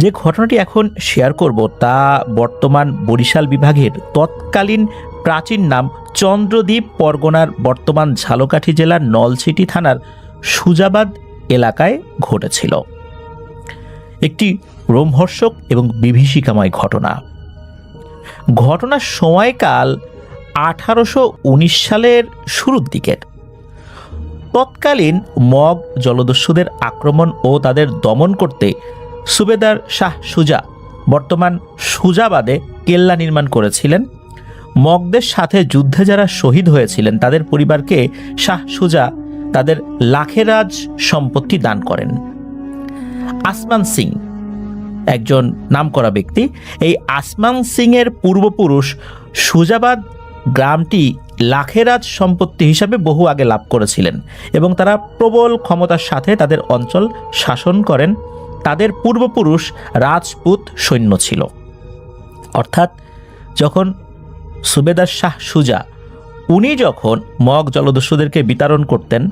যে ঘটনাটি এখন শেয়ার করব তা বর্তমান বরিশাল বিভাগের তৎকালীন প্রাচীন নাম চন্দ্রদ্বীপ পরগনার বর্তমান ঝালকাঠি জেলার নলছিটি থানার সুজাবাদ এলাকায় ঘটেছিল। একটি রোমহর্ষক এবং বিভীষিকাময় ঘটনা। ঘটনার সময়কাল 1819 সালের শুরুর দিকের। তৎকালীন মগ জলদস্যুদের আক্রমণ ও তাদের দমন করতে সুবেদার শাহ সুজা বর্তমান সুজাবাদে কেল্লা নির্মাণ করেছিলেন। মগদের সাথে যুদ্ধে যারা শহীদ হয়েছিলেন তাদের পরিবারকে শাহ সুজা তাদের লাখেরাজ সম্পত্তি দান করেন। আসমান সিং একজন নামকরা ব্যক্তি। এই আসমান সিং এর পূর্বপুরুষ সুজাবাদ গ্রামটি লাখেরাজ সম্পত্তি হিসাবে বহু আগে লাভ করেছিলেন এবং তারা প্রবল ক্ষমতার সাথে তাদের অঞ্চল শাসন করেন। তাদের পূর্বপুরুষ রাজপুত সৈন্য ছিল। অর্থাৎ যখন সুবেদার শাহ সুজা উনি যখন মগ জলদস্যুদেরকে বিতরণ করতেন,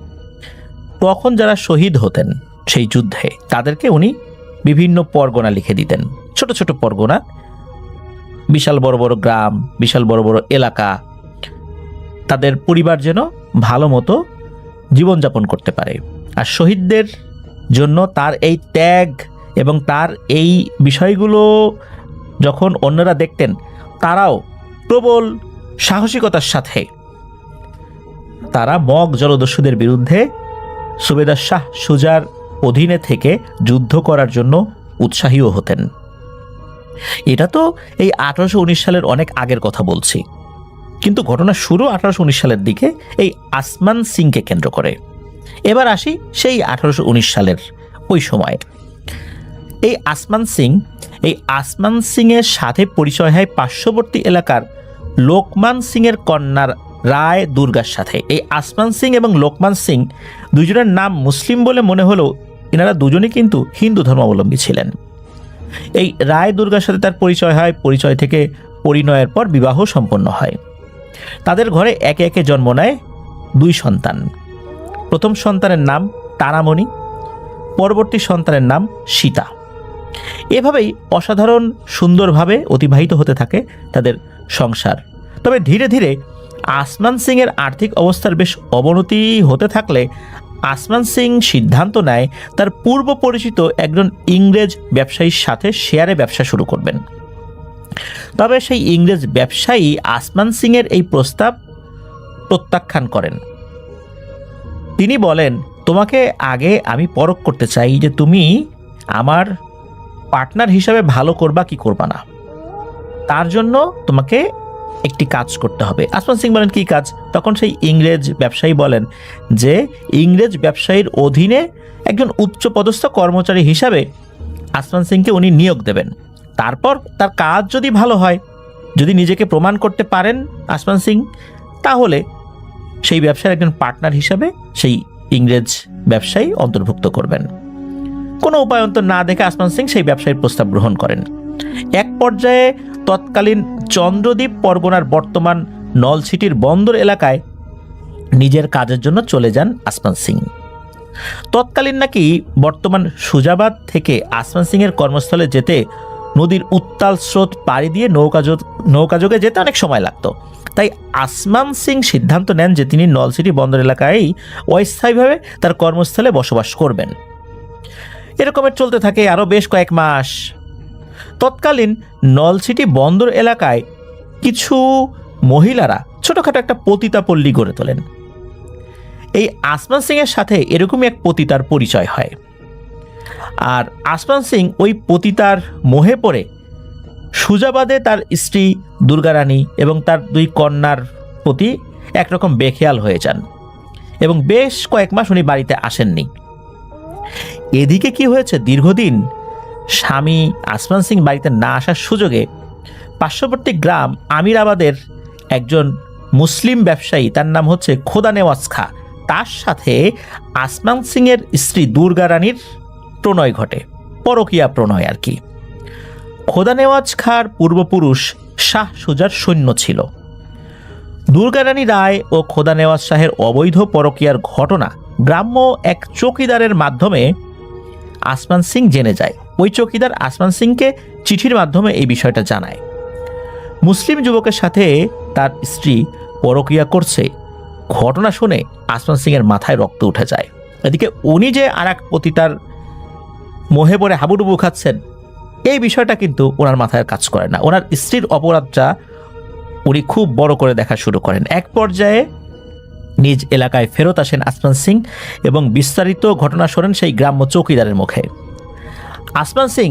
তখন যারা শহীদ হতেন সেই যুদ্ধে তাদেরকে উনি বিভিন্ন পরগনা লিখে দিতেন। ছোট ছোট পরগনা, বিশাল বড় বড় গ্রাম, বিশাল বড় বড় এলাকা, তাদের পরিবার যেন ভালো মতো জীবনযাপন করতে পারে। আর শহীদদের জন্য তার এই ত্যাগ এবং তার এই বিষয়গুলো যখন অন্যরা দেখতেন, তারাও প্রবল সাহসিকতার সাথে তারা মগ জলদস্যুদের বিরুদ্ধে সুবেদার শাহ সুজার অধীনে থেকে যুদ্ধ করার জন্য উৎসাহীও হতেন। এটা তো এই 1819 সালের অনেক আগের কথা বলছি, কিন্তু ঘটনা শুরু 1819 সালের দিকে এই আসমান সিংকে কেন্দ্র করে। এবার আসি সেই 1819 সালের ওই সময়। এই আসমান সিং এর সাথে পরিচয় হয় পার্শ্ববর্তী এলাকার লোকমান সিং এর কন্যার রায় দুর্গার সাথে। এই আসমান সিং এবং লোকমান সিং দুজনের নাম মুসলিম বলে মনে হলেও এনারা দুজনেই কিন্তু হিন্দু ধর্মাবলম্বী ছিলেন। এই রায় দুর্গার সাথে তার পরিচয় হয়। পরিচয় থেকে পরিণয়ের পর বিবাহ সম্পন্ন হয়। তাদের ঘরে একে একে জন্ম নেয় 2 সন্তান। প্রথম সন্তানের নাম তারামণি, পরবর্তী সন্তানের নাম সীতা। এভাবেই অসাধারণ সুন্দরভাবে অতিবাহিত হতে থাকে তাদের সংসার। তবে ধীরে ধীরে আসমান সিং এর আর্থিক অবস্থার বেশ অবনতি হতে থাকলে আসমান সিং সিদ্ধান্ত নেয় তার পূর্ব পরিচিত একজন ইংরেজ ব্যবসায়ীর সাথে শেয়ারে ব্যবসা শুরু করবেন। তবে সেই ইংরেজ ব্যবসায়ী আসমান সিং এর এই প্রস্তাব প্রত্যাখ্যান করেন। তিনি বলেন, তোমাকে আগে আমি পরখ করতে চাই যে তুমি আমার পার্টনার হিসাবে ভালো করবা কি করবা না। তার জন্য তোমাকে একটি কাজ করতে হবে। আসমান সিং বলেন, কি কাজ? তখন সেই ইংরেজ ব্যবসায়ী বলেন যে ইংরেজ ব্যবসায়ীর অধীনে একজন উচ্চপদস্থ কর্মচারী হিসাবে আসমান সিংকে উনি নিয়োগ দেবেন। তারপর তার কাজ যদি ভালো হয়, যদি নিজেকে প্রমাণ করতে পারেন আসমান সিং, তাহলে সেই ব্যবসার একজন পার্টনার হিসাবে সেই ইংরেজ ব্যবসায়ী অন্তর্ভুক্ত করবেন। কোনো উপায়ন্তর না দেখে আসমান সিং সেই ব্যবসায়ীর প্রস্তাব গ্রহণ করেন। এক পর্যায়ে তৎকালীন চন্দ্রদ্বীপ পরগনার বর্তমান নলছিটির বন্দর এলাকায় নিজের কাজের জন্য চলে যান আসমান সিং। তৎকালীন নাকি বর্তমান সুজাবাদ থেকে আসমান সিং এর কর্মস্থলে যেতে নদীর উত্তাল স্রোত পাড়ি দিয়ে নৌকাযোগে যেতে অনেক সময় লাগতো। তাই আসমান সিং সিদ্ধান্ত নেন যে তিনি নলছিটি বন্দর এলাকায় অস্থায়ীভাবে তার কর্মস্থলে বসবাস করবেন। এরকমের চলতে থাকে আরও বেশ কয়েক মাস। তৎকালীন নলছিটি বন্দর এলাকায় কিছু মহিলারা ছোটখাটো একটা পতিতাপল্লী গড়ে তোলেন। এই আসমান সিং এর সাথে এরকমই এক পতিতার পরিচয় হয়। আর আসমান সিং ওই পতিতার মোহে পড়ে সুজাবাদে তার স্ত্রী দুর্গারানী এবং তার 2 কন্যার প্রতি একরকম বেখেয়াল হয়ে যান এবং বেশ কয়েক মাস উনি বাড়িতে আসেননি। এদিকে কি হয়েছে, দীর্ঘদিন স্বামী আসমান সিং বাড়িতে না আসার সুযোগে পার্শ্ববর্তী গ্রাম আমিরাবাদের একজন মুসলিম ব্যবসায়ী, তার নাম হচ্ছে খোদা নেওয়াজ খা, তার সাথে আসমান সিং এর স্ত্রী দুর্গা রানীর প্রণয় ঘটে। পরকীয়া প্রণয় আর কি। খোদা নেওয়াজ খার পূর্বপুরুষ শাহ সুজার সৈন্য ছিল। দুর্গা রানী রায় ও খোদা নেওয়াজ শাহের অবৈধ পরকীয়ার ঘটনা গ্রাম্য এক চৌকিদারের মাধ্যমে আসমান সিং জেনে যায়। ওই চৌকিদার আসমান সিংকে চিঠির মাধ্যমে এই বিষয়টা জানায়। মুসলিম যুবকের সাথে তার স্ত্রী পরকীয়া করছে ঘটনা শুনে আসমান সিংয়ের মাথায় রক্ত উঠে যায়। এদিকে উনি যে আর এক পতিতার মোহে পড়ে হাবুডুবু খাচ্ছেন, এই বিষয়টা কিন্তু ওনার মাথায় কাজ করে না। ওনার স্ত্রীর অপরাধটা উনি খুব বড় করে দেখা শুরু করেন। এক পর্যায়ে নিজ এলাকায় ফেরত আসেন আসমান সিং এবং বিস্তারিত ঘটনা শোনেন সেই গ্রাম্য চৌকিদারের মুখে। আসমান সিং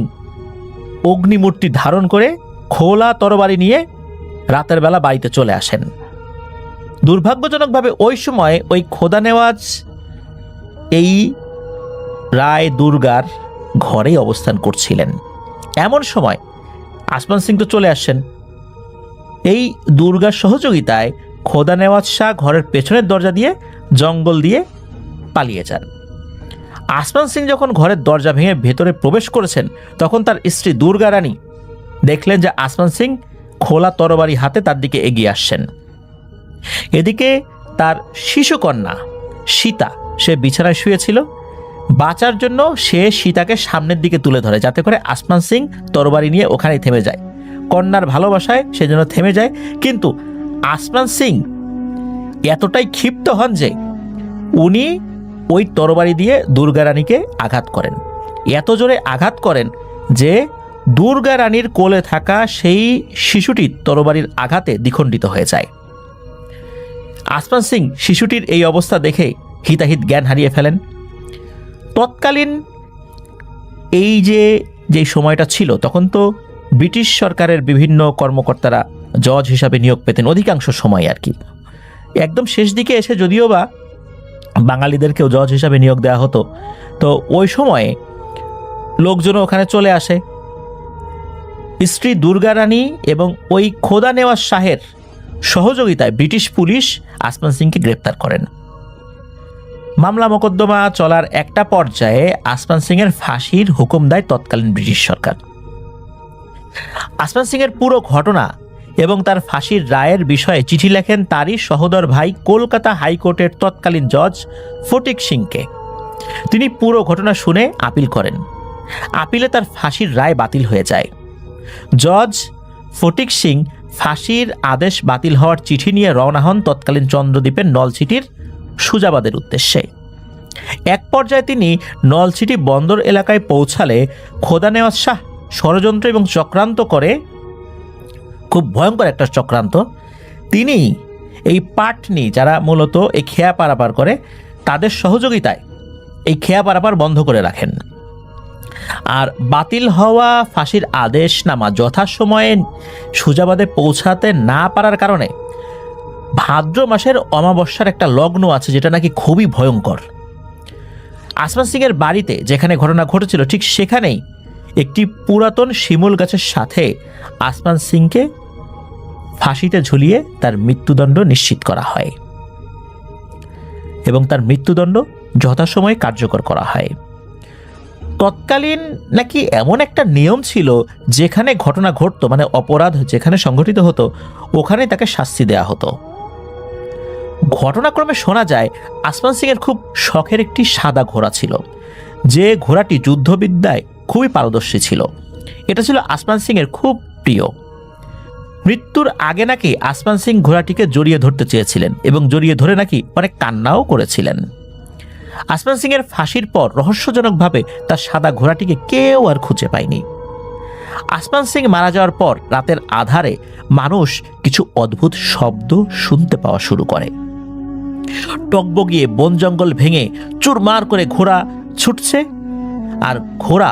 অগ্নিমূর্তি ধারণ করে খোলা তরবারি নিয়ে রাতের বেলা বাড়িতে চলে আসেন। দুর্ভাগ্যজনকভাবে ওই সময় ওই খোদা নেওয়াজ এই রায় দুর্গার ঘরেই অবস্থান করছিলেন। এমন সময় আসমান সিং তো চলে আসছেন, এই দুর্গার সহযোগিতায় খোদা নেওয়াজ শাহ ঘরের পেছনের দরজা দিয়ে জঙ্গল দিয়ে পালিয়ে যান। আসমান সিং যখন ঘরের দরজা ভেঙে ভেতরে প্রবেশ করেছেন, তখন তার স্ত্রী দুর্গা রানী দেখলেন যে আসমান সিং খোলা তরবারি হাতে তার দিকে এগিয়ে আসছেন। এদিকে তার শিশুকন্যা সীতা, সে বিছানায় শুয়েছিল। বাঁচার জন্য সে সীতাকে সামনের দিকে তুলে ধরে, যাতে করে আসমান সিং তরবারি নিয়ে ওখানেই থেমে যায়। কন্যার ভালোবাসায় সেজন্য থেমে যায়, কিন্তু আসমান সিং এতটাই ক্ষিপ্ত হন যে উনি ওই তরবারি দিয়ে দুর্গা রানীকে আঘাত করেন। এত জোরে আঘাত করেন যে দুর্গা রানীর কোলে থাকা সেই শিশুটি তরবারির আঘাতে দ্বিখণ্ডিত হয়ে যায়। আসমান সিং শিশুটির এই অবস্থা দেখে হিতাহিত জ্ঞান হারিয়ে ফেলেন। তৎকালীন এই যে সময়টা ছিল, তখন তো ব্রিটিশ সরকারের বিভিন্ন কর্মকর্তারা জজ হিসাবে নিয়োগ পেতেন অধিকাংশ সময় আর কি। একদম শেষ দিকে এসে যদিও বা বাঙালিদেরকেও জজ হিসাবে নিয়োগ দেওয়া হতো, তো ওই সময়ে লোকজন ওখানে চলে আসে। স্ত্রী দুর্গা রানী এবং ওই খোদা নেওয়াজ শাহের সহযোগিতায় ব্রিটিশ পুলিশ আসমান সিংকে গ্রেপ্তার করেন। মামলা মোকদ্দমা চলার একটা পর্যায়ে আসমান সিংয়ের ফাঁসির হুকুম দেয় তৎকালীন ব্রিটিশ সরকার। আসমান সিংয়ের পুরো ঘটনা এবং তার ফাঁসির রায়ের বিষয়ে চিঠি লেখেন তারই সহোদর ভাই কলকাতা হাইকোর্টের তৎকালীন জজ ফটিক সিংকে। তিনি পুরো ঘটনা শুনে আপিল করেন। আপিলে তার ফাঁসির রায় বাতিল হয়ে যায়। জজ ফটিক সিং ফাঁসির আদেশ বাতিল হওয়ার চিঠি নিয়ে রওনা হন তৎকালীন চন্দ্রদ্বীপের নলছিটির সুজাবাদের উদ্দেশ্যে। এক পর্যায়ে তিনি নলছিটি বন্দর এলাকায় পৌঁছালে খোদা নেওয়াজ শাহ ষড়যন্ত্র এবং চক্রান্ত করে, খুব ভয়ঙ্কর একটা চক্রান্ত। তিনি এই পাটনি যারা মূলত এই খেয়া পারাপার করে, তাদের সহযোগিতায় এই খেয়া পারাপার বন্ধ করে রাখেন। আর বাতিল হওয়া ফাঁসির আদেশনামা যথাসময়ে সুজাবাদে পৌঁছাতে না পারার কারণে ভাদ্র মাসের অমাবস্যার একটা লগ্ন আছে, যেটা নাকি খুবই ভয়ঙ্কর। আসমান সিংয়ের বাড়িতে যেখানে ঘটনা ঘটেছিল, ঠিক সেখানেই একটি পুরাতন শিমুল গাছের সাথে আসমান সিংকে ফাঁসিতে ঝুলিয়ে তার মৃত্যুদণ্ড নিশ্চিত করা হয় এবং তার মৃত্যুদণ্ড যথাসময়ে কার্যকর করা হয়। তৎকালীন নাকি এমন একটা নিয়ম ছিল, যেখানে ঘটনা ঘটতো, মানে অপরাধ যেখানে সংঘটিত হতো, ওখানে তাকে শাস্তি দেয়া হতো। ঘটনাক্রমে শোনা যায় আসমান সিংয়ের খুব শখের একটি সাদা ঘোড়া ছিল, যে ঘোড়াটি যুদ্ধবিদ্যায় খুবই পারদর্শী ছিল। এটা ছিল আসমান সিংয়ের খুব প্রিয়। মৃত্যুর আগে নাকি আসমান সিং ঘোড়াটিকে জড়িয়ে ধরতে চেয়েছিলেন এবং জড়িয়ে ধরে নাকি অনেক কান্নাও করেছিলেন। আসমান সিংয়ের ফাঁসির পর রহস্যজনকভাবে তার সাদা ঘোড়াটিকে কেউ আর খুঁজে পায়নি। আসমান সিং মারা যাওয়ার পর রাতের আধারে মানুষ কিছু অদ্ভুত শব্দ শুনতে পাওয়া শুরু করে। টগবগিয়ে বন জঙ্গল ভেঙে চুরমার করে ঘোড়া ছুটছে, আর ঘোড়া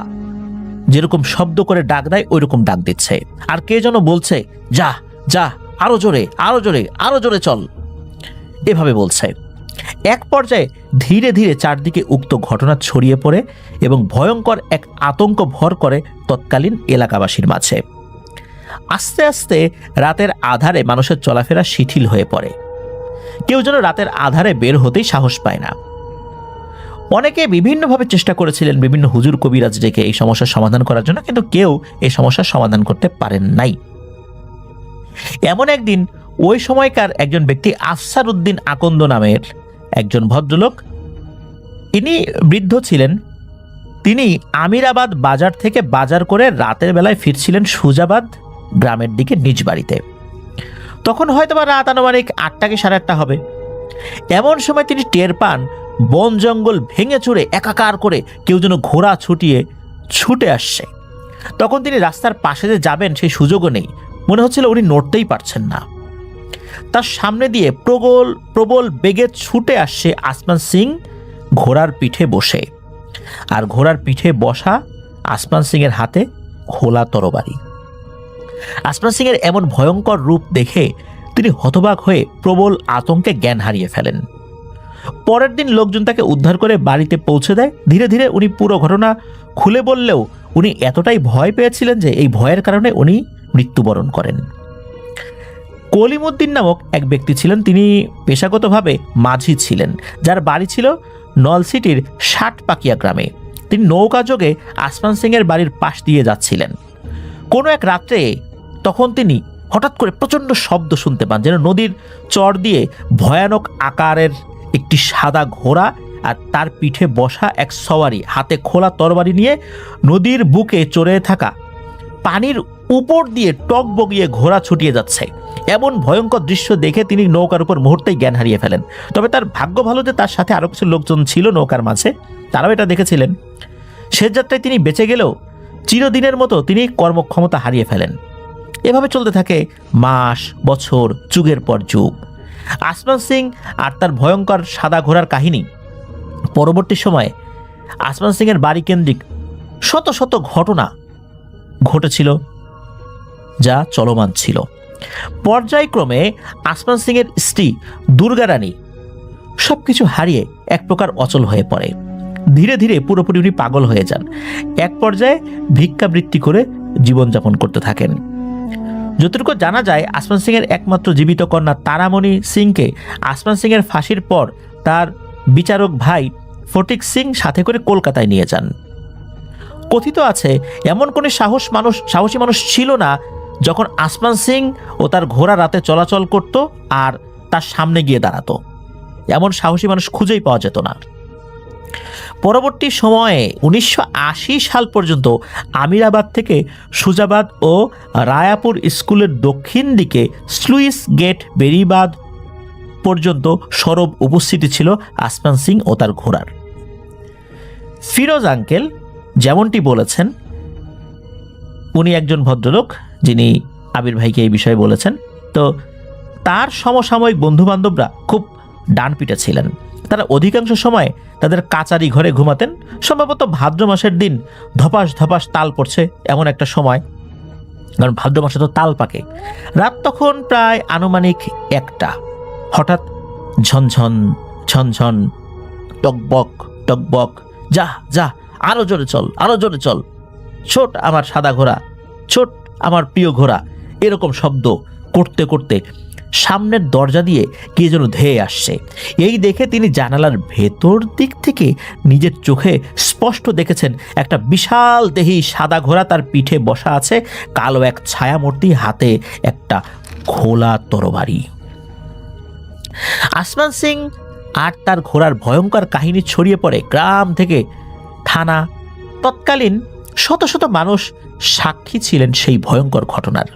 যেরকম শব্দ করে ডাক দেয় ওই রকম ডাক দিচ্ছে, আর কে যেন বলছে, যা যা, আরো জোরে, আরো জোরে, আরো জোরে চল, এভাবে বলছে। এক পর্যায়ে ধীরে ধীরে চারদিকে উক্ত ঘটনা ছড়িয়ে পড়ে এবং ভয়ঙ্কর এক আতঙ্ক ভর করে তৎকালীন এলাকাবাসীর মাঝে। আস্তে আস্তে রাতের আধারে মানুষের চলাফেরা শিথিল হয়ে পড়ে। কেউ যেন রাতের আধারে বের হতেই সাহস পায় না। অনেকে বিভিন্নভাবে চেষ্টা করেছিলেন বিভিন্ন হুজুর কবিরাজ ডেকে এই সমস্যার সমাধান করার জন্য, কিন্তু কেউ এই সমস্যার সমাধান করতে পারেন নাই। এমন একদিন ওই সময়কার একজন ব্যক্তি আফসার উদ্দিন আকন্দ নামের একজন ভদ্রলোক, ইনি বৃদ্ধ ছিলেন, তিনি আমিরাবাদ বাজার থেকে বাজার করে রাতের বেলায় ফিরছিলেন সুজাবাদ গ্রামের দিকে নিজ বাড়িতে। তখন হয়তোবা রাত আনুমানিক 8টা কি 8:30 হবে। এমন সময় তিনি টের পান বন জঙ্গল ভেঙে চুরে একাকার করে কেউ যেন ঘোড়া ছুটে আসছে। তখন তিনি রাস্তার পাশে যে যাবেন সেই সুযোগও নেই, মনে হচ্ছিল উনি নড়তেই পারছেন না। তার সামনে দিয়ে প্রবল বেগে ছুটে আসছে আসমান সিং ঘোড়ার পিঠে বসে, আর ঘোড়ার পিঠে বসা আসমান সিং এর হাতে খোলা তরবারি। আসমান সিং এর এমন ভয়ঙ্কর রূপ দেখে তিনি হতবাক হয়ে প্রবল আতঙ্কে জ্ঞান হারিয়ে ফেলেন। পরের দিন লোকজন তাকে উদ্ধার করে বাড়িতে পৌঁছে দেয়। ধীরে ধীরে উনি পুরো ঘটনা খুলে বললেও উনি এতটাই ভয় পেয়েছিলেন যে এই ভয়ের কারণে উনি মৃত্যুবরণ করেন। কলিমুদ্দিন নামক এক ব্যক্তি ছিলেন, তিনি পেশাগতভাবে মাঝি ছিলেন, যার বাড়ি ছিল নলছিটির 60 পাকিয়া গ্রামে। তিনি নৌকা যোগে আসমান সিং এর বাড়ির পাশ দিয়ে যাচ্ছিলেন। কোনো এক রাত্রে তখন তিনি হঠাৎ করে প্রচণ্ড শব্দ শুনতে পান, যেন নদীর চর দিয়ে ভয়ানক আকারের একটি সাদা ঘোড়া আর তার পিঠে বসা এক সওয়ারি হাতে খোলা তরবারি নিয়ে নদীর বুকে চড়ে থাকা পানির উপর দিয়ে টক বগিয়ে ঘোড়া ছুটিয়ে যাচ্ছে। এমন ভয়ঙ্কর দৃশ্য দেখে তিনি নৌকার উপর মুহূর্তেই জ্ঞান হারিয়ে ফেলেন। তবে তার ভাগ্য ভালো যে তার সাথে আরও কিছু লোকজন ছিল নৌকার মাঝে, তারাও এটা দেখেছিলেন। শেষ যাত্রায় তিনি বেঁচে গেলেও চিরদিনের মতো তিনি কর্মক্ষমতা হারিয়ে ফেলেন। এভাবে চলতে থাকে মাস, বছর, যুগের পর যুগ। আসমান সিং আর তার ভয়ঙ্কর সাদা ঘোড়ার কাহিনী পরবর্তী সময়ে আসমান সিং এর বাড়ি কেন্দ্রিক শত শত ঘটনা ঘটেছিল, যা চলমান ছিল। পর্যায়ক্রমে আসমান সিং এর স্ত্রী দুর্গা রানী সবকিছু হারিয়ে এক প্রকার অচল হয়ে পড়ে। ধীরে ধীরে পুরোপুরি উনি পাগল হয়ে যান। এক পর্যায়ে ভিক্ষাবৃত্তি করে জীবনযাপন করতে থাকেন। যতটুকু জানা যায়, আসমান সিং এর একমাত্র জীবিত কন্যা তারামণি সিংকে আসমান সিং এর ফাঁসির পর তার বিচারক ভাই ফটিক সিং সাথে করে কলকাতায় নিয়ে যান। কথিত আছে এমন কোনো সাহসী মানুষ ছিল না যখন আসমান সিং ও তার ঘোড়া রাতে চলাচল করত আর তার সামনে গিয়ে দাঁড়াতো। এমন সাহসী মানুষ খুঁজেই পাওয়া যেত না। পরবর্তী সময়ে 1980 সাল পর্যন্ত আমিরাবাদ থেকে সুজাবাদ ও রায়াপুর স্কুলের দক্ষিণ দিকে স্লুইস গেট বেরিবাদ পর্যন্ত সরব উপস্থিতি ছিল আসমান সিং ও তার ঘোড়ার। ফিরোজ আঙ্কেল যেমনটি বলেছেন, উনি একজন ভদ্রলোক যিনি আবির ভাইকে এই বিষয়ে বলেছেন। তো তার সমসাময়িক বন্ধুবান্ধবরা খুব ডানপিটে ছিলেন। তারা অধিকাংশ সময় তাদের কাচারি ঘরে ঘুমাতেন। সম্ভবত ভাদ্র মাসের দিন ধপাস ধপাস তাল পড়ছে এমন একটা সময়, কারণ ভাদ্র মাসে তো তাল পাকে। রাত তখন প্রায় আনুমানিক 1টা। হঠাৎ ঝনঝন ঝনঝন, টকবক টকবক, যা যা আরো জোরে চল, আরো জোরে চল, ছোট আমার সাদা ঘোড়া, ছোট আমার প্রিয় ঘোড়া, এরকম শব্দ করতে করতে সামনের দরজা দিয়ে কে যেন ধেয়ে আসছে। এই দেখে তিনি জানালার ভেতর দিক থেকে নিজের চোখে স্পষ্ট দেখেছেন একটা বিশাল দেহী সাদা ঘোড়া, তার পিঠে বসা আছে কালো এক ছায়ামূর্তি, হাতে একটা খোলা তরবারি। আসমান সিং আর তার ঘোড়ার ভয়ঙ্কর কাহিনী ছড়িয়ে পড়ে গ্রাম থেকে থানা। তৎকালীন শত শত মানুষ সাক্ষী ছিলেন সেই ভয়ঙ্কর ঘটনার।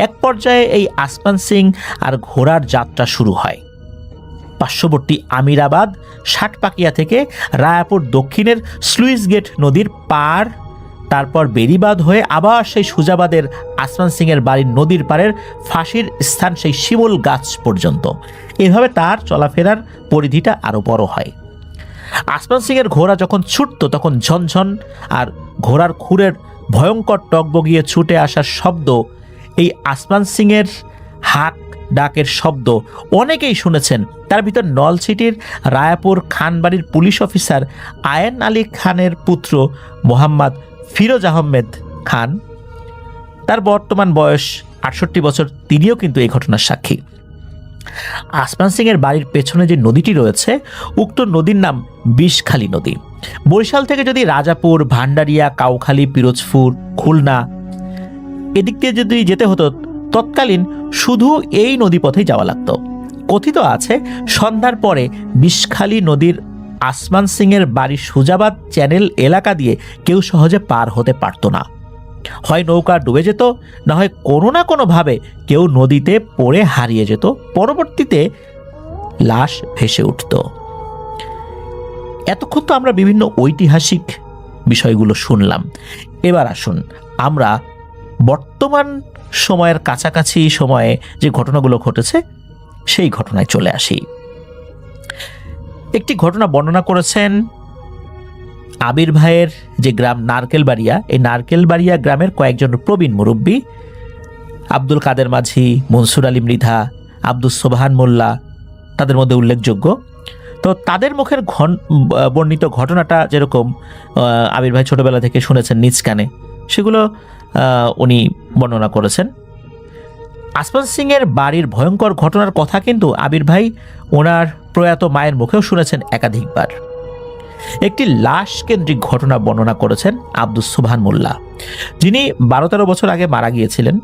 এক পর্যায়ে এই আসমান সিং আর ঘোড়ার যাত্রা শুরু হয় পার্শ্ববর্তী আমিরাবাদ 60 পাকিয়া থেকে রায়াপুর দক্ষিণের স্লুইস গেট নদীর পার, তারপর বেরিবাদ হয়ে আবার সেই সুজাবাদের আসমান সিং এর বাড়ির নদীর পাড়ের ফাঁসির স্থান সেই শিমুল গাছ পর্যন্ত। এভাবে তার চলাফেরার পরিধিটা আরো বড় হয়। আসমান সিং এর ঘোড়া যখন ছুটতো তখন ঝনঝন আর ঘোড়ার খুরের ভয়ঙ্কর টকবগিয়ে ছুটে আসার শব্দ, এই আসমান সিং এর হাক ডাকের শব্দ অনেকেই শুনেছেন। তার ভিতর নলছিটির রায়াপুর খানবাড়ির পুলিশ অফিসার আয়েন আলী খানের পুত্র মোহাম্মদ ফিরোজ আহমেদ খান, তার বর্তমান বয়স 68 বছর, তিনিও কিন্তু এই ঘটনার সাক্ষী। আসমান সিং এর বাড়ির পেছনে যে নদীটি রয়েছে, উক্ত নদীর নাম বিষখালী নদী। বরিশাল থেকে যদি রাজাপুর, ভান্ডারিয়া, কাউখালী, পিরোজপুর, খুলনা এদিক দিয়ে যদি যেতে হতো, তৎকালীন শুধু এই নদীপথেই যাওয়া লাগতো। কথিত আছে সন্ধ্যার পরে বিষখালী নদীর আসমান সিংয়ের বাড়ি সুজাবাদ চ্যানেল এলাকা দিয়ে কেউ সহজে পার হতে পারত না। হয় নৌকা ডুবে যেত, না হয় কোনো না কোনোভাবে কেউ নদীতে পড়ে হারিয়ে যেত, পরবর্তীতে লাশ ভেসে উঠত। এতক্ষণ তো আমরা বিভিন্ন ঐতিহাসিক বিষয়গুলো শুনলাম। এবার আসুন আমরা বর্তমান সময়ের কাছাকাছি সময়ে যে ঘটনাগুলো ঘটেছে সেই ঘটনায় চলে আসি। একটি ঘটনা বর্ণনা করেছেন আবির ভাইয়ের যে গ্রাম নারকেলবাড়িয়া, এই নারকেলবাড়িয়া গ্রামের কয়েকজন প্রবীণ মুরব্বী, আব্দুল কাদের মাঝি, মনসুর আলী মৃধা, আব্দুস সোবহান মোল্লা তাদের মধ্যে উল্লেখযোগ্য। তো তাদের মুখের বর্ণিত ঘটনাটা যেরকম আবির ভাই ছোটবেলা থেকে শুনেছেন নিজ কানে, সেগুলো উনি বর্ণনা করেছেন। আসমান সিংয়ের বাড়ির ভয়ঙ্কর ঘটনার কথা কিন্তু আবির ভাই ওনার প্রয়াত মায়ের মুখেও শুনেছেন একাধিকবার। একটি লাশ কেন্দ্রিক ঘটনা বর্ণনা করেছেন আব্দুস সোবহান মোল্লা, যিনি 12-13 বছর আগে মারা গিয়েছিলেন।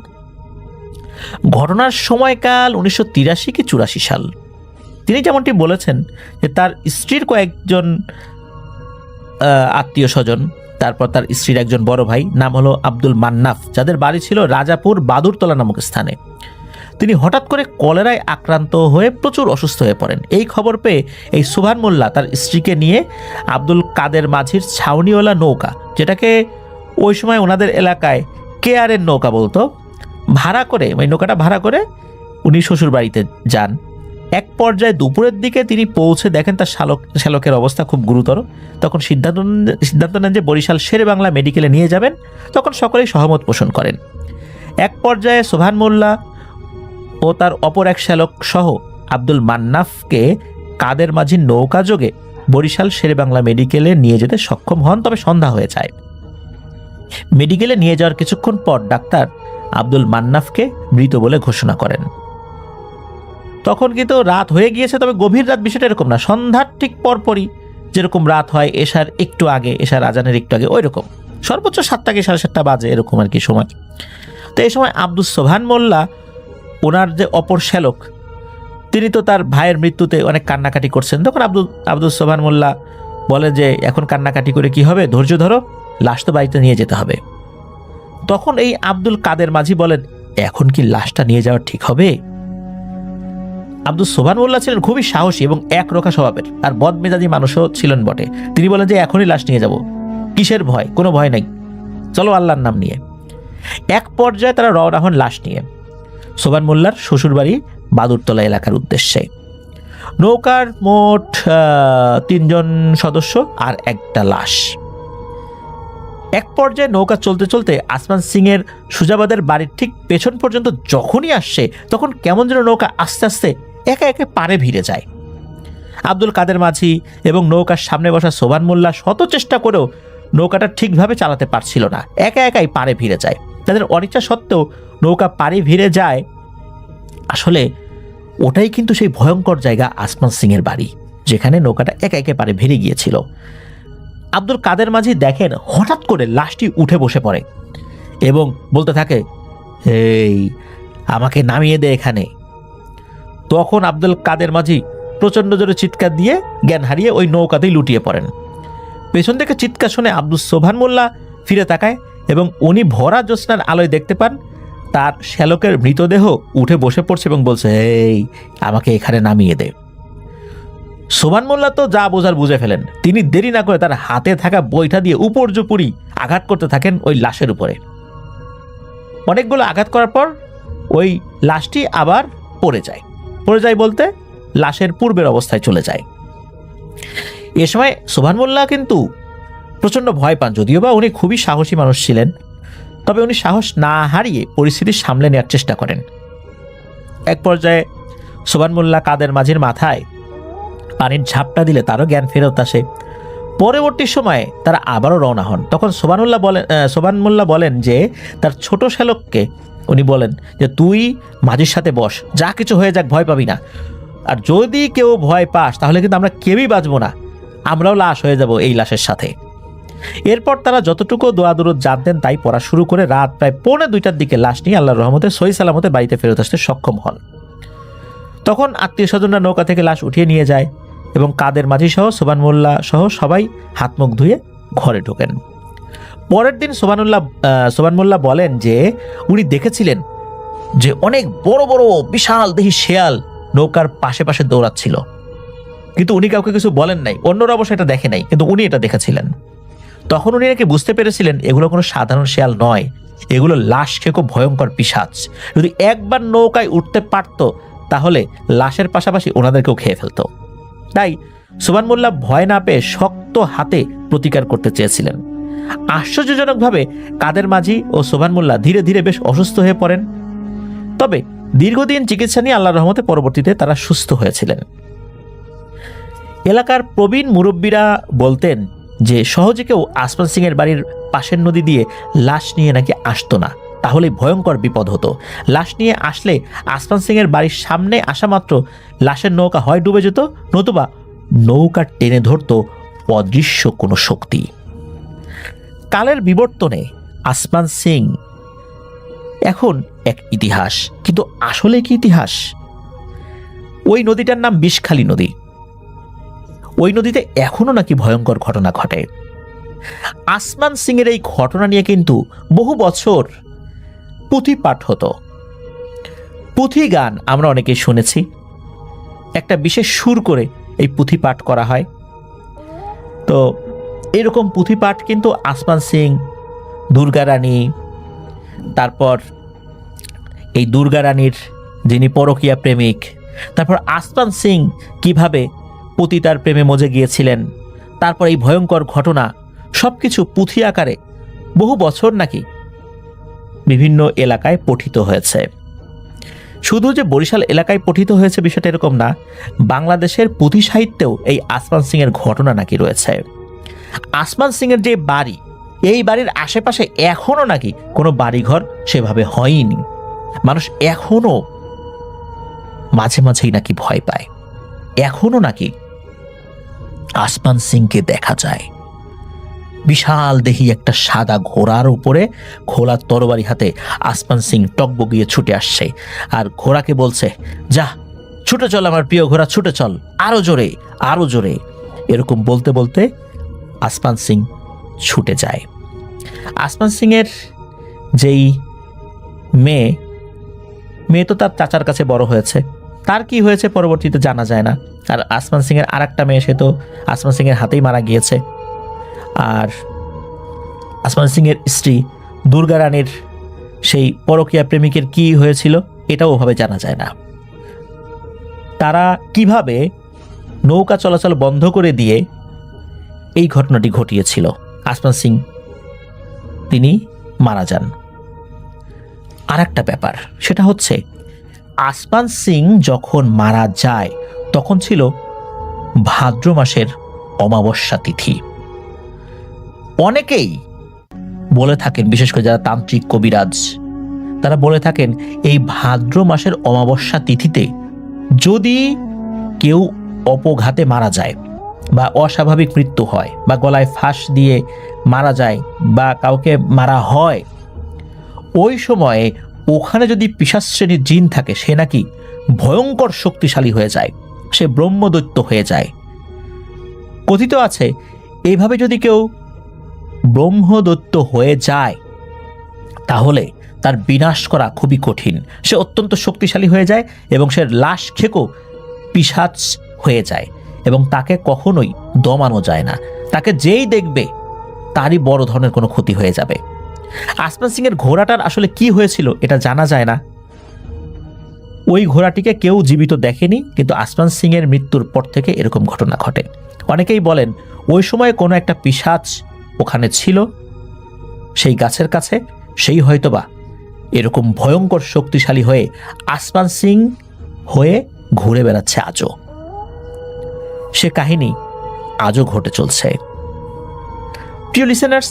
ঘটনার সময়কাল 1983 কি 84 সাল। তিনি যেমনটি বলেছেন যে তার স্ত্রীর কয়েকজন আত্মীয় স্বজন, তারপর তার স্ত্রীর একজন বড় ভাই, নাম হলো আব্দুল মান্নাফ, যাদের বাড়ি ছিল রাজাপুর বাদুরতলা নামক স্থানে, তিনি হঠাৎ করে কলেরায় আক্রান্ত হয়ে প্রচুর অসুস্থ হয়ে পড়েন। এই খবর পেয়ে এই সোবহান মোল্লা তার স্ত্রীকে নিয়ে আব্দুল কাদের মাঝির ছাউনিওয়ালা নৌকা, যেটাকে ওই সময় ওনাদের এলাকায় কেয়ারের নৌকা বলতো, ভাড়া করে, ওই নৌকাটা ভাড়া করে উনি শ্বশুর বাড়িতে যান। এক পর্যায়ে দুপুরের দিকে তিনি পৌঁছে দেখেন তার শ্যালকের অবস্থা খুব গুরুতর। তখন সিদ্ধান্ত নেন যে বরিশাল শেরেবাংলা মেডিকেলে নিয়ে যাবেন। তখন সকলেই সহমত পোষণ করেন। এক পর্যায়ে সোবহান মোল্লা ও তার অপর এক শ্যালক সহ আব্দুল মান্নাফকে কাদের মাঝির নৌকা যোগে বরিশাল শেরেবাংলা মেডিকেলে নিয়ে যেতে সক্ষম হন। তবে সন্ধ্যা হয়ে যায়। মেডিকেলে নিয়ে যাওয়ার কিছুক্ষণ পর ডাক্তার আব্দুল মান্নাফকে মৃত বলে ঘোষণা করেন। তখন কিন্তু রাত হয়ে গিয়েছে, তবে গভীর রাত বিষয়টা এরকম না, সন্ধ্যার ঠিক পরপরই যেরকম রাত হয়, এশার একটু আগে, এশার আজানের একটু আগে, ওই রকম সর্বোচ্চ 7টা কি 7:30 বাজে এরকম আর কি সময়। তো এই সময় আব্দুস সোবহান মোল্লা, ওনার যে অপর শ্যালক, তিনি তো তার ভাইয়ের মৃত্যুতে অনেক কান্নাকাটি করছেন। তখন আব্দুস সোবহান মোল্লা বলে যে এখন কান্নাকাটি করে কি হবে, ধৈর্য ধরো, লাশ তো বাড়িতে নিয়ে যেতে হবে। তখন এই আব্দুল কাদের মাঝি বলেন, এখন কি লাশটা নিয়ে যাওয়া ঠিক হবে? আব্দুস সোবহান মোল্লা ছিলেন খুবই সাহসী এবং একরোখা স্বভাবের, আর বদমেজাজি মানুষও ছিলেন বটে। তিনি বলেন যে এখনই লাশ নিয়ে যাব, কিসের ভয়, কোনো ভয় নেই, চলো আল্লাহর নাম নিয়ে। এক পর্যায়ে তারা রওনা হন লাশ নিয়ে সোবহান মোল্লার শ্বশুরবাড়ি বাদুরতলা এলাকার উদ্দেশ্যে। নৌকার মোট 3 জন সদস্য আর একটা লাশ। এক পর্যায়ে নৌকা চলতে চলতে আসমান সিংয়ের সুজাবাদের বাড়ির ঠিক পেছন পর্যন্ত যখনই আসছে, তখন কেমন যেন নৌকা আস্তে আস্তে একে একে পাড়ে ভিড়ে যায়। আব্দুল কাদের মাঝি এবং নৌকার সামনে বসা সোবহান মোল্লা শত চেষ্টা করেও নৌকাটা ঠিকভাবে চালাতে পারছিল না, একা একাই পাড়ে ভিড়ে যায়। তাদের অনিচ্ছা সত্ত্বেও নৌকা পাড়ে ভিড়ে যায়। আসলে ওটাই কিন্তু সেই ভয়ঙ্কর জায়গা আসমান সিংয়ের বাড়ি, যেখানে নৌকাটা একে একে পাড়ে ভিড়ে গিয়েছিল। আব্দুল কাদের মাঝি দেখেন হঠাৎ করে লাশটি উঠে বসে পড়ে এবং বলতে থাকে, এই আমাকে নামিয়ে দে এখানে। তখন আব্দুল কাদের মাঝি প্রচণ্ড জোরে চিৎকার দিয়ে জ্ঞান হারিয়ে ওই নৌকাতেই লুটিয়ে পড়েন। পেছন থেকে চিৎকার শুনে আব্দুস সোবহান মোল্লা ফিরে তাকায় এবং উনি ভরা জ্যোৎস্নার আলোয় দেখতে পান তার শ্যালকের মৃতদেহ উঠে বসে পড়ছে এবং বলছে, এই আমাকে এখানে নামিয়ে দে। সোবহান মোল্লা তো যা বোঝার বুঝে ফেলেন। তিনি দেরি না করে তার হাতে থাকা বৈঠা দিয়ে উপর্যুপরি আঘাত করতে থাকেন ওই লাশের উপরে। অনেকগুলো আঘাত করার পর ওই লাশটি আবার পড়ে যায় বলতে লাশের পূর্বের অবস্থায় চলে যায়। এ সময় সোবহান মোল্লা কিন্তু প্রচণ্ড ভয় পান, যদিও বা উনি খুবই সাহসী মানুষ ছিলেন। তবে উনি সাহস না হারিয়ে পরিস্থিতি সামলে নেওয়ার চেষ্টা করেন। এক পর্যায়ে সোবহান মোল্লা কাদের মাঝির মাথায় পানির ঝাপটা দিলে তারও জ্ঞান ফেরত আসে। পরবর্তী সময়ে তারা আবারও রওনা হন। তখন সোবহান মোল্লা বলেন যে তার ছোট শ্যালককে উনি বলেন যে তুই মাঝির সাথে বস, যা কিছু হয়ে যাক ভয় পাবি না, আর যদি কেউ ভয় পাস তাহলে কিন্তু আমরা কেউই বাঁচবো না, আমরাও লাশ হয়ে যাব এই লাশের সাথে। এরপর তারা যতটুকু দোয়া দরুদ জানতেন তাই পড়া শুরু করে রাত প্রায় 1:45টার দিকে লাশ নিয়ে আল্লাহর রহমতে সহি সালামতে বাড়িতে ফেরত আসতে সক্ষম হন। তখন আত্মীয় স্বজনরা নৌকা থেকে লাশ উঠিয়ে নিয়ে যায় এবং কাদের মাঝি সহ সোবান মোল্লা সহ সবাই হাত মুখ ধুয়ে ঘরে ঢোকেন। পরের দিন সোবান মোল্লা বলেন যে উনি দেখেছিলেন যে অনেক বড় বড় বিশাল দেহি শেয়াল নৌকার পাশে পাশে দৌড়াচ্ছিল, কিন্তু উনি কাউকে কিছু বলেন নাই। অন্যরা অবশ্য এটা দেখে নাই, কিন্তু উনি এটা দেখেছিলেন। তখন উনি নাকি বুঝতে পেরেছিলেন এগুলো কোনো সাধারণ শেয়াল নয়, এগুলো লাশ খেকো ভয়ঙ্কর পিশাচ। যদি একবার নৌকায় উঠতে পারত তাহলে লাশের পাশাপাশি ওনাদেরকেও খেয়ে ফেলত। তাই সোবান মোল্লা ভয় না পেয়ে শক্ত হাতে প্রতিকার করতে চেয়েছিলেন। আশ্চর্যজনকভাবে কাদের মাঝি ও সোবান মোল্লা ধীরে ধীরে বেশ অসুস্থ হয়ে পড়েন। তবে দীর্ঘদিন চিকিৎসা নিয়ে আল্লাহর রহমতে পরবর্তীতে তারা সুস্থ হয়েছিলেন। এলাকার প্রবীণ মুরব্বীরা বলতেন যে সহজে কেউ আসমান সিং এর বাড়ির পাশের নদী দিয়ে লাশ নিয়ে নাকি আসতো না, তাহলে ভয়ঙ্কর বিপদ হতো। লাশ নিয়ে আসলে আসমান সিং এর বাড়ির সামনে আসা মাত্র লাশের নৌকা হয় ডুবে যেত, নতুবা নৌকা টেনে ধরত অদৃশ্য কোনো শক্তি। কালের বিবর্তনে আসমান সিং এখন এক ইতিহাস, কিন্তু আসলে কি ইতিহাস? ওই নদীটার নাম বিষখালী নদী। ওই নদীতে এখনো নাকি ভয়ঙ্কর ঘটনা ঘটে। আসমান সিং এর এই ঘটনা নিয়ে কিন্তু বহু বছর পুঁথি পাঠ হতো। পুঁথি গান আমরা অনেকে শুনেছি, একটা বিশেষ সুর করে এই পুঁথি পাঠ করা হয়। তো এরকম পুঁথি পাঠ কিন্তু আসমান সিং, দুর্গা রানী, তারপর এই দুর্গা রানীর যিনি পরকীয়া প্রেমিক, তারপর আসমান সিং কিভাবে পতিতার প্রেমে মজে গিয়েছিলেন, তারপর এই ভয়ঙ্কর ঘটনা সবকিছু পুঁথি আকারে বহু বছর নাকি বিভিন্ন এলাকায় পঠিত হয়েছে। শুধু যে বরিশাল এলাকায় পঠিত হয়েছে বিষয়টা এরকম না, বাংলাদেশের পুঁথি সাহিত্যেও এই আসমান সিং এর ঘটনা নাকি রয়েছে। আসমান সিং এর যে বাড়ি, এই বাড়ির আশেপাশে এখনো নাকি কোনো বাড়িঘর সেভাবে হয়নি। মানুষ এখনো মাঝে মাঝেই নাকি ভয় পায়, এখনো নাকি আসমান সিংকে দেখা যায়। বিশাল দেহি একটা সাদা ঘোড়ার উপরে খোলা তরবারি হাতে আসমান সিং টকবগিয়ে ছুটে আসছে, আর ঘোড়াকে বলছে, যা ছুটে চল আমার প্রিয় ঘোড়া, ছুটে চল, আরো জোরে আরো জোরে। এরকম বলতে বলতে আসমান সিং ছুটে যায়। আসমান সিং এর যেই মেয়ে তো তার চাচার কাছে বড় হয়েছে, তার কি হয়েছে পরবর্তীতে জানা যায় না। আর আসমান সিং এর আর একটা মেয়ে, সে তো আসমান সিং এর হাতেই মারা গিয়েছে। আর আসমান সিং এর স্ত্রী দুর্গা রানীর সেই পরকীয়া প্রেমিকের কি হয়েছিল এটাও ওভাবে জানা যায় না। তারা কিভাবে নৌকা চলাচল বন্ধ করে দিয়ে এই ঘটনাটি ঘটিয়েছিল, আসমান সিং তিনি মারা যান। আর একটা ব্যাপার, সেটা হচ্ছে আসমান সিং যখন মারা যায় তখন ছিল ভাদ্র মাসের অমাবস্যা তিথি। অনেকেই বলে থাকেন, বিশেষ করে যারা তান্ত্রিক কবিরাজ, তারা বলে থাকেন এই ভাদ্র মাসের অমাবস্যা তিথিতে যদি কেউ অপঘাতে মারা যায় বা অস্বাভাবিক মৃত্যু হয় বা গলায় ফাঁস দিয়ে মারা যায় বা কাউকে মারা হয়, ওই সময়ে ওখানে যদি পিশাচ শ্রেণীর জিন থাকে সে নাকি ভয়ঙ্কর শক্তিশালী হয়ে যায়, সে ব্রহ্মদৈত্য হয়ে যায়। কথিত আছে এইভাবে যদি কেউ ব্রহ্মদৈত্য হয়ে যায় তাহলে তার বিনাশ করা খুবই কঠিন, সে অত্যন্ত শক্তিশালী হয়ে যায় এবং সে লাশ খেকো পিশাচ হয়ে যায় এবং তাকে কখনোই দমানো যায় না। তাকে যেই দেখবে তারই বড় ধরনের কোনো ক্ষতি হয়ে যাবে। আসমান সিং এর ঘোড়াটার আসলে কি হয়েছিল এটা জানা যায় না। ওই ঘোড়াটিকে কেউ জীবিত দেখেনি, কিন্তু আসমান সিং এর মৃত্যুর পর থেকে এরকম ঘটনা ঘটে। অনেকেই বলেন ওই সময় কোনো একটা পিশাচ ওখানে ছিল সেই গাছের কাছে, সেই হয়তোবা এরকম ভয়ঙ্কর শক্তিশালী হয়ে আসমান সিং হয়ে ঘুরে বেড়াচ্ছে আজও। সে কাহিনী আজও ঘটে চলছে। প্রিয় লিসেনার্স,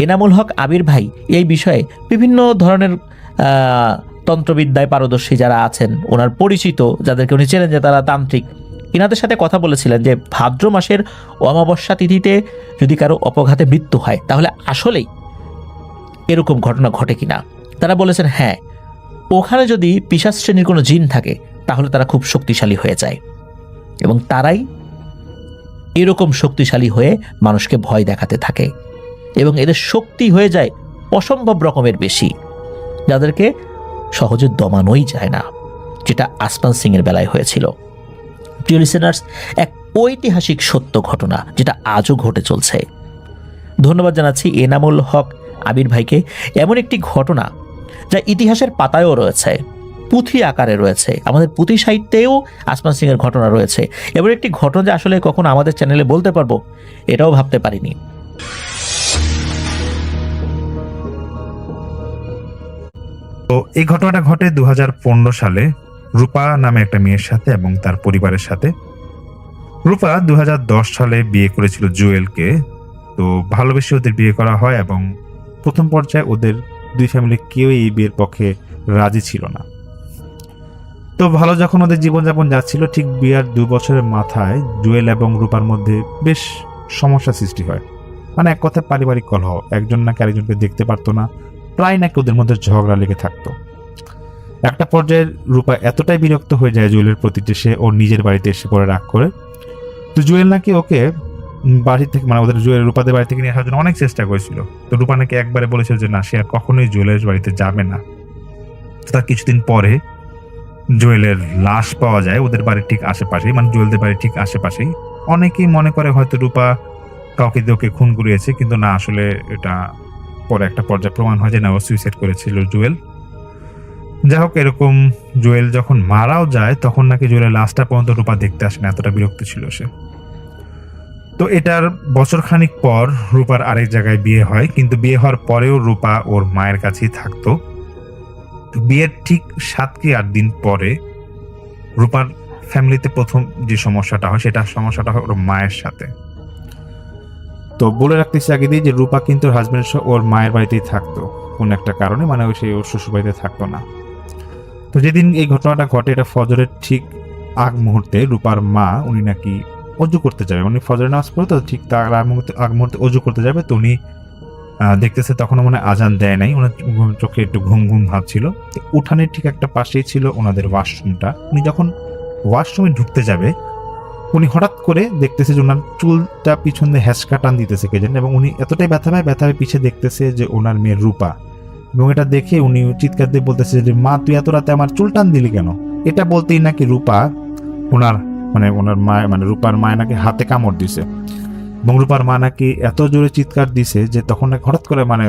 এনামুল হক আবির ভাই এই বিষয়ে বিভিন্ন ধরনের তন্ত্রবিদ্যায় পারদর্শী যারা আছেন, ওনার পরিচিত যাদেরকে উনি চেনেন যে তারা তান্ত্রিক, এনাদের সাথে কথা বলেছিলেন যে ভাদ্র মাসের অমাবস্যা তিথিতে যদি কারো অপঘাতে মৃত্যু হয় তাহলে আসলেই এরকম ঘটনা ঘটে কিনা। তারা বলেছেন হ্যাঁ, ওখানে যদি পিশাচ শ্রেণীর কোনো জিন থাকে তাহলে তারা খুব শক্তিশালী হয়ে যায় এবং তারাই এরকম শক্তিশালী হয়ে মানুষকে ভয় দেখাতে থাকে এবং এদের শক্তি হয়ে যায় অসম্ভব রকমের বেশি, যাদেরকে সহজে দমানোই যায় না, যেটা আসমান সিংয়ের বেলায় হয়েছিল। প্রিয় লিসেনার্স, এক ঐতিহাসিক সত্য ঘটনা যেটা আজও ঘটে চলছে। ধন্যবাদ জানাচ্ছি এনামুল হক আবির ভাইকে। এমন একটি ঘটনা যা ইতিহাসের পাতায়ও রয়েছে, পুঁথি আকারে রয়েছে, আমাদের পুঁথি সাহিত্যেও আসমান সিংয়ের ঘটনা রয়েছে। এবার একটি ঘটনা যে আসলে কখনো আমাদের চ্যানেলে বলতে পারবো এটাও ভাবতে পারিনি। তো এই ঘটনাটা ঘটে 2015 সালে রূপা নামে একটা মেয়ের সাথে এবং তার পরিবারের সাথে। রূপা 2010 সালে বিয়ে করেছিল জুয়েলকে। তো ভালোবেসে ওদের বিয়ে করা হয় এবং প্রথম পর্যায়ে ওদের দুই ফ্যামিলি কেউ এই বিয়ের পক্ষে রাজি ছিল না। তো ভালো যখন ওদের জীবনযাপন যাচ্ছিল, ঠিক বিয়ার 2 বছরের মাথায় জুয়েল এবং রূপার মধ্যে বেশ সমস্যা সৃষ্টি হয়। মানে এক কথায় পারিবারিক কলহ, একজন নাকি আরেকজনকে দেখতে পারতো না, প্রায় নাকি ওদের মধ্যে ঝগড়া লেগে থাকতো। একটা পর্যায়ে রূপা এতটাই বিরক্ত হয়ে যায় জুয়েলের প্রতি যে সে ওর নিজের বাড়িতে এসে পরে রাগ করে। তো জুয়েল নাকি ওকে বাড়ি থেকে, মানে ওদের জুয়েল রূপাদের বাড়ি থেকে নিয়ে আসার জন্য অনেক চেষ্টা করেছিল। তো রূপা নাকি একবারে বলেছিল যে না, সে আর কখনোই জুয়েলের বাড়িতে যাবে না। তার কিছুদিন পরে জুয়েলের লাশ পাওয়া যায় ওদের বাড়ির ঠিক আশেপাশেই, মানে জুয়েলদের বাড়ির ঠিক আশেপাশেই। অনেকেই মনে করে হয়তো রূপা কাউকে দিয়ে ওকে খুন করিয়েছে, কিন্তু না, আসলে এটা পরে একটা পর্যায়ে প্রমাণ হয় যে না, ও সুইসাইড করেছিল জুয়েল। যাই হোক, এরকম জুয়েল যখন মারাও যায় তখন নাকি জুয়েলের লাশটা পর্যন্ত রূপা দেখতে আসে না, এতটা বিরক্ত ছিল সে। তো এটার বছর খানিক পর রূপার আরেক জায়গায় বিয়ে হয়, কিন্তু বিয়ে হওয়ার পরেও রূপা ওর মায়ের কাছেই থাকতো। তো বিয়ের ঠিক 7 কি 8 দিন পরে রূপার ফ্যামিলিতে প্রথম যে সমস্যাটা হয় সমস্যাটা হয় ওর মায়ের সাথে। তো বলে রাখতেছি আগে দিয়ে যে রূপা কিন্তু হাজবেন্ডের সাথে ওর মায়ের বাড়িতেই থাকতো কোন একটা কারণে, মানে সে ওর শ্বশুর বাড়িতে থাকতো না। তো যেদিন এই ঘটনাটা ঘটে, এটা ফজরের ঠিক আগ মুহূর্তে রূপার মা, উনি নাকি অজু করতে যাবে, উনি ফজরের নামাজ পড়ে, তো ঠিক তার আগ মুহূর্তে অজু করতে যাবে। তো উনি দেখতেছে তখনও মনে আজান দেয় নাই, ওনার চোখে একটু ঘুম ঘুম ভাব ছিল। উঠানের ঠিক একটা পাশেই ছিল ওনাদের ওয়াশরুমটা। উনি যখন ওয়াশরুমে ঢুকতে যাবে, উনি হঠাৎ করে দেখতেছে যে ওনার চুলটা পিছন দিয়ে হ্যাঁচকা টান দিতেছে কে যেন, এবং উনি এতটাই ব্যথা পায় পিছিয়ে দেখতেছে যে ওনার মেয়ের রূপা। এবং এটা দেখে উনি চিৎকার দিয়ে বলতেছে যে মা, তুই এত রাতে আমার চুল টান দিলি কেন? এটা বলতেই নাকি রূপা ওনার মা, মানে রূপার মায় নাকি হাতে কামড় দিছে। এবং রূপার মা নাকি এত জোরে চিৎকার দিছে যে তখন নাকি হঠাৎ করে, মানে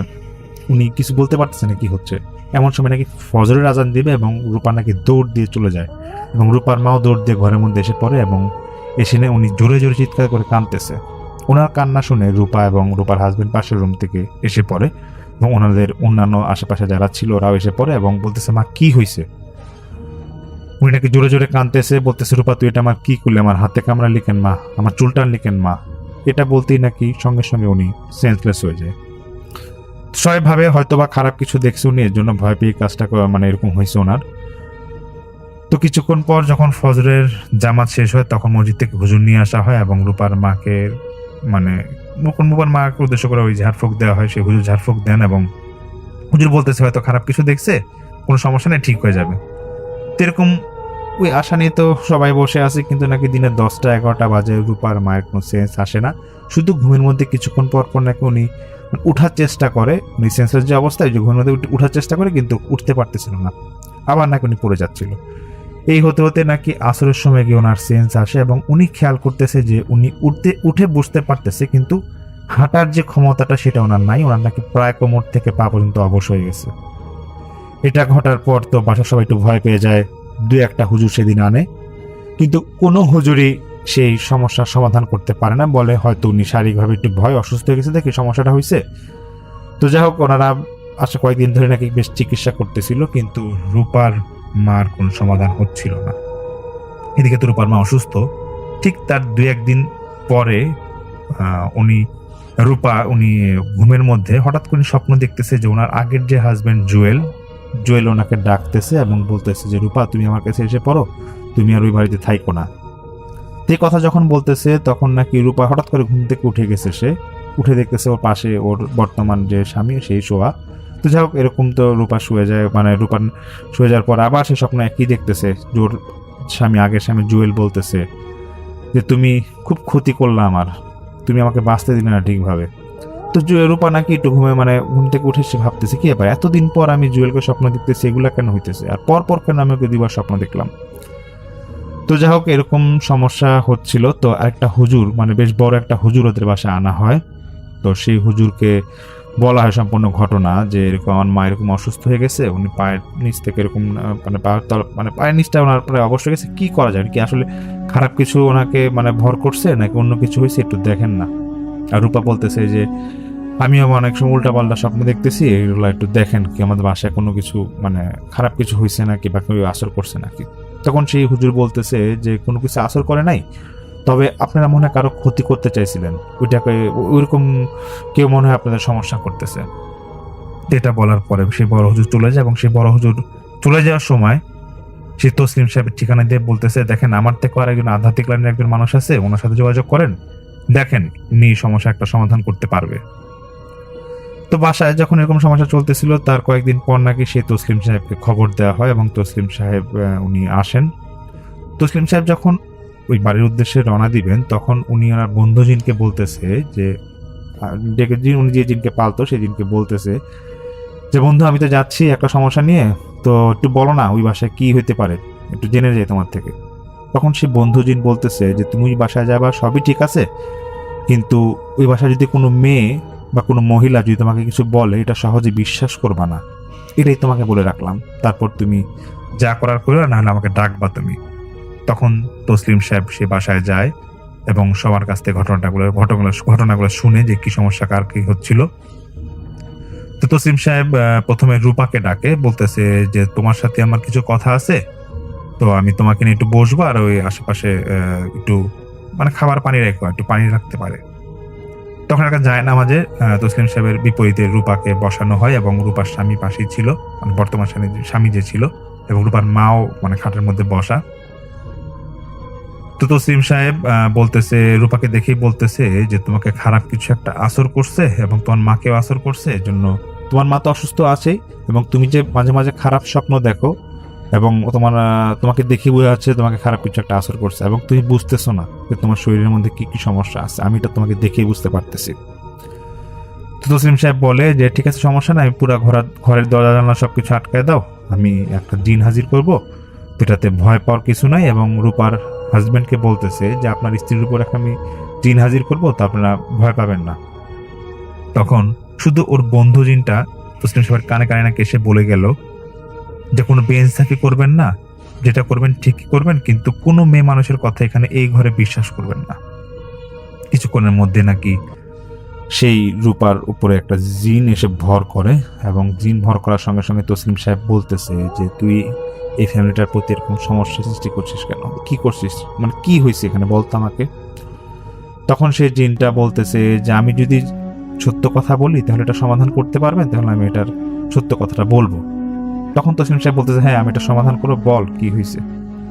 উনি কিছু বলতে পারতেছে না কি হচ্ছে। এমন সময় নাকি ফজরের আজান দিবে এবং রূপা নাকি দৌড় দিয়ে চলে যায়, এবং রূপার মাও দৌড় দিয়ে ঘরের মধ্যে এসে পড়ে, এবং এসে উনি জোরে জোরে চিৎকার করে কাঁদতেছে। ওনার কান্না শুনে রূপা এবং রূপার হাজবেন্ড পাশের রুম থেকে এসে পড়ে, এবং ওনাদের অন্যান্য আশেপাশে যারা ছিল ওরাও এসে পড়ে এবং বলতেছে মা, কি হয়েছে? উনি নাকি জোরে জোরে কাঁদতেছে, বলতেছে রূপা, তুই এটা আমার কি করলে? আমার হাতে কামড়ালি কেন মা? আমার চুল টানলি কেন মা? এটা বলতেই নাকি সঙ্গে সঙ্গে উনি সেন্সলেস হয়ে যায়। সবাই ভাবে হয়তোবা খারাপ কিছু দেখছে উনি, এর জন্য ভয় পেয়ে কাজটা মানে এরকম হয়েছে ওনার। তো কিছুক্ষণ পর যখন ফজরের জামাত শেষ হয় তখন মসজিদ থেকে হুজুর নিয়ে আসা হয়, এবং রূপার মাকে, মানে রূপার মাকে উদ্দেশ্য করে ওই ঝাড়ফুঁক দেওয়া হয়। সেই হুজুর ঝাড়ফুঁক দেন এবং হুজুর বলতেছে হয়তো খারাপ কিছু দেখছে, কোনো সমস্যা নেই, ঠিক হয়ে যাবে। তো এরকম ওই আশা নিয়ে তো সবাই বসে আছে, কিন্তু নাকি দিনের 10টা-11টা বাজে রূপার মায়ের কোনো সেন্স আসে না। শুধু ঘুমের মধ্যে কিছুক্ষণ পর পর নাকি উনি উঠার চেষ্টা করে, উনি সেন্সের যে অবস্থায় যে ঘুমের মধ্যে উঠার চেষ্টা করে, কিন্তু উঠতে পারতেছিল না, আবার নাকি উনি পড়ে যাচ্ছিল। এই হতে হতে নাকি আসরের সময় গিয়ে ওনার সেন্স আসে, এবং উনি খেয়াল করতেছে যে উনি উঠে বসতে পারতেছে, কিন্তু হাঁটার যে ক্ষমতাটা সেটা ওনার নাই। ওনার নাকি প্রায় কোমর থেকে পা পর্যন্ত অবশ হয়ে গেছে। এটা ঘটার পর তো বাসার সবাই একটু ভয় পেয়ে যায়। 2-1টা হুজুর সেদিন আনে, কিন্তু কোনো হুজুরই সেই সমস্যার সমাধান করতে পারে না, বলে হয়তো উনি শারীরিকভাবে একটু অসুস্থ হয়ে গেছে দেখে সমস্যাটা হয়েছে। তো যাই হোক, ওনারা আশা কয়েকদিন ধরে নাকি বেশ চিকিৎসা করতেছিল, কিন্তু রূপার মার কোনো সমাধান হচ্ছিল না। এদিকে তো রূপার মা অসুস্থ। ঠিক তার 2-1 দিন পরে উনি ঘুমের মধ্যে হঠাৎ করে স্বপ্ন দেখতেছে যে ওনার আগের যে হাজবেন্ড জুয়েল ওনাকে ডাকতেছে এবং বলতেছে যে রূপা, তুমি আমার কাছে এসে পড়ো, তুমি আর ওই বাড়িতে থাইকো না। এই কথা যখন বলতেছে তখন নাকি রূপা হঠাৎ করে ঘুম থেকে উঠে গেছে। সে উঠে দেখতেছে ওর পাশে ওর বর্তমান যে স্বামী সেই শোয়া। তো যাই হোক, এরকম তো রূপা শুয়ে যায়, মানে রূপা শুয়ে যাওয়ার পর আবার সে স্বপ্ন একই দেখতেছে যে ওর আগের স্বামী জুয়েল বলতেছে যে তুমি খুব ক্ষতি করলে আমার, তুমি আমাকে বাঁচতে দিলে না ঠিকভাবে। তো রূপা নাকি একটু ঘুম থেকে উঠে সে ভাবতেছে কি ব্যাপার, এতদিন পর আমি জুয়েলকে স্বপ্ন দেখতেছি, এগুলা কেন হইতেছে, আর পর কেন আমি ওকে দুবার স্বপ্ন দেখলাম। তো যাই হোক, এরকম সমস্যা হচ্ছিল। তো আরেকটা হুজুর, বেশ বড় একটা হুজুর ওদের বাসায় আনা হয়। তো সেই হুজুরকে বলা হয় সম্পূর্ণ ঘটনা, যে এরকম আমার মা এরকম অসুস্থ হয়ে গেছে, উনি পায়ের নিচ থেকে এরকম পায়ের নিচটা ওনার প্রায় অবস্থা গেছে, কি করা যায়, কি আসলে খারাপ কিছু ওনাকে ভর করছে নাকি অন্য কিছু হয়েছে, একটু দেখেন না। আর রূপা বলতেছে যে আমিও অনেক সময় উল্টাপাল্টা স্বপ্ন দেখতেছি, এগুলো একটু দেখেন কি আমাদের বাসায় কোনো কিছু খারাপ কিছু হয়েছে নাকি বা কেউ আসর করছে নাকি। তখন সেই হুজুর বলতেছে যে কোনো কিছু আসর করে নাই, তবে আপনারা মনে হয় কারো ক্ষতি করতে চাইছিলেন, ওইটাকে ওইরকম কেউ মনে হয় আপনাদের সমস্যা করতেছে। এটা বলার পরে সেই বড় হুজুর চলে যায়, এবং সেই বড় হুজুর চলে যাওয়ার সময় সেই তসলিম সাহেবের ঠিকানা দিয়ে বলতেছে, দেখেন আমার থেকে আর একজন আধ্যাত্মিক লাইনের একজন মানুষ আছে, ওনার সাথে যোগাযোগ করেন, দেখেন উনি সমস্যা একটা সমাধান করতে পারবে। তো বাসায় যখন এরকম সমস্যা চলতেছিল, তার কয়েকদিন পর নাকি সেই তসলিম সাহেবকে খবর দেওয়া হয়, এবং তসলিম সাহেব উনি আসেন। তসলিম সাহেব যখন ওই বাড়ির উদ্দেশ্যে রওনা দিবেন, তখন উনি ওনার বন্ধু জিনকে বলতেছে যে উনি যে জিনকে পালতো সেই জিনকে বলতেছে যে বন্ধু, আমি তো যাচ্ছি একটা সমস্যা নিয়ে, তো একটু বলো না ওই বাসায় কি হইতে পারে, একটু জেনে যাই তোমার থেকে। তখন সেই বন্ধু জিন বলতেছে যে তুমি ওই বাসায় যাবা সবই ঠিক আছে, কিন্তু ওই বাসায় যদি কোনো মেয়ে বা কোনো মহিলা যদি তোমাকে কিছু বলে, এটা সহজে বিশ্বাস করবা না, এটাই তোমাকে বলে রাখলাম। তারপর তুমি যা করার করো, নাহলে আমাকে ডাকবা তুমি। তখন তসলিম সাহেব সে বাসায় যায় এবং সবার কাছ থেকে ঘটনাগুলো শুনে যে কি সমস্যা কার কি হচ্ছিল। তো তসলিম সাহেব প্রথমে রূপাকে ডাকে, বলতেছে যে তোমার সাথে আমার কিছু কথা আছে, তো আমি তোমাকে নিয়ে একটু বসবো, আর ওই আশেপাশে একটু খাবার পানি রেখো, একটু পানি রাখতে পারে। তখন একটা জায়নামাজে তসলিম সাহেবের বিপরীতে রূপাকে বসানো হয়, এবং রূপার স্বামী পাশেই ছিল, বর্তমান স্বামী যে ছিল, এবং রূপার মাও খাটের মধ্যে বসা। তো তসলিম সাহেব বলতেছে, রূপাকে দেখেই বলতেছে যে তোমাকে খারাপ কিছু একটা আসর করছে, এবং তোমার মাকেও আসর করছে, এজন্য তোমার মা তো অসুস্থ আছেই, এবং তুমি যে মাঝে মাঝে খারাপ স্বপ্ন দেখো, এবং তোমাকে দেখে বোঝা যাচ্ছে তোমাকে খারাপ কিছু একটা আসর করছে, এবং তুমি বুঝতেছো না যে তোমার শরীরের মধ্যে কি কি সমস্যা আছে, আমি এটা তোমাকে দেখেই বুঝতে পারতেছি। তো তসলিম সাহেব বলে যে ঠিক আছে, সমস্যা না, আমি পুরো ঘরের দরজা জানলা সবকিছু আটকায় দাও, আমি একটা জিন হাজির করবো, এটাতে ভয় পাওয়ার কিছু নাই। এবং রূপার হাজবেন্ডকে বলতেছে যে আপনার স্ত্রীর উপর একটা আমি জিন হাজির করবো, তো আপনারা ভয় পাবেন না। তখন শুধু ওর বন্ধু জিনটা তসলিম সাহেবের কানে কানে নাকি এসে বলে গেল যে কোনো বেইনসাফি করবেন না, যেটা করবেন ঠিকই করবেন, কিন্তু কোনো মেয়ে মানুষের কথা এখানে এই ঘরে বিশ্বাস করবেন না। কিছুক্ষণের মধ্যে নাকি সেই রূপার উপরে একটা জিন এসে ভর করে, এবং জিন ভর করার সঙ্গে সঙ্গে তসলিম সাহেব বলতেছে যে তুই এই ফ্যামিলিটার প্রতি এরকম সমস্যা সৃষ্টি করছিস কেন, কি করছিস, কি হয়েছে এখানে বলতো আমাকে। তখন সেই জিনটা বলতেছে যে আমি যদি সত্য কথা বলি তাহলে এটা সমাধান করতে পারবেন, তাহলে আমি এটার সত্য কথাটা বলবো। তখন তসলিম সাহেব বলতেছে হ্যাঁ, আমি এটা সমাধান করবো, বল কি হয়েছে,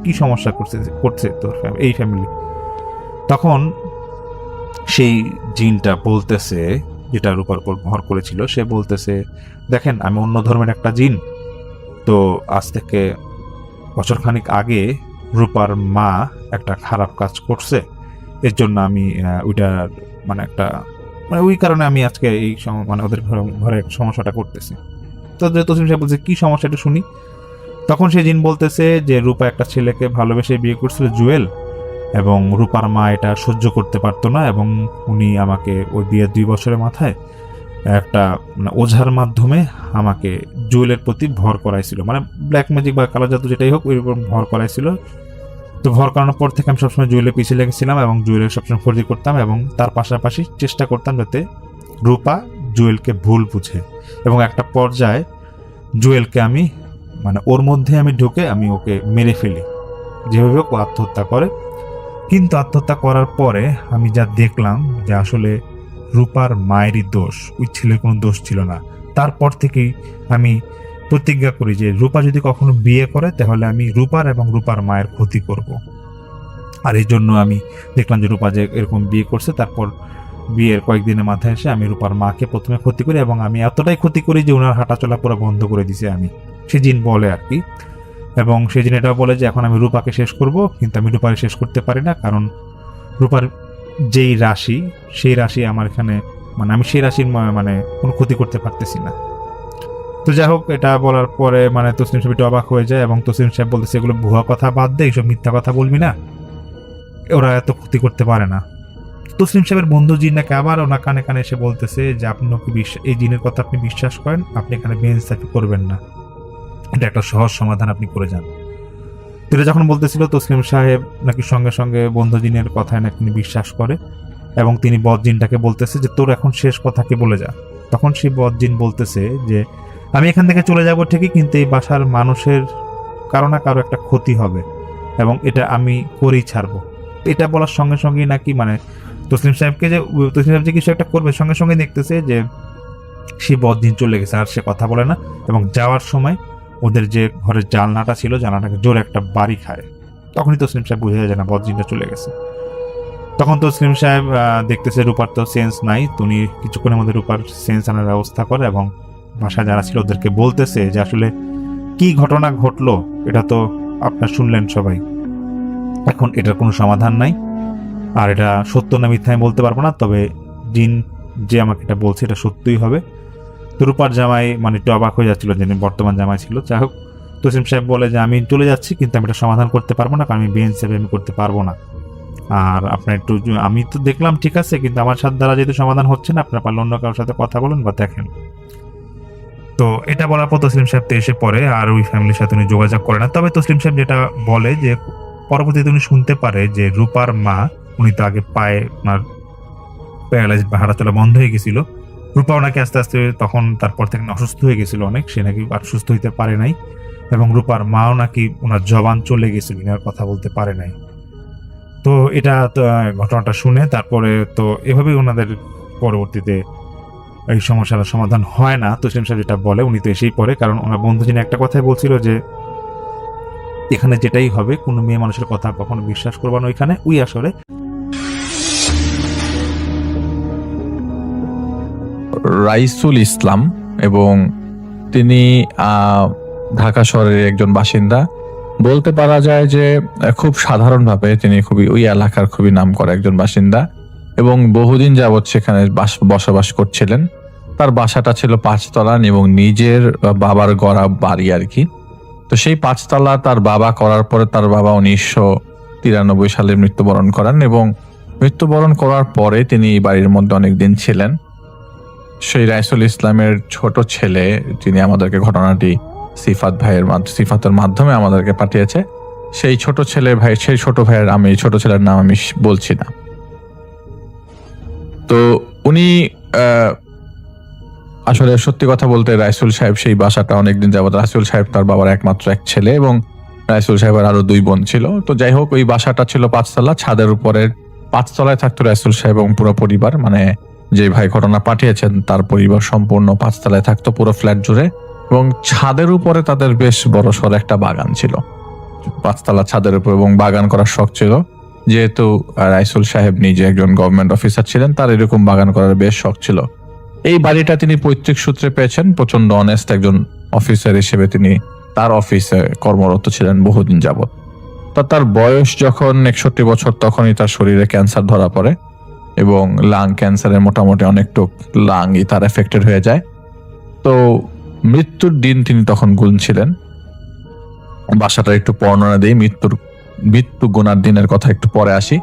কি সমস্যা করছে তোর এই ফ্যামিলি। তখন সেই জিনটা বলতেছে, যেটা রূপার উপর ভর করেছিল, সে বলতেছে দেখেন আমি অন্য ধর্মের একটা জিন, তো আজ থেকে বছরখানিক আগে রূপার মা একটা খারাপ কাজ করছে, এর জন্য আমি ওইটার একটা ওই কারণে আমি আজকে এই ওদের ঘরে সমস্যাটা করতেছি। তো তসলিম সাহেব বলছে কি সমস্যা একটু শুনি। তখন সেই জিন বলতেছে যে রূপা একটা ছেলেকে ভালোবেসে বিয়ে করছিল, জুয়েল, এবং রূপার মা এটা সহ্য করতে পারতো না, এবং উনি আমাকে ওই বিয়ের 2 বছরের মাথায় একটা ওঝার মাধ্যমে আমাকে জুয়েলের প্রতি ভর করাইছিল, ব্ল্যাক ম্যাজিক বা কালো জাদু যেটাই হোক, ওই রকম ভর করাইছিল। তো ভর করানোর পর থেকে আমি সবসময় জুয়েলের পিছিয়ে লেগেছিলাম, এবং জুয়েলের সবসময় ক্ষতি করতাম, এবং তার পাশাপাশি চেষ্টা করতাম যাতে রূপা জুয়েলকে ভুল বুঝে, এবং একটা পর্যায়ে জুয়েলকে আমি ওর মধ্যে আমি ঢুকে আমি ওকে মেরে ফেলি, যেভাবে ও আত্মহত্যা করে। কিন্তু আত্মহত্যা করার পরে আমি যা দেখলাম যে আসলে রূপার মায়েরই দোষ, ওই ছেলের কোনো দোষ ছিল না। তারপর থেকেই আমি প্রতিজ্ঞা করি যে রূপা যদি কখনো বিয়ে করে তাহলে আমি রূপার এবং রূপার মায়ের ক্ষতি করব। আর এই জন্য আমি দেখলাম যে রূপা যে এরকম বিয়ে করছে, তারপর বিয়ের কয়েকদিনের মাথায় এসে আমি রূপার মাকে প্রথমে ক্ষতি করি, এবং আমি এতটাই ক্ষতি করি যে ওনার হাঁটাচলা পুরো বন্ধ করে দিছে আমি, সে জিন বলে আর কি। এবং সেই জিন এটাও বলে যে এখন আমি রূপাকে শেষ করব, কিন্তু আমি রূপাকে শেষ করতে পারি না, কারণ রূপার যেই রাশি, সেই রাশি আমার এখানে, মানে আমি সেই রাশির মানে কোনো ক্ষতি করতে পারতেছি না। তো যাই হোক, এটা বলার পরে মানে তসলিম সাহেব একটু অবাক হয়ে যায় এবং তসলিম সাহেব বলতেছে, এগুলো ভুয়া কথা বাদ দে, এইসব মিথ্যা কথা বলবি না, ওরা এত ক্ষতি করতে পারে না। তসলিম সাহেবের বন্ধু জিন নাকি আবার ওনার কানে কানে এসে বলতেছে যে আপনি এই জিনের কথা আপনি বিশ্বাস করেন, আপনি এখানে বেইনসাফি করবেন না, এটা একটা সহজ সমাধান আপনি করে যান। তো এটা যখন বলতেছিল, তসলিম সাহেব নাকি সঙ্গে সঙ্গে বন্ধু জিনের কথায় নাকি তিনি বিশ্বাস করে এবং তিনি বদ জিনটাকে বলতেছে যে তোর এখন শেষ কথা কি বলে যা। তখন সেই বদ জিন বলতেছে যে আমি এখান থেকে চলে যাব ঠিকই, কিন্তু এই বাসার মানুষের কারো না কারো একটা ক্ষতি হবে এবং এটা আমি করেই ছাড়বো। এটা বলার সঙ্গে সঙ্গেই নাকি মানে তসলিম সাহেবকে যে তসলিম সাহেব যে কিছু একটা করবে, সঙ্গে সঙ্গে দেখতেছে যে সে বদদিন চলে গেছে, আর সে কথা বলে না এবং যাওয়ার সময় ওদের যে ঘরের জানলাটা ছিল, জানলাটাকে জোরে একটা বাড়ি খায়। তখনই তসলিম সাহেব বুঝে যায় যে না, বদদিনটা চলে গেছে। তখন তসলিম সাহেব দেখতেছে রূপার তো সেন্স নাই, তুমি কিছুক্ষণের মধ্যে রূপার সেন্স আনার ব্যবস্থা করে এবং বাসায় যারা ছিল ওদেরকে বলতেছে যে আসলে কি ঘটনা ঘটলো এটা তো আপনারা শুনলেন সবাই, এখন এটার কোনো সমাধান নাই, আর এটা সত্য না মিথ্যা আমি বলতে পারবো না, তবে জিন যে আমাকে এটা বলছে এটা সত্যই হবে। তো রূপার জামাই মানে একটু অবাক হয়ে যাচ্ছিল, যিনি বর্তমান জামাই ছিল। যাই হোক, তসলিম সাহেব বলে যে আমি চলে যাচ্ছি, কিন্তু আমি এটা সমাধান করতে পারবো না, কারণ আমি বেইনসাফি আমি করতে পারবো না। আর আপনার একটু, আমি তো দেখলাম ঠিক আছে, কিন্তু আমার সাথে দ্বারা যেহেতু সমাধান হচ্ছে না, আপনার পারলে অন্য কারোর সাথে কথা বলুন বা দেখেন। তো এটা বলার পর তসলিম সাহেব তো এসে পড়ে, আর ওই ফ্যামিলির সাথে উনি যোগাযোগ করে না। তবে তসলিম সাহেব যেটা বলে যে পরবর্তীতে উনি শুনতে পারে যে রূপার মা, উনি তো আগে পায়ে ওনার প্যারালাইজ বা হাঁটা চলা বন্ধ হয়ে গেছিল, রূপা ওনাকে আস্তে আস্তে তখন তারপর থেকে অসুস্থ হয়ে গেছিল অনেক, সে নাকি আর সুস্থ হইতে পারে নাই এবং রূপার মাও নাকি ওনার জবান চলে গেছিল, আর কথা বলতে পারে নাই। তো এটা তো ঘটনাটা শুনে তারপরে তো এভাবেই ওনাদের পরবর্তীতে এই সমস্যার সমাধান হয় না। তসলিম সাহেব যেটা বলে, উনি তো এসেই পড়ে, কারণ ওনার বন্ধু যিনি একটা কথাই বলছিল যে এখানে যেটাই হবে, কোনো মেয়ে মানুষের কথা কখনো বিশ্বাস করবা না ওইখানে, ওই আসরে। রাইসুল ইসলাম, এবং তিনি ঢাকা শহরের একজন বাসিন্দা। বলতে পারা যায় যে খুব সাধারণভাবে তিনি খুবই ওই এলাকার খুবই নামকরা একজন বাসিন্দা এবং বহুদিন যাবৎ সেখানে বসবাস করছিলেন। তার বাসাটা ছিল 5 তলা এবং নিজের বাবার গড়া বাড়ি আর কি। তো সেই 5 তলা তার বাবা করার পরে তার বাবা 1993 সালে মৃত্যুবরণ করেন এবং মৃত্যুবরণ করার পরে তিনি এই বাড়ির মধ্যে অনেকদিন ছিলেন। সেই রাইসুল ইসলামের ছোট ছেলে, যিনি আমাদেরকে ঘটনাটি সিফাতের মাধ্যমে আমাদেরকে পাঠিয়েছে, সেই ছোট ভাইয়ের আমি ছোট ছেলের নাম আমি বলছি না। তো উনি আসলে সত্যি কথা বলতে রাইসুল সাহেব সেই বাসাটা অনেকদিন যাবত, রাইসুল সাহেব তার বাবার একমাত্র এক ছেলে এবং রাইসুল সাহেবের আরো 2 বোন ছিল। তো যাই হোক, ওই বাসাটা ছিল 5 তলা, ছাদের উপরের 5 তলায় থাকতো রাইসুল সাহেব এবং পুরো পরিবার, মানে যে ভাই ঘটনা পাঠিয়েছেন তার পরিবার সম্পূর্ণ 5 তলায় থাকতো পুরো ফ্ল্যাট জুড়ে, এবং ছাদের উপরে তাদের বেশ বড় সড় একটা বাগান ছিল 5 তলা ছাদের উপর, এবং বাগান করার শখ ছিল। যেহেতু রাইসুল সাহেব নিজে একজন গভর্নমেন্ট অফিসার ছিলেন, তার এরকম বাগান করার বেশ শখ ছিল। এই বাড়িটা তিনি পৈতৃক সূত্রে পেয়েছেন। প্রচন্ড অনেস্ট একজন অফিসার হিসেবে তিনি তার অফিসে কর্মরত ছিলেন বহুদিন যাবৎ। তার বয়স যখন 61 বছর, তখনই তার শরীরে ক্যান্সার ধরা পড়ে এবং লাং ক্যান্সারের মোটামুটি অনেকটুক লাংই তার এফেক্টেড হয়ে যায়। তো মৃত্যুর দিন তিনি তখন গুনছিলেন। বাসাটা একটু বর্ণনা দিই, মৃত্যু গোনার দিনের কথা একটু পরে আসি।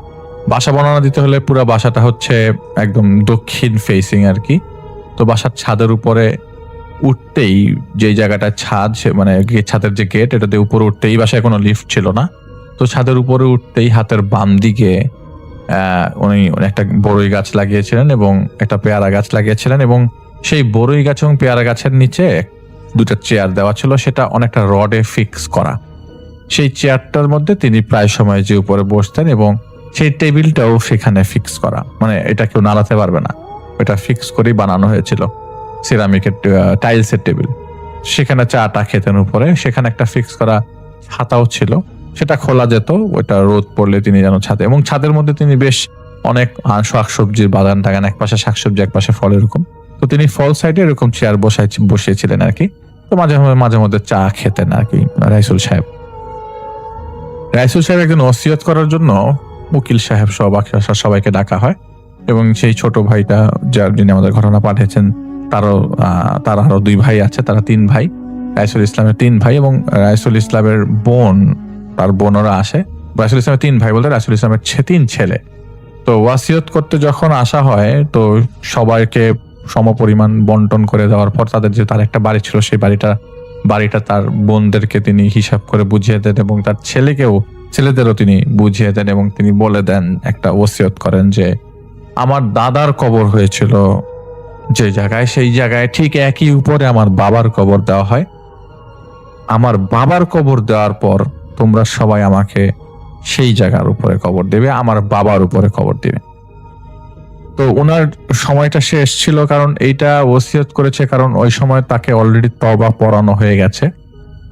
বাসা বর্ণনা দিতে হলে পুরো বাসাটা হচ্ছে একদম দক্ষিণ ফেসিং আর কি। তো বাসার ছাদের উপরে উঠতেই, যে জায়গাটা ছাদ, মানে ছাদের যে গেট, এটাতে উপরে উঠতেই, বাসায় কোনো লিফট ছিল না, তো ছাদের উপরে উঠতেই হাতের বাম দিকে উনি একটা বড়ই গাছ লাগিয়েছিলেন এবং একটা পেয়ারা গাছ লাগিয়েছিলেন, এবং সেই বড়ই গাছ এবং পেয়ারা গাছের নিচে 2টা চেয়ার দেওয়া ছিল, সেটা অনেকটা রডে ফিক্স করা। সেই চেয়ারটার মধ্যে তিনি প্রায় সময় যে উপরে বসতেন এবং সেই টেবিলটাও সেখানে ফিক্স করা, মানে এটা কেউ নাড়াতে পারবে না, এটা ফিক্স করেই বানানো হয়েছিল, সিরামিকের টাইলসের টেবিল। সেখানে চাটা খেতেন উপরে, সেখানে একটা ফিক্স করা ছাতাও ছিল, সেটা খোলা যেত, ওইটা রোদ পড়লে তিনি যেন ছাদে, এবং ছাদের মধ্যে তিনি বেশ অনেক শাকসবজির বাগান টাগান, এক পাশে শাকসবজি এক পাশে ফল, এরকম। তো তিনি ফল সাইডে এরকম চেয়ার বসিয়েছিলেন আর কি। তো মাঝে মধ্যে চা খেতেন আর কি রাইসুল সাহেব। রাইসুল সাহেব একজন ওসিয়ত করার জন্য উকিল সাহেব সহ বাকি সবাইকে ডাকা হয় এবং সেই ছোট ভাইটা যিনি আমাদের ঘটনা পাঠিয়েছেন তার আরো 2 ভাই আছে, তারা 3 ভাই। রাইসুল ইসলামের 3 ভাই এবং রাইসুল ইসলামের বোন, তার বোনরা আসে। রাইসুল ইসলামের 3 ভাই বলতে রাইসুল ইসলামের 3 ছেলে। তো ওয়াসিয়ত করতে যখন আসা হয় তো সবাইকে সমপরিমাণ বন্টন করে দেওয়ার পর তাদের যে তার একটা বাড়ি ছিল সেই বাড়িটা তার বোনদেরকে তিনি হিসাব করে বুঝিয়ে দেন এবং তার ছেলেদেরও তিনি বুঝিয়ে দেন এবং তিনি বলে দেন, একটা ওসিয়ত করেন যে আমার দাদার কবর হয়েছিল যে জায়গায়, সেই জায়গায় ঠিক একই উপরে আমার বাবার কবর দেওয়া হয়। আমার বাবার কবর দেওয়ার পর তোমরা সবাই আমাকে সেই জায়গার উপরে কবর দেবে, আমার বাবার উপরে কবর দেবে। তো ওনার সময়টা শেষ ছিল, কারণ এইটা ওসিয়ত করেছে কারণ ওই সময় তাকে অলরেডি তওবা পড়ানো হয়ে গেছে।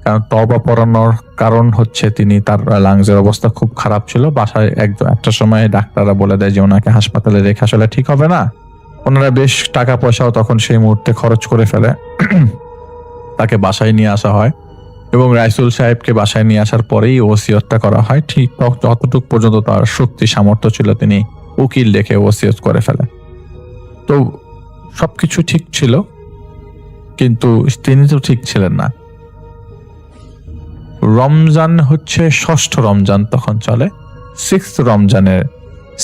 কারণ তওবা পড়ানোর কারণ হচ্ছে তার লাংসের অবস্থা খুব খারাপ ছিল। বাসায় একটা সময় ডাক্তাররা বলে দেয় যে ওনাকে হাসপাতালে রেখে আসলে ঠিক হবে না। ওনারা বেশ টাকা পয়সাও তখন সেই মুহূর্তে খরচ করে ফেলে, তাকে বাসায় নিয়ে আসা হয় এবং রাইসুল সাহেবকে বাসায় নিয়ে আসার পরেই ওসিয়তটা করা হয়। ঠিক যতটুকু পর্যন্ত তার শক্তি সামর্থ্য ছিল তিনি উকিল ডেকে ওসিয়ত করে ফেলে। তো সবকিছু ঠিক ছিল, কিন্তু তিনি তো ঠিক ছিলেন না। রমজান হচ্ছে 6ষ্ঠ রমজান তখন চলে। 6th রমজানের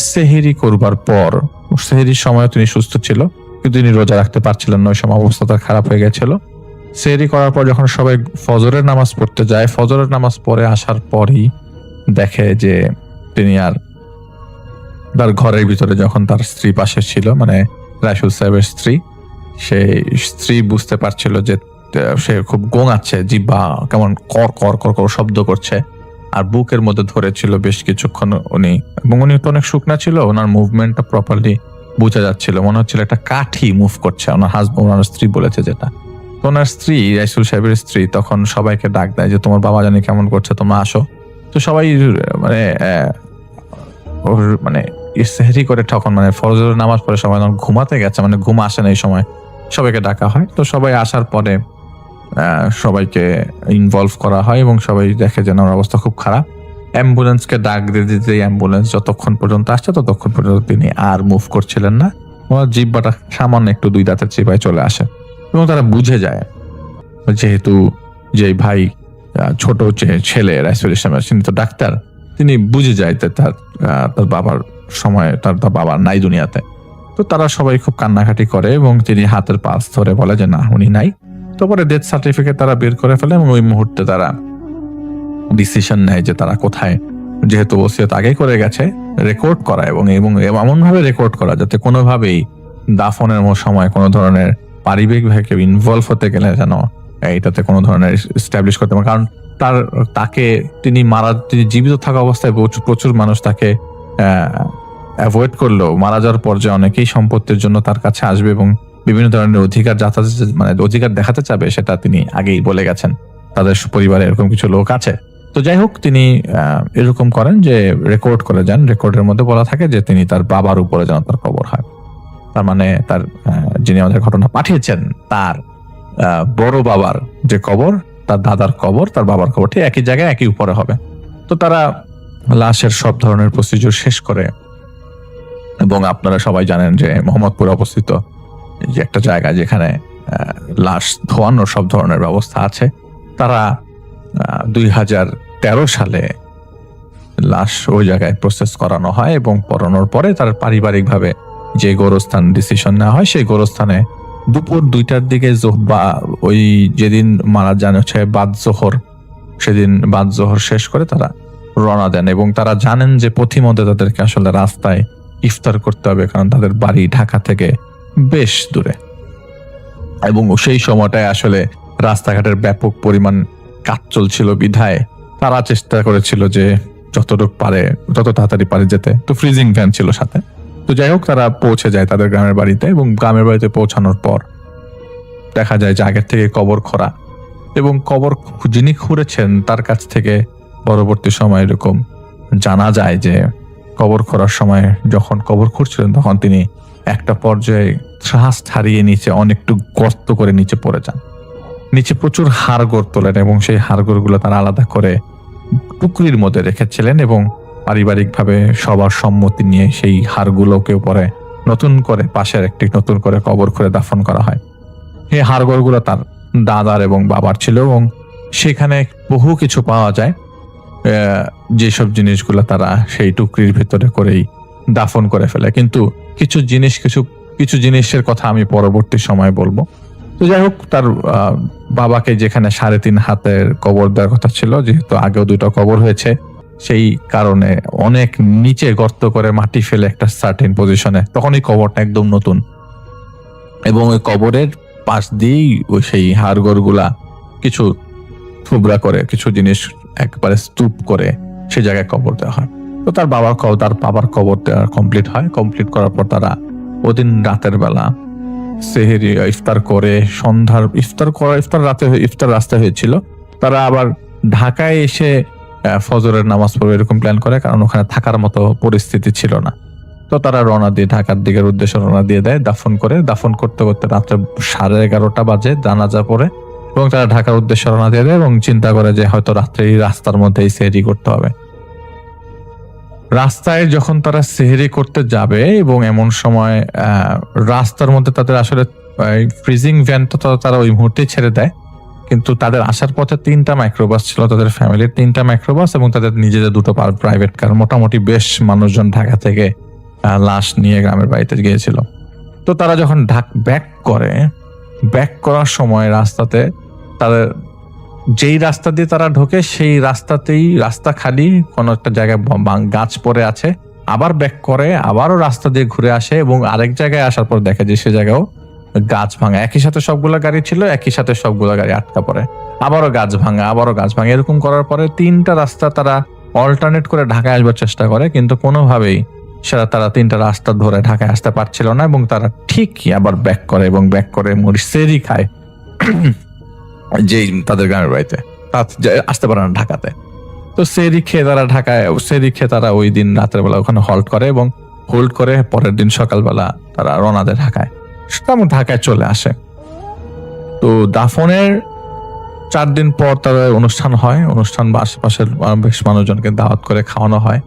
সেহেরি করবার পর, সেহেরির সময় তিনি সুস্থ ছিল কিন্তু তিনি রোজা রাখতে পারছিলেন না, ওই সময় অবস্থা তার খারাপ হয়ে গেছিল। সেহেরি করার পর যখন সবাই ফজরের নামাজ পড়তে যায়, ফজরের নামাজ পড়ে আসার পরই দেখে যে তিনি আর তার ঘরের ভিতরে, যখন তার স্ত্রী পাশে ছিল, মানে রাইসুল সাহেবের স্ত্রী বুঝতে পারছিল যে সে খুব গোঙাচ্ছে, জিহ্বা কেমন কর কর কর কর শব্দ করছে আর বুকের মধ্যে ধরেছিল বেশ কিছুক্ষণ উনি, এবং উনি তো অনেক শুকনা ছিল, ওনার মুভমেন্টটা প্রপারলি বোঝা যাচ্ছিল, মনে হচ্ছিল একটা কাঠি মুভ করছে। ওনার স্ত্রী বলেছে যেটা। তো ওনার স্ত্রী, রাইসুল সাহেবের স্ত্রী, তখন সবাইকে ডাক দেয় যে তোমার বাবা জানি কেমন করছে, তোমরা আসো। তো সবাই মানে সেহরি করে তখন মানে ফজরের নামাজ পড়ে সবাই ঘুমাতে গেছে, মানে ঘুম আসে না এই সময়, সবাইকে ডাকা হয়। তো সবাই আসার পরে সবাইকে ইনভলভ করা হয় এবং সবাই দেখে যে ওনার অবস্থা খুব খারাপ। অ্যাম্বুলেন্সকে ডাক দিতে অ্যাম্বুলেন্স যতক্ষণ পর্যন্ত আসছে ততক্ষণ পর্যন্ত তিনি আর মুভ করছিলেন না। ওনার জিহ্বাটা সামান্য একটু 2 দাঁতের চিপায় চলে আসে এবং তারা বুঝে যায়, যেহেতু যে ভাই ছোট যে ছেলে রাইসুল ইসলামের, তিনি তো ডাক্তার, তিনি বুঝে যায় যে তার বাবার সময় তার বাবা নাই দুনিয়াতে। তো তারা সবাই খুব কান্নাকাটি করে এবং তিনি হাতের পাশ ধরে বলে যে না, উনি নাই। তারপরে ডেথ সার্টিফিকেট তারা বের করে ফেলে এবং ওই মুহূর্তে তারা ডিসিশন নেয় যে তারা কোথায়, যেহেতু ওসিয়ত আগে করে গেছে, রেকর্ড করা এবং এমন ভাবে রেকর্ড করা যাতে কোনোভাবেই দাফনের সময় কোনো ধরনের পারিবারিকভাবে ইনভলভ হতে গেলে যেন এইটাতে কোনো ধরনের এস্টাবলিশ করতে পারে। কারণ তিনি জীবিত থাকা অবস্থায় প্রচুর মানুষ তাকে অ্যাভয়েড করলেও মারা যাওয়ার পর্যায়ে অনেকেই সম্পত্তির জন্য তার কাছে আসবে এবং বিভিন্ন ধরনের অধিকার দেখাতে চাবে, সেটা তিনি আগেই বলে গেছেন। তাদের পরিবারে এরকম কিছু লোক আছে। তো যাই হোক, তিনি এরকম করেন যে রেকর্ড করে যান। রেকর্ডের মধ্যে বলা থাকে যে তিনি তার বাবার উপরে যেন তার কবর হয়। তার মানে তার যিনি আমাদের ঘটনা পাঠিয়েছেন তার বড় বাবার যে কবর, তার দাদার কবর, তার বাবার কবর ঠিক একই জায়গায় একই উপরে হবে। তো তারা লাশের সব ধরনের প্রসিডিউর শেষ করে, এবং আপনারা সবাই জানেন যে মোহাম্মদপুরে অবস্থিত যে একটা জায়গা যেখানে লাশ ধোয়ানোর সব ধরনের ব্যবস্থা আছে, তারা 2013 সালে লাশ ওই জায়গায় প্রসেস করানো হয় এবং পড়ানোর পরে তার পারিবারিকভাবে যে গোরস্থান ডিসিশন নেওয়া হয়, সেই গোরস্থানে দুপুর 2টার দিকে ওই যেদিন মারা যান হচ্ছে বাদ জোহর, সেদিন বাদ জোহর শেষ করে তারা রওনা দেন এবং তারা জানেন যে পথিমধ্যে তাদেরকে আসলে রাস্তায় ইফতার করতে হবে, কারণ তাদের বাড়ি ঢাকা থেকে বেশ দূরে এবং সেই সময়টায় আসলে রাস্তাঘাটের ব্যাপক পরিমাণ কাজ চলছিল বিধায় তারা চেষ্টা করেছিল যে যতটুকু পারে যত তাড়াতাড়ি পারে যেতে। তো ফ্রিজিং ফ্যান ছিল সাথে। তো যাই হোক, তারা পৌঁছে যায় তাদের গ্রামের বাড়িতে এবং গ্রামের বাড়িতে পৌঁছানোর পর দেখা যায় যে আগের থেকে কবর খোঁড়া, এবং কবর যিনি খুঁড়েছেন তার কাছ থেকে পরবর্তী সময় এরকম জানা যায় যে কবর খোঁড়ার সময় যখন কবর খুঁড়ছিলেন তখন তিনি একটা পর্যায়ে শ্বাস হারিয়ে নিচে অনেকটু গর্ত করে নিচে পড়ে যান। নিচে প্রচুর হাড়গোড় তোলেন এবং সেই হাড়গোড়গুলো তারা আলাদা করে টুকরির মধ্যে রেখেছিলেন এবং পারিবারিকভাবে সবার সম্মতি নিয়ে সেই হাড়গুলোকে পরে নতুন করে পাশের একটি নতুন করে কবর করে দাফন করা হয়। এই হাড়গোড়গুলো তার দাদার এবং বাবার ছিল এবং সেখানে বহু কিছু পাওয়া যায়, যেসব জিনিসগুলো তারা সেই টুকরির ভিতরে করেই দাফন করে ফেলে। কিন্তু কিছু জিনিসের কথা আমি পরবর্তী সময় বলবো। তো যাই হোক, তার বাবাকে যেখানে 3.5 হাতের কবর দেওয়ার কথা ছিল, যেহেতু আগেও 2টা কবর হয়েছে, সেই কারণে অনেক নিচে গর্ত করে মাটি ফেলে একটা সার্টেন পজিশনে, তখন এই কবরটা একদম নতুন, এবং ওই কবরের পাশ দিয়েই ওই সেই হাড়গোড়গুলা কিছু থুবড়া করে কিছু জিনিস একবারে স্তূপ করে সে জায়গায় কবর দেওয়া হয়। তো তার বাবার কবর দেওয়া কমপ্লিট হয়। কমপ্লিট করার পর তারা ওদিন রাতের বেলা সেহেরি ইফতার করে ইফতার রাস্তায় হয়েছিল। তারা আবার ঢাকায় এসে ফজরের নামাজ পড়বে এরকম প্ল্যান করে, কারণ ওখানে থাকার মতো পরিস্থিতি ছিল না। তো তারা রওনা দিয়ে ঢাকার দিকের উদ্দেশ্যে রওনা দিয়ে দেয়। দাফন করতে করতে রাত্রে 11:30 বাজে জানাজা পড়ে, এবং তারা ঢাকার উদ্দেশ্যে রওনা দিয়ে দেয় এবং চিন্তা করে যে হয়তো রাত্রে রাস্তার মধ্যেই সেহরি করতে হবে। রাস্তায় যখন তারা সেহরি করতে যাবে এবং এমন সময় রাস্তার মধ্যে তাদের আসলে ফ্রিজিং ভ্যানটা তারা ওই মুহূর্তেই ছেড়ে দেয়, কিন্তু তাদের আসার পথে 3টা মাইক্রোবাস ছিল, তাদের ফ্যামিলির 3টা মাইক্রোবাস এবং তাদের নিজেদের 2টো প্রাইভেট কার। মোটামুটি বেশ মানুষজন ঢাকা থেকে লাশ নিয়ে গ্রামের বাড়িতে গিয়েছিল। তো তারা যখন ব্যাক করার সময় রাস্তাতে তাদের যেই রাস্তা দিয়ে তারা ঢোকে সেই রাস্তাতেই রাস্তা খালি, কোনো একটা জায়গায় গাছ পড়ে আছে। আবার ব্যাক করে আবারও রাস্তা দিয়ে ঘুরে আসে এবং আরেক জায়গায় আসার পর দেখে যে সে জায়গাও গাছ ভাঙা। একই সাথে সবগুলো গাড়ি ছিল, একই সাথে সবগুলো গাড়ি আটকা পড়ে, আবারও গাছ ভাঙা এরকম করার পরে 3টা রাস্তা তারা অল্টারনেট করে ঢাকায় আসবার চেষ্টা করে, কিন্তু কোনোভাবেই তারা 3টা রাস্তা ধরে ঢাকায় আসতে পারছিল না, এবং তারা ঠিকই আবার ব্যাক করে সেহরি খায় যেই তাদের গ্রামের বাড়িতে, আসতে পারে না ঢাকাতে। তো সেহরি খেয়ে তারা ওই দিন রাতের বেলা ওখানে হোল্ড করে পরের দিন সকালবেলা তারা রওনা দেয় ঢাকায়। ঢাকায় চলে আসে। তো দাফনের 4 দিন পর তার অনুষ্ঠান হয়। আশেপাশের বেশ মানুষজনকে দাওয়াত করে খাওয়ানো হয়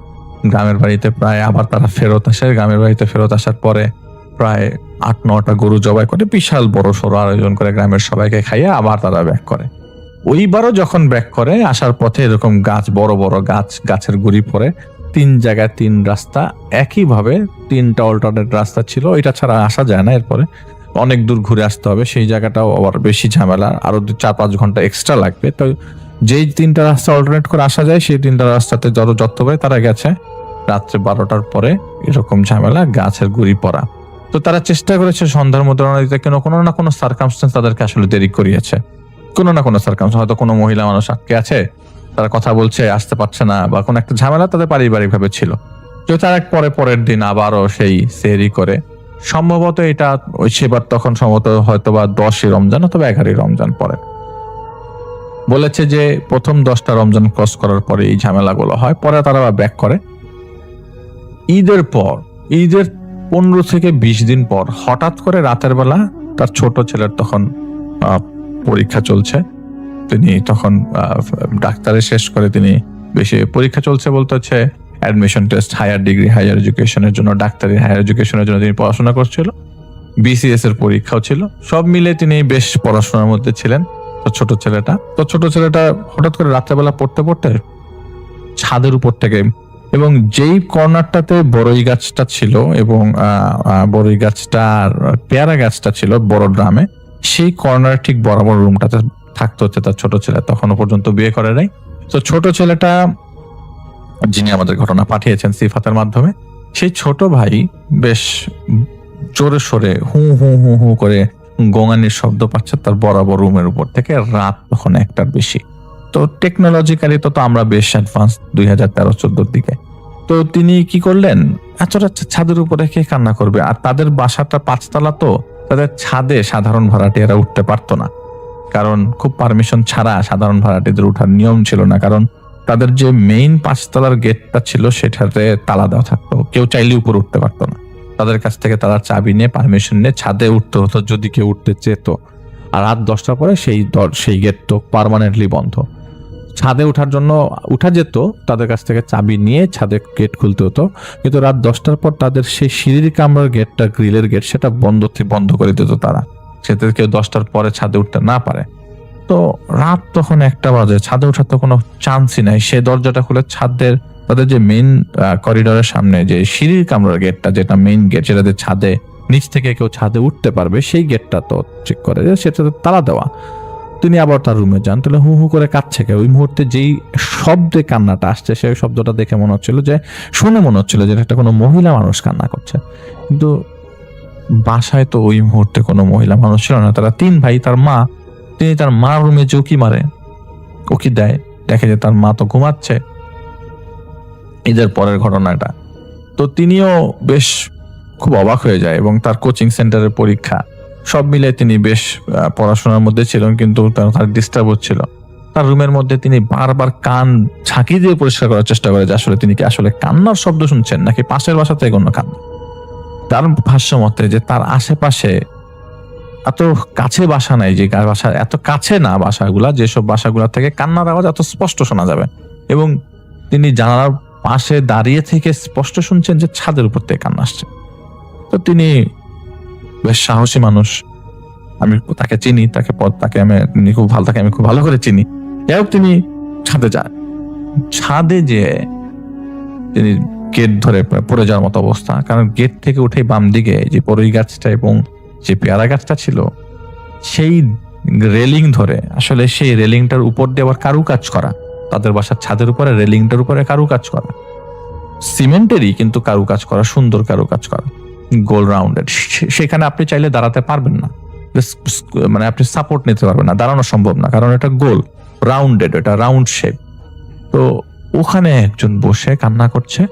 গ্রামের বাড়িতে। প্রায় আবার তারা ফেরত আসে। গ্রামের বাড়িতে ফেরত আসার পরে প্রায় 8-9টা গরু জবাই করে বিশাল বড় সড়ো আয়োজন করে গ্রামের সবাইকে খাইয়ে আবার তারা ব্যাক করে। ওইবারও যখন ব্যাক করে আসার পথে এরকম বড় বড় গাছের গুড়ি পড়ে 3 জায়গায় 3 রাস্তা, একইভাবে 3টা অল্টারনেট রাস্তা ছিল, এটা ছাড়া আসা যায় না। এরপরে অনেক দূর ঘুরে আসতে হবে, সেই জায়গাটাও আবার বেশি ঝামেলা, আরো 4-5 ঘন্টা এক্সট্রা লাগবে। তো যেই 3টা রাস্তা অল্টারনেট করে আসা যায় সেই 3টা রাস্তাতে যত করে তারা গেছে রাত্রে 12টার পরে, এরকম ঝামেলা, গাছের গুড়ি পড়া। তো তারা চেষ্টা করেছে সন্ধ্যার মধ্যে রওনা দিতে, কোনো না কোনো সার্কামস্টেন্স তাদেরকে আসলে দেরি করিয়েছে। কোনো না কোনো সার্কামস্টেন্স, হয়তো কোনো মহিলা মানুষ আটকে আছে, তারা কথা বলছে আসতে পারছে না, বা কোনো একটা ঝামেলা তাদের পারিবারিক ভাবে ছিল। তো তার পরের দিন আবারও সেই সেহরি করে, সম্ভবত এটা সেবার তখন সম্ভবত হয়তোবা 10ই রমজান অথবা 11ই রমজান পরে বলেছে যে প্রথম 10টা রমজান ক্রস করার পরে এই ঝামেলাগুলো হয়। পরে তারা ব্যাক করে। ঈদের 15 থেকে 20 দিন পর হঠাৎ করে রাতের বেলা তার ছোট ছেলের তখন পরীক্ষা চলছে, তিনি তখন ডাক্তারে শেষ করে, তিনি বেশি পরীক্ষা চলছে বলতে হচ্ছে অ্যাডমিশন টেস্ট, হায়ার এডুকেশনের জন্য, ডাক্তারি হায়ার এডুকেশনের জন্য তিনি পড়াশোনা করছিল। BCS এর পরীক্ষাও ছিল। সব মিলে তিনি বেশ পড়াশোনার মধ্যে ছিলেন। তো ছোট ছেলেটা হঠাৎ করে রাত্রেবেলা পড়তে ছাদের উপর থেকে, এবং যেই কর্নারটাতে বড়ই গাছটা ছিল এবং বড়ই গাছটা আর পেয়ারা গাছটা ছিল বড় ড্রামে, সেই কর্নার ঠিক বরাবর রুমটাতে থাকতে হচ্ছে তার ছোট ছেলে। তখনও পর্যন্ত বিয়ে করে নাই। তো ছোট ছেলেটা, যিনি আমাদের ঘটনা পাঠিয়েছেন সিফাতের মাধ্যমে, সেই ছোট ভাই বেশ জোরে সোরে হু হু হু হু করে গোঙানির শব্দ পাচ্ছে তার বরাবর রুমের উপর থেকে। রাত তখন 1টার বেশি। তো টেকনোলজিক্যালি তো আমরা বেশ অ্যাডভান্স 2013-14 দিকে। তো তিনি কি করলেন, আচ্ছা ছাদের উপরে কে কান্না করবে, আর তাদের বাসাটা 5 তলা, তো তাদের ছাদে সাধারণ ভাড়াটিয়ারা উঠতে পারতো না, কারণ খুব পারমিশন ছাড়া সাধারণ ভাড়াটিদের ওঠার নিয়ম ছিল না, কারণ তাদের যে মেইন 5 তলার গেটটা ছিল সেটাতে তালা দেওয়া থাকতো, কেউ চাইলে উপরে উঠতে পারতো না। তাদের কাছ থেকে তারা চাবি নিয়ে পারমিশন নিয়ে ছাদে উঠতে হতো যদি কেউ উঠতে চেত। আর রাত 10টার পরে সেই গেট তো পার্মানেন্টলি বন্ধ। ছাদে ওঠার জন্য উঠা যেত, তাদের কাছ থেকে চাবি নিয়ে ছাদে গেট খুলতে হতো, কিন্তু রাত 10টার পর তাদের সেই সিঁড়ির কামরার গেটটা, গ্রিলের গেট, সেটা বন্ধ করে দিত তারা, যাতে কেউ 10টার পরে ছাদে উঠতে না পারে। তো রাত তখন 1টা বাজে, ছাদে ওঠার তো কোনো চান্সই নাই। সে দরজাটা খুলে ছাদের, তাদের যে মেইন করিডোরের সামনে যে সিঁড়ির কামরার গেটটা, যেটা মেইন গেট, যেটাতে ছাদে নিচ থেকে কেউ ছাদে উঠতে পারবে, সেই গেটটা তো চেক করে যে সেটাতে তালা দেওয়া। তিনি আবার তার রুমে যান, তাহলে হু হু করে কাঁদছে কেউ। ওই মুহূর্তে যেই শব্দে কান্নাটা আসছে, সেই শব্দটা দেখে মনে হচ্ছিল যে, শুনে মনে হচ্ছিল যে একটা কোনো মহিলা মানুষ কান্না করছে, কিন্তু বাসায় তো ওই মুহূর্তে কোনো মহিলা মানুষ ছিল না। তারা 3 ভাই, তার মা, তিনি তার মার রুমে যে উকি মারে, উকি দেয়, দেখে যে তার মা তো ঘুমাচ্ছে। ঈদের পরের ঘটনাটা, তো তিনিও বেশ খুব অবাক হয়ে যায়, এবং তার কোচিং সেন্টারের পরীক্ষা সব মিলে তিনি বেশ পড়াশোনার মধ্যে ছিলেন, কিন্তু তার ডিস্টার্ব হচ্ছিল। তার রুমের মধ্যে তিনি বারবার কান ঝাঁকি দিয়ে পরিষ্কার করার চেষ্টা করে যে আসলে তিনি কি আসলে কান্নার শব্দ শুনছেন নাকি পাশের বাসা থেকে কোনো কান্না। তার ভাষ্য মতে যে তার আশেপাশে এত কাছে বাসা নাই, যে বাসা এত কাছে না বাসাগুলা, যেসব বাসাগুলা থেকে কান্নার আওয়াজ এত স্পষ্ট শোনা যাবে, এবং তিনি জানালার পাশে দাঁড়িয়ে থেকে স্পষ্ট শুনছেন যে ছাদের উপর থেকে কান্না আসছে। তো তিনি বেশ সাহসী মানুষ, আমি তাকে চিনি, তাকে আমি খুব ভালো করে চিনি। যাই হোক, তিনি ছাদে যান। ছাদে যে তিনি গেট ধরে পড়ে যাওয়ার মতো অবস্থা, কারণ গেট থেকে উঠে বাম দিকে যে বড়ই গাছটা এবং যে পেয়ারা গাছটা ছিল, সেই রেলিং ধরে, আসলে সেই রেলিংটার উপর দিয়ে আবার কারুকাজ করা, তাদের বাসার ছাদের উপরে রেলিংটার উপরে কারুকাজ করা, সিমেন্টেরই কিন্তু কারুকাজ করা, সুন্দর কারুকাজ করা, গোল রাউন্ডেড। সেখানে আপনি চাইলে দাঁড়াতে পারবেন না, মানে আপনি সাপোর্ট নিতে পারবেন না, দাঁড়ানো সম্ভব না, কারণ এটা গোল রাউন্ডেড, এটা রাউন্ড শেপ। তো ওখানে একজন বসে কান্না করছে।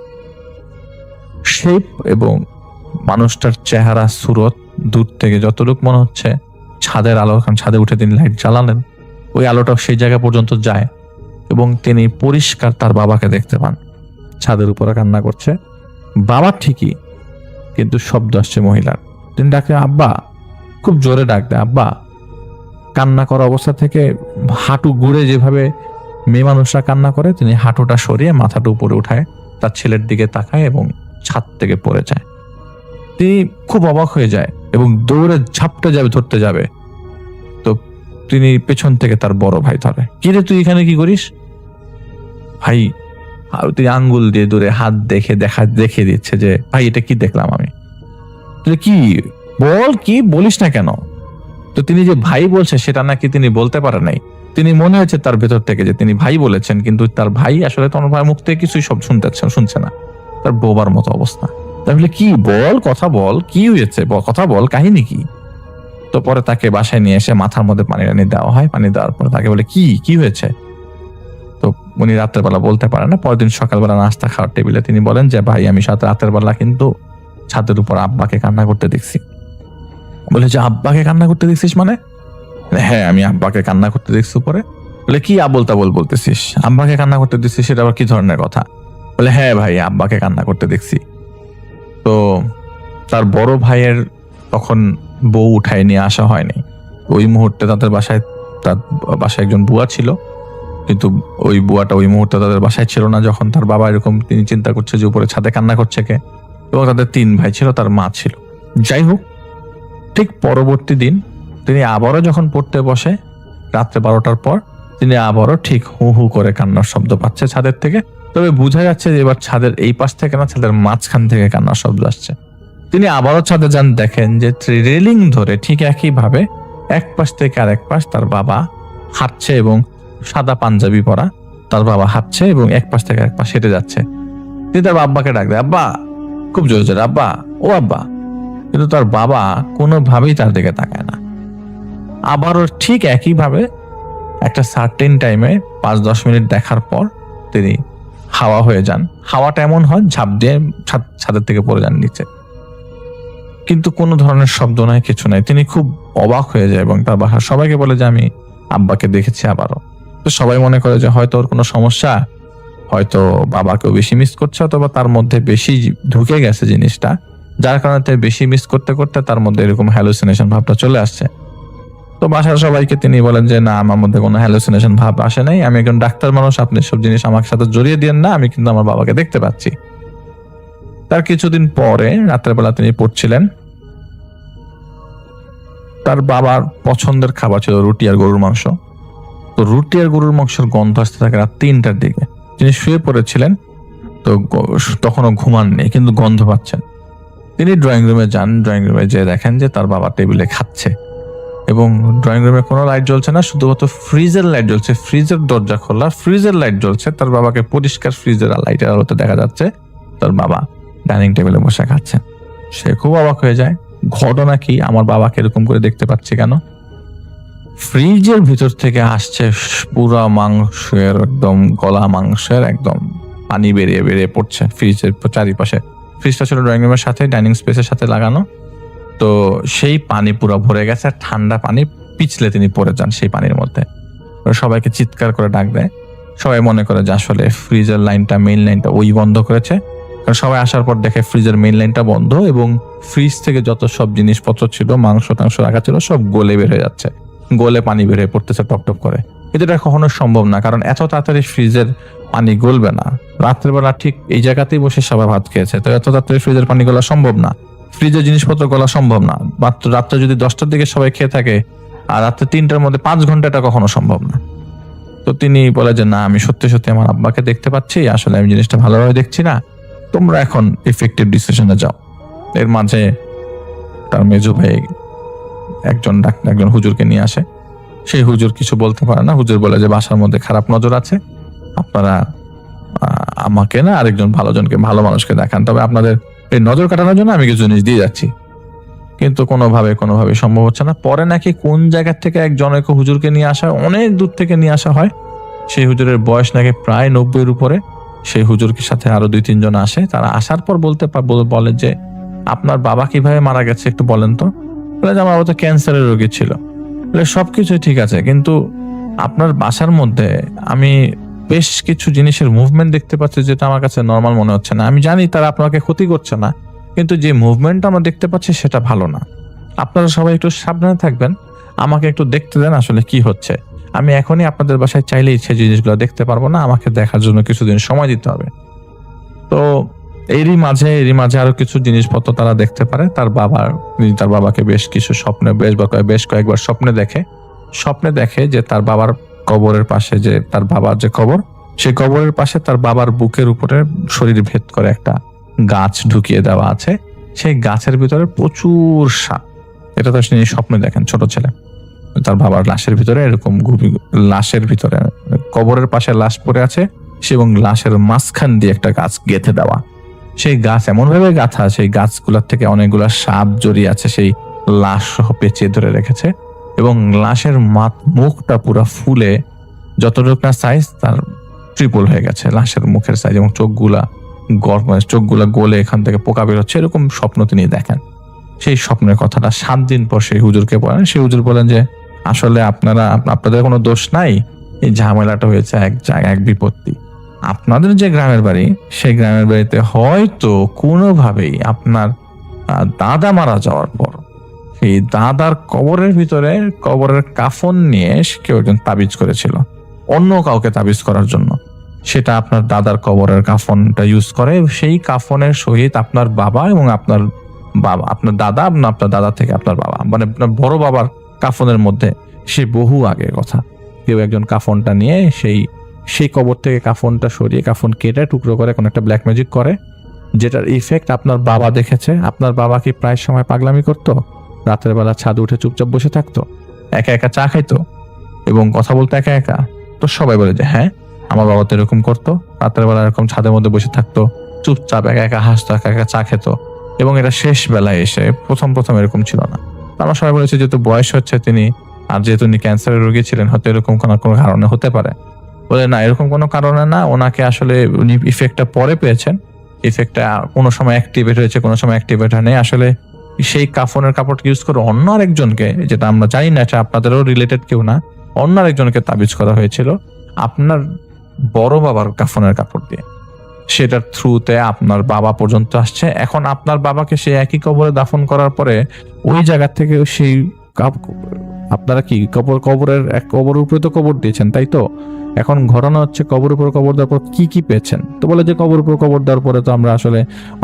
শেপ এবং মানুষটার চেহারা, সুরত দূর থেকে যতটুকু মনে হচ্ছে ছাদের আলো, কারণ ছাদে উঠে তিনি লাইট জ্বালালেন, ওই আলোটা সেই জায়গা পর্যন্ত যায়, এবং তিনি পরিষ্কার তার বাবাকে দেখতে পান ছাদের উপরে কান্না করছে। বাবা ঠিকই, কিন্তু শব্দ আসছে মহিলার। তিনি ডাকে আব্বা, খুব জোরে ডাক দেয় আব্বা। কান্না করা অবস্থা থেকে হাঁটু ঘুরে যেভাবে মেয়ে মানুষরা কান্না করে, তিনি হাঁটুটা সরিয়ে মাথাটা উপরে উঠায়, তার ছেলের দিকে তাকায় এবং ছাদ থেকে পড়ে যায়। তিনি খুব অবাক হয়ে যায় এবং দৌড়ে ঝাপটে যাবে, ধরতে যাবে, তো তিনি পেছন থেকে তার বড় ভাই ধরে। কি রে, তুই এখানে কি করিস ভাই? আর তিনি আঙ্গুল দিয়ে দূরে হাত দেখিয়ে দিচ্ছে যে ভাই, এটা কি দেখলাম আমি। কি বল, কি বলিস না কেন? তো তিনি যে ভাই বলছে সেটা নাকি তিনি বলতে পারে নাই। তিনি মনে হয়েছে তার ভেতর থেকে যে তিনি ভাই বলেছেন, কিন্তু তার ভাই আসলে তোমার ভাই মুখ থেকে কিছুই সব শুনছে না। তার বোবার মতো অবস্থা। তাহলে কি বল, কথা বল, কি হয়েছে, কথা বল, কাহিনী কি? তো পরে তাকে বাসায় নিয়ে এসে মাথার মধ্যে পানি দেওয়া হয়। পানি দেওয়ার পরে তাকে বলে কি হয়েছে? তো উনি রাতের বেলা বলতে পারে না। পরের দিন সকালবেলা নাস্তা খাওয়ার টেবিলে তিনি বলেন যে ভাই, আমি রাতের বেলা কিন্তু ছাদের উপর আব্বাকে কান্না করতে দেখছি। বলে যে আব্বাকে কান্না করতে দেখছিস মানে? হ্যাঁ, আমি আব্বাকে কান্না করতে দেখছি উপরে। বলে কি আবোল তাবোল বলতেছিস? আব্বাকে কান্না করতে দেখছিস, সেটা আবার কি ধরনের কথা? বলে হ্যাঁ ভাই, আব্বাকে কান্না করতে দেখছি। তো তার বড় ভাইয়ের তখন বউ উঠায় নিয়ে আসা হয়নি। ওই মুহূর্তে তার বাসায় একজন বুয়া ছিল, কিন্তু ওই বুয়াটা ওই মুহূর্তে তাদের বাসায় ছিল না। যখন তার বাবা এরকম, তিনি চিন্তা করছে যে উপরে ছাদে কান্না করছে কে, এবং তাদের 3 ভাই ছিল, তার মা ছিল। যাই হোক, ঠিক পরবর্তী দিন তিনি আবারও যখন পড়তে বসে রাত্রে 12টার পর, তিনি আবারও ঠিক হু হু করে কান্নার শব্দ পাচ্ছে ছাদের থেকে। তবে বোঝা যাচ্ছে যে এবার ছাদের এই পাশ থেকে না, ছাদের মাঝখান থেকে কান্নার শব্দ আসছে। তিনি আবারও ছাদে যান, দেখেন যে রেলিং ধরে ঠিক একইভাবে এক পাশ থেকে আরেক পাশ তার বাবা হাঁটছে, এবং সাদা পাঞ্জাবি পরা তার বাবা হাঁটছে এবং এক পাশ থেকে এক পাশ হেঁটে যাচ্ছে। তিনি তার আব্বাকে ডাক দেয়, আব্বা, খুব জোরে জোরে, আব্বা, ও আব্বা। কিন্তু তার বাবা কোনোভাবেই তার দিকে তাকায় না। আবারও ঠিক একইভাবে একটা সার্টেন টাইমে 5-10 মিনিট দেখার পর তিনি হাওয়া হয়ে যান। হাওয়াটা এমন হয়, ঝাঁপ দিয়ে ছাদের থেকে পড়ে যান নিচে, কিন্তু কোনো ধরনের শব্দ নাই, কিছু নাই। তিনি খুব অবাক হয়ে যায় এবং তার বাসার সবাইকে বলে যে আমি আব্বাকে দেখেছি আবারও। তো সবাই মনে করে যে হয়তো ওর কোনো সমস্যা, হয়তো বাবাকেও বেশি মিস করছে, অথবা তার মধ্যে বেশি ঢুকে গেছে জিনিসটা, যার কারণে বেশি মিস করতে করতে তার মধ্যে এরকম হ্যালুসিনেশন ভাবটা চলে আসছে। তো বাসার সবাইকে তিনি বলেন যে না, আমার মধ্যে কোনো হ্যালুসিনেশন ভাব আসে নাই, আমি একজন ডাক্তার মানুষ, আপনি সব জিনিস আমার সাথে জড়িয়ে দিয়েন না, আমি কিন্তু আমার বাবাকে দেখতে পাচ্ছি। তার কিছুদিন পরে রাতের বেলা তিনি পড়ছিলেন, তার বাবার পছন্দের খাবার ছিল রুটি আর গরুর মাংস। তো রুটি আর গরুর মাংসের গন্ধ আসতে থাকে রাত 3টার দিকে। তিনি শুয়ে পড়েছিলেন, তো তখনও ঘুমাননি, কিন্তু গন্ধ পাচ্ছেন। তিনি ড্রয়িং রুমে যান, ড্রয়িং রুমে যেয়ে দেখেন যে তার বাবা টেবিলে খাচ্ছে এবং ড্রয়িং রুমে কোনো লাইট জ্বলছে না, শুধুমাত্র ফ্রিজের লাইট জ্বলছে। ফ্রিজের দরজা খোলা, ফ্রিজের লাইট জ্বলছে, তার বাবাকে পরিষ্কার ফ্রিজের লাইটের আলোতে দেখা যাচ্ছে তার বাবা ডাইনিং টেবিলে বসে খাচ্ছেন। সে খুব অবাক হয়ে যায়, ঘটনা কি, আমার বাবাকে এরকম করে দেখতে পাচ্ছি কেন? ফ্রিজের ভিতর থেকে আসছে পুরা মাংসের, একদম গলা মাংসের একদম পানি বেরিয়ে বেরিয়ে পড়ছে ফ্রিজের চারিপাশে। ফ্রিজটা ছিল ড্রয়িং রুমের সাথে, ডাইনিং স্পেসের সাথে লাগানো। তো সেই পানি পুরো ভরে গেছে, ঠান্ডা পানি, পিছলে তিনি পড়ে যান সেই পানির মধ্যে। সবাইকে চিৎকার করে ডাক দেয়। সবাই মনে করে যে আসলে ফ্রিজের লাইনটা, মেইন লাইনটা ওই বন্ধ করেছে। কারণ সবাই আসার পর দেখে ফ্রিজের মেইন লাইনটা বন্ধ এবং ফ্রিজ থেকে যত সব জিনিসপত্র ছিল, মাংস টাংস রাখা ছিল, সব গলে বের হয়ে যাচ্ছে, গলে পানি বের হয়ে পড়তেছে টপ টপ করে। এটা কখনো সম্ভব না, কারণ এত তাড়াতাড়ি ফ্রিজের পানি গলবে না। রাত্রেবেলা ঠিক এই জায়গাতেই বসে সবাই ভাত খেয়েছে, তো এত তাড়াতাড়ি ফ্রিজের পানি গলা সম্ভব না, ফ্রিজের জিনিসপত্র গলা সম্ভব না। মাত্র রাত্রে যদি 10টার দিকে সবাই খেয়ে থাকে আর রাত্রে 3টার মধ্যে 5 ঘন্টা, এটা কখনো সম্ভব না। তো তিনি বলে যে না, আমি সত্যি সত্যি আমার আব্বাকে দেখতে পাচ্ছি, আসলে আমি জিনিসটা ভালোভাবে দেখছি না, তোমরা এখন ইফেক্টিভ ডিসিশনে যাও। এর মাঝে তার মেজো ভাই একজন হুজুরকে নিয়ে আসে। সেই হুজুর কিছু বলতে পারে না, হুজুর বলে যে বাসার মধ্যে খারাপ নজর আছে, আপনারা আমাকে না আরেকজন ভালো মানুষকে দেখান, তবে আপনাদের এই নজর কাটানোর জন্য আমি কিছু জিনিস দিয়ে যাচ্ছি। কিন্তু কোনোভাবে সম্ভব হচ্ছে না। পরে নাকি কোন জায়গা থেকে এক জনৈক হুজুরকে নিয়ে আসা, অনেক দূর থেকে নিয়ে আসা হয়। সেই হুজুরের বয়স নাকি প্রায় 90-এর উপরে। সেই হুজুরকে সাথে আরো 2-3 জন আসে। তারা আসার পর বলে যে আপনার বাবা কিভাবে মারা গেছে একটু বলেন তো। বলে যে আমার বাবা তো ক্যান্সারের রোগী ছিল। বলে সবকিছু ঠিক আছে, কিন্তু আপনার বাসার মধ্যে আমি বেশ কিছু জিনিসের মুভমেন্ট দেখতে পাচ্ছি যেটা আমার কাছে নর্মাল মনে হচ্ছে না। আমি জানি তারা আপনাকে ক্ষতি করছে না, কিন্তু যে মুভমেন্টটা আমরা দেখতে পাচ্ছি সেটা ভালো না। আপনারা সবাই একটু সাবধানে থাকবেন, আমাকে একটু দেখতে দেন আসলে কি হচ্ছে। আমি এখনই আপনাদের বাসায় চাইলেই সেই জিনিসগুলো দেখতে পারবো না, আমাকে দেখার জন্য কিছুদিন সময় দিতে হবে। তো এরই মাঝে আরো কিছু জিনিসপত্র তারা দেখতে পারে। তার বাবাকে বেশ কিছু বেশ কয়েকবার স্বপ্নে দেখে যে তার বাবার কবরের পাশে, যে তার বাবার যে কবর, সেই কবরের পাশে তার বাবার বুকের উপরে শরীর ভেদ করে একটা গাছ ঢুকিয়ে দেওয়া আছে। সেই গাছের ভিতরে প্রচুর সাপ। এটা তো তিনি স্বপ্নে দেখেন, ছোট ছেলে। তার বাবার লাশের ভিতরে এরকম লাশের ভিতরে কবরের পাশে লাশ পড়ে আছে এবং লাশের মাঝখান দিয়ে একটা গাছ গেঁথে দেওয়া। সেই গাছ এমন ভাবে গাঁথা, সেই গাছগুলোর থেকে অনেকগুলা সাপ জড়িয়ে আছে, সেই লাশ সহ পেঁচিয়ে ধরে রেখেছে এবং লাশের মুখটা পুরো ফুলে যতটুকু না সাইজ তার ট্রিপল হয়ে গেছে লাশের মুখের সাইজ, এবং চোখগুলা গলে এখান থেকে পোকা বের হচ্ছে। এরকম স্বপ্ন তিনি দেখেন। সেই স্বপ্নের কথাটা 7 দিন পর সেই হুজুরকে বলেন। সেই হুজুর বলেন যে আসলে আপনাদের কোনো দোষ নাই, এই ঝামেলাটা হয়েছে এক বিপত্তি। আপনাদের যে গ্রামের বাড়ি, সেই গ্রামের বাড়িতে হয়তো কোনোভাবেই আপনার দাদা মারা যাওয়ার পর সেই দাদার কবরের কাফন নিয়ে কেউ একজন তাবিজ করেছিল অন্য কাউকে তাবিজ করার জন্য। সেটা আপনার দাদার কবরের কাফনটা ইউজ করে, সেই কাফনের সহিত আপনার বাবা এবং আপনার দাদা থেকে আপনার বাবা, মানে আপনার বড় বাবার কাফনের মধ্যে, সে বহু আগের কথা, কেউ একজন কাফনটা নিয়ে সেই কবর থেকে কাফনটা সরিয়ে, কাফন কেটে টুকরো করে কোন একটা ব্ল্যাক ম্যাজিক করে, যেটার ইফেক্ট আপনার বাবা দেখেছে। আপনার বাবা কি প্রায় সময় পাগলামি করতো, রাতের বেলা ছাদে উঠে চুপচাপ বসে থাকতো, একা একা চা খাইতো এবং কথা বলতো একা একা। তো সবাই বলে যে হ্যাঁ, আমার বাবা তো এরকম করতো, রাতের বেলা এরকম ছাদের মধ্যে বসে থাকতো, চুপচাপ একা একা হাসতো, একা একা চা খেত, এবং এটা শেষ বেলায় এসে প্রথম এরকম ছিল না। আমরা সবাই বলেছি যেহেতু বয়স হচ্ছে তিনি, আর যেহেতু উনি ক্যান্সারের রোগী ছিলেন, হয়তো এরকম কোনো কারণে হতে পারে। বলে না, এরকম কোনো কারণে না, ওনাকে আসলে উনি ইফেক্টটা পরে পেয়েছেন, ইফেক্টটা কোনো সময় অ্যাক্টিভেট হয়েছে, কোনো সময় অ্যাক্টিভেট হয়নি। আসলে সেই কাফনের কাপড় ইউজ করে অন্য আরেকজনকে, যেটা আমরা জানি না, এটা আপনাদেরও রিলেটেড কেউ না, অন্য আরেকজনকে তাবিজ করা হয়েছিল আপনার বড় বাবার কাফনের কাপড় দিয়ে। সেটার থ্রুতে আপনার বাবা পর্যন্ত আসছে। এখন আপনার বাবাকে সেই একই কবরে দাফন করার পরে ওই জায়গা থেকে সেই আপনারা কি কবরের কবরের উপরে তো কবর দিয়েছেন, তাই তো? এখন ঘটনা হচ্ছে কবরের উপর কবর দেওয়ার পর কি পেয়েছেন? তো বলে যে কবরের উপর কবর দেওয়ার পরে তো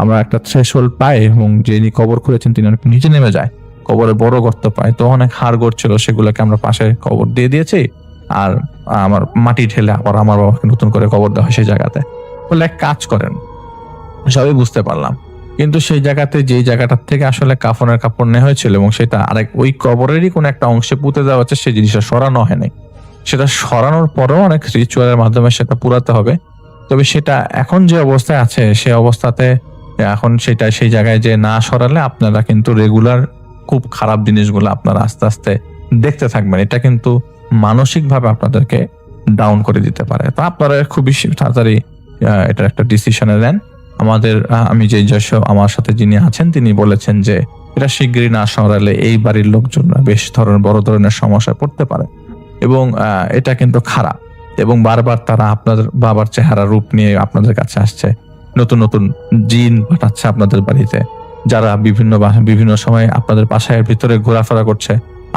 আমরা একটা থ্রেশহোল্ড পাই, এবং যিনি কবর খুঁড়েছেন তিনি অনেক নিচে নেমে যায়, কবরে বড় গর্ত পায়, তো অনেক হাড় গোড় ছিল, সেগুলোকে আমরা পাশে কবর দিয়ে দিয়েছি, আর আমার মাটি ঢেলে আবার আমার বাবাকে নতুন করে কবর দেওয়া হয় সেই জায়গাতে। বলে এক কাজ করেন, সবই বুঝতে পারলাম, কিন্তু সেই জায়গাতে যেই জায়গাটার থেকে আসলে কাফনের কাপড় নেওয়া হয়েছিল এবং সেটা আরেক ওই কবরেরই কোন একটা অংশে পুঁতে দেওয়া হচ্ছে, সেই জিনিসটা সরানো হয়নি। সেটা সরানোর পরেও অনেক রিচুয়ালের মাধ্যমে সেটা পুরাতে হবে। তবে সেটা এখন যে অবস্থায় আছে সে অবস্থাতে এখন সেটা সেই জায়গায় যে না সরালে আপনারা কিন্তু রেগুলার খুব খারাপ জিনিসগুলো আপনারা আস্তে আস্তে দেখতে থাকবেন। এটা কিন্তু মানসিকভাবে আপনাদেরকে ডাউন করে দিতে পারে। তো আপনারা খুবই তাড়াতাড়ি এটার একটা ডিসিশনে নেন। আমি যে আমার সাথে যিনি আছেন তিনি বলেছেন যে এটা শিগগিরই না সরালে এই বাড়ির লোকজনরা বেশ বড় ধরনের সমস্যায় পড়তে পারে, এবং এটা কিন্তু খারাপ, এবং বারবার তারা আপনাদের বাবার চেহারা রূপ নিয়ে আপনাদের কাছে আসছে, নতুন নতুন জিন পাঠাচ্ছে আপনাদের বাড়িতে, যারা বিভিন্ন সময় আপনাদের বাসার ভিতরে ঘোরাফেরা করছে,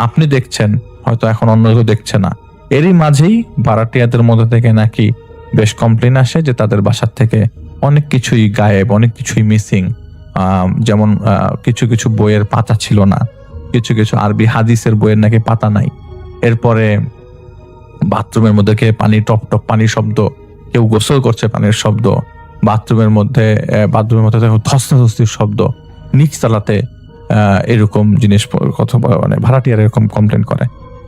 আপনি দেখছেন, হয়তো এখন অন্য কেউ দেখছে না। এরই মাঝেই ভাড়াটিয়াদের মধ্যে থেকে নাকি বেশ কমপ্লেন আসে যে তাদের বাসার থেকে অনেক কিছুই গায়েব, অনেক কিছুই মিসিং। যেমন কিছু কিছু বইয়ের পাতা ছিল না, কিছু কিছু আরবি হাদিসের বইয়ের নাকি পাতা নাই। এরপরে বাথরুমের মধ্যে পানি টপ টপ পানির শব্দ, কেউ গোসল করছে পানির শব্দ, বাথরুমের মধ্যে ধস্তাধস্তির শব্দ, নিচতলাতে এরকম জিনিস কথা মানে ভাড়াটিয়ার এরকম কমপ্লেন করে।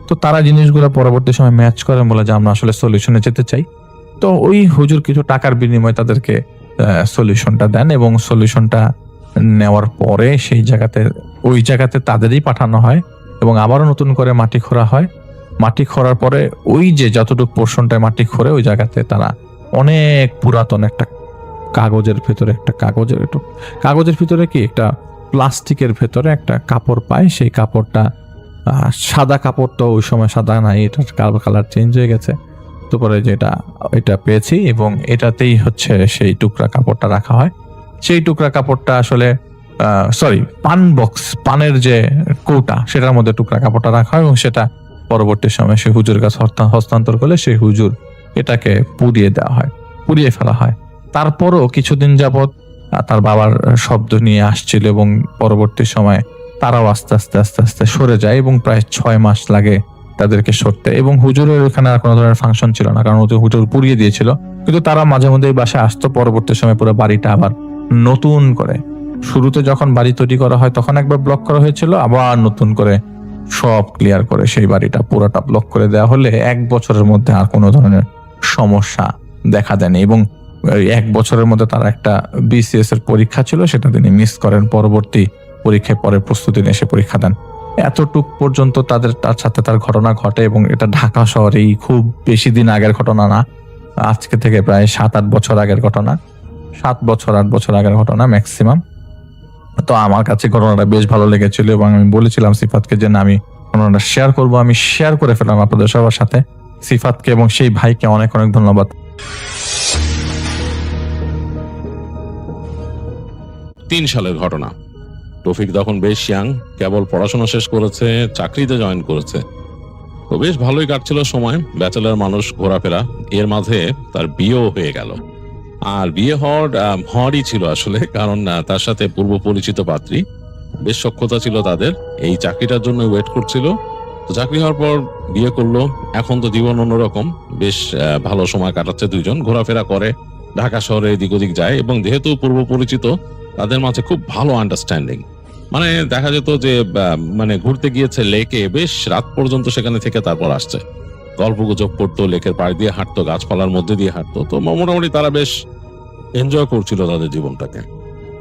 তো তারা জিনিসগুলো পরবর্তী সময় ম্যাচ করে, বলে যে আমরা আসলে সলিউশনে যেতে চাই। তো ওই হুজুর কিছু টাকার বিনিময়ে তাদেরকে সলিউশনটা দেন, এবং সলিউশনটা নেওয়ার পরে ওই জায়গাতে তাদেরই পাঠানো হয়, এবং আবারও নতুন করে মাটি খোঁড়া হয়। মাটি খোঁড়ার পরে ওই যে যতটুকু পোর্শনটায় মাটি খোঁড়ে ওই জায়গাতে তারা অনেক পুরাতন একটা কাগজের ভিতরে কি একটা প্লাস্টিকের ভেতরে একটা কাপড় পায়। সেই কাপড়টা সাদা কাপড়, তো ওই সময় সাদা নাই, এটা কালার চেঞ্জ হয়ে গেছে। তো পরে এটা পেয়েছি, এবং এটাতেই হচ্ছে সেই টুকরা কাপড়টা রাখা হয়। সেই টুকরা কাপড়টা আসলে পানের যে কৌটা, সেটার মধ্যে টুকরা কাপড়টা রাখা হয়, এবং সেটা পরবর্তী সময় সেই হুজুরের কাছে হস্তান্তর করলে সেই হুজুর এটাকে পুড়িয়ে ফেলা হয়। তারপরও কিছুদিন যাবৎ তার বাবার শব্দ নিয়ে আসছিল, এবং পরবর্তী সময় তারাও আস্তে আস্তে সরে যায়, এবং প্রায় 6 মাস লাগে তাদেরকে সরতে। এবং হুজুরের ওখানে আর কোনো ধরনের ফাংশন ছিল না, কারণ হুজুর পুড়িয়ে দিয়েছিল। কিন্তু তারা মাঝে মধ্যে এই বাসায় আসতো। পরবর্তী সময় পুরো বাড়িটা আবার নতুন করে, শুরুতে যখন বাড়ি তৈরি করা হয় তখন একবার ব্লক করা হয়েছিল, আবার নতুন করে সব ক্লিয়ার করে সেই বাড়িটা পুরোটা ব্লক করে দেওয়া হলে 1 বছরের মধ্যে আর কোনো ধরনের সমস্যা দেখা দেয়নি। এবং 1 বছরের মধ্যে তার একটা বিসিএস এর পরীক্ষা ছিল, সেটা তিনি মিস করেন। পরবর্তী পরীক্ষায় পরে প্রস্তুতি নিয়ে এসে পরীক্ষা দেন। এতটুক পর্যন্ত তার সাথে তার ঘটনা ঘটে, এবং এটা ঢাকা শহরেই খুব বেশি দিন আগের ঘটনা না, আজকে থেকে প্রায় 7-8 বছর আগের ঘটনা, 7 বছর 8 বছর আগের ঘটনা ম্যাক্সিমাম। তো আমার কাছে ঘটনাটা বেশ ভালো লেগেছিল, এবং আমি বলেছিলাম সিফাতকে যে না, আমি ঘটনাটা শেয়ার করবো। আমি শেয়ার করে ফেললাম আপনাদের সবার সাথে। সিফাতকে এবং সেই ভাইকে অনেক অনেক ধন্যবাদ। 3 সালের ঘটনা। তৌফিক তখন বেশ ইয়াং, কেবল পড়াশোনা শেষ করেছে, চাকরিতে জয়েন করেছে। তো বেশ ভালোই কাটছিল সময়, ব্যাচেলর মানুষ, ঘোরাফেরা। এর মাঝে তার বিয়েও হয়ে গেল। আর বিয়ে হওয়ারই ছিল আসলে, কারণ তার সাথে পূর্ব পরিচিত পাত্রী, বেশ সখ্যতা ছিল তাদের, এই চাকরিটার জন্য ওয়েট করছিল। তো চাকরি হওয়ার পর বিয়ে করলো। এখন তো জীবন অন্যরকম, বেশ ভালো সময় কাটাচ্ছে দুইজন, ঘোরাফেরা করে, ঢাকা শহরে এদিক ওদিক যায়। এবং যেহেতু পূর্ব পরিচিত, তাদের মাঝে খুব ভালো আন্ডারস্ট্যান্ডিং। মানে দেখা যেত যে ঘুরতে গিয়েছে লেকে, বেশ রাত পর্যন্ত সেখানে থেকে তারপর আসছে, গল্প গুজব করতো, লেকের পাড় দিয়ে হাঁটতো, গাছপালার মধ্যে দিয়ে হাঁটতো। তো মোটামুটি তারা বেশ এনজয় করছিল তাদের জীবনটাকে।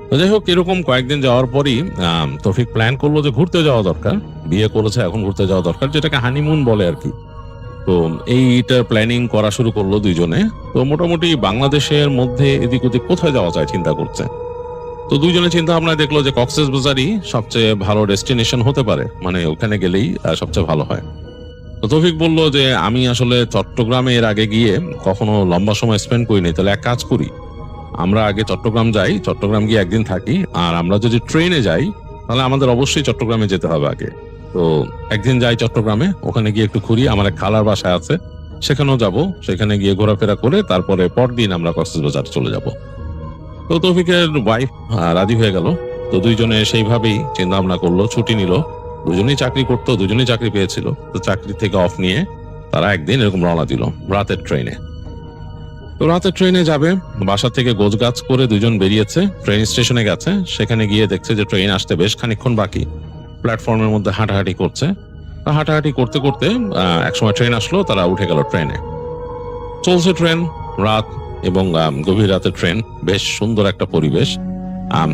তো যাই হোক, এরকম কয়েকদিন যাওয়ার পরই তৌফিক প্ল্যান করলো যে ঘুরতে যাওয়া দরকার, বিয়ে করেছে এখন ঘুরতে যাওয়া দরকার, যেটাকে হানিমুন বলে আর কি। তো এইটার প্ল্যানিং করা শুরু করলো দুইজনে। তো মোটামুটি বাংলাদেশের মধ্যে এদিক ওদিক কোথায় যাওয়া যায় চিন্তা করছে। তো দুইজনে চিন্তা ভাবনায় দেখলো যে কক্সবাজারই সবচেয়ে ভালো ডেস্টিনেশন হতে পারে, মানে ওখানে গেলেই সবচেয়ে ভালো হয়। তো তৌফিক বললো যে আমি আসলে চট্টগ্রামে এর আগে গিয়ে কখনো লম্বা সময় স্পেন্ড করিনি, তাহলে এক কাজ করি, আমরা আগে চট্টগ্রাম যাই, চট্টগ্রাম গিয়ে একদিন থাকি, আর আমরা যদি ট্রেনে যাই তাহলে আমাদের অবশ্যই চট্টগ্রামে যেতে হবে আগে। তো একদিন যাই চট্টগ্রামে, ওখানে গিয়ে একটু ঘুরি, আমার এক খালার বাসায় আছে, সেখানেও যাব, সেখানে গিয়ে ঘোরাফেরা করে তারপরে পরদিন আমরা কক্সবাজার চলে যাব। তো তৌফিকের ওয়াইফ রাজি হয়ে গেল। তো দুইজনে সেইভাবেই চিন্তা ভাবনা করলো, ছুটি নিল। দুজনেই চাকরি করতো, দুজনেই চাকরি পেয়েছিল। তো চাকরি থেকে অফ নিয়ে তারা একদিন এরকম রওনা দিল রাতের ট্রেনে। তো রাতের ট্রেনে যাবে, বাসা থেকে গোছগাছ করে দুজন বেরিয়েছে, ট্রেন স্টেশনে গেছে। সেখানে গিয়ে দেখছে যে ট্রেন আসতে বেশ খানিকক্ষণ বাকি। প্ল্যাটফর্মের মধ্যে হাঁটাহাঁটি করছে। হাঁটাহাঁটি করতে করতে একসময় ট্রেন আসলো, তারা উঠে গেল ট্রেনে। চলছে ট্রেন, রাত এবং গভীর রাতের ট্রেন, বেশ সুন্দর একটা পরিবেশ।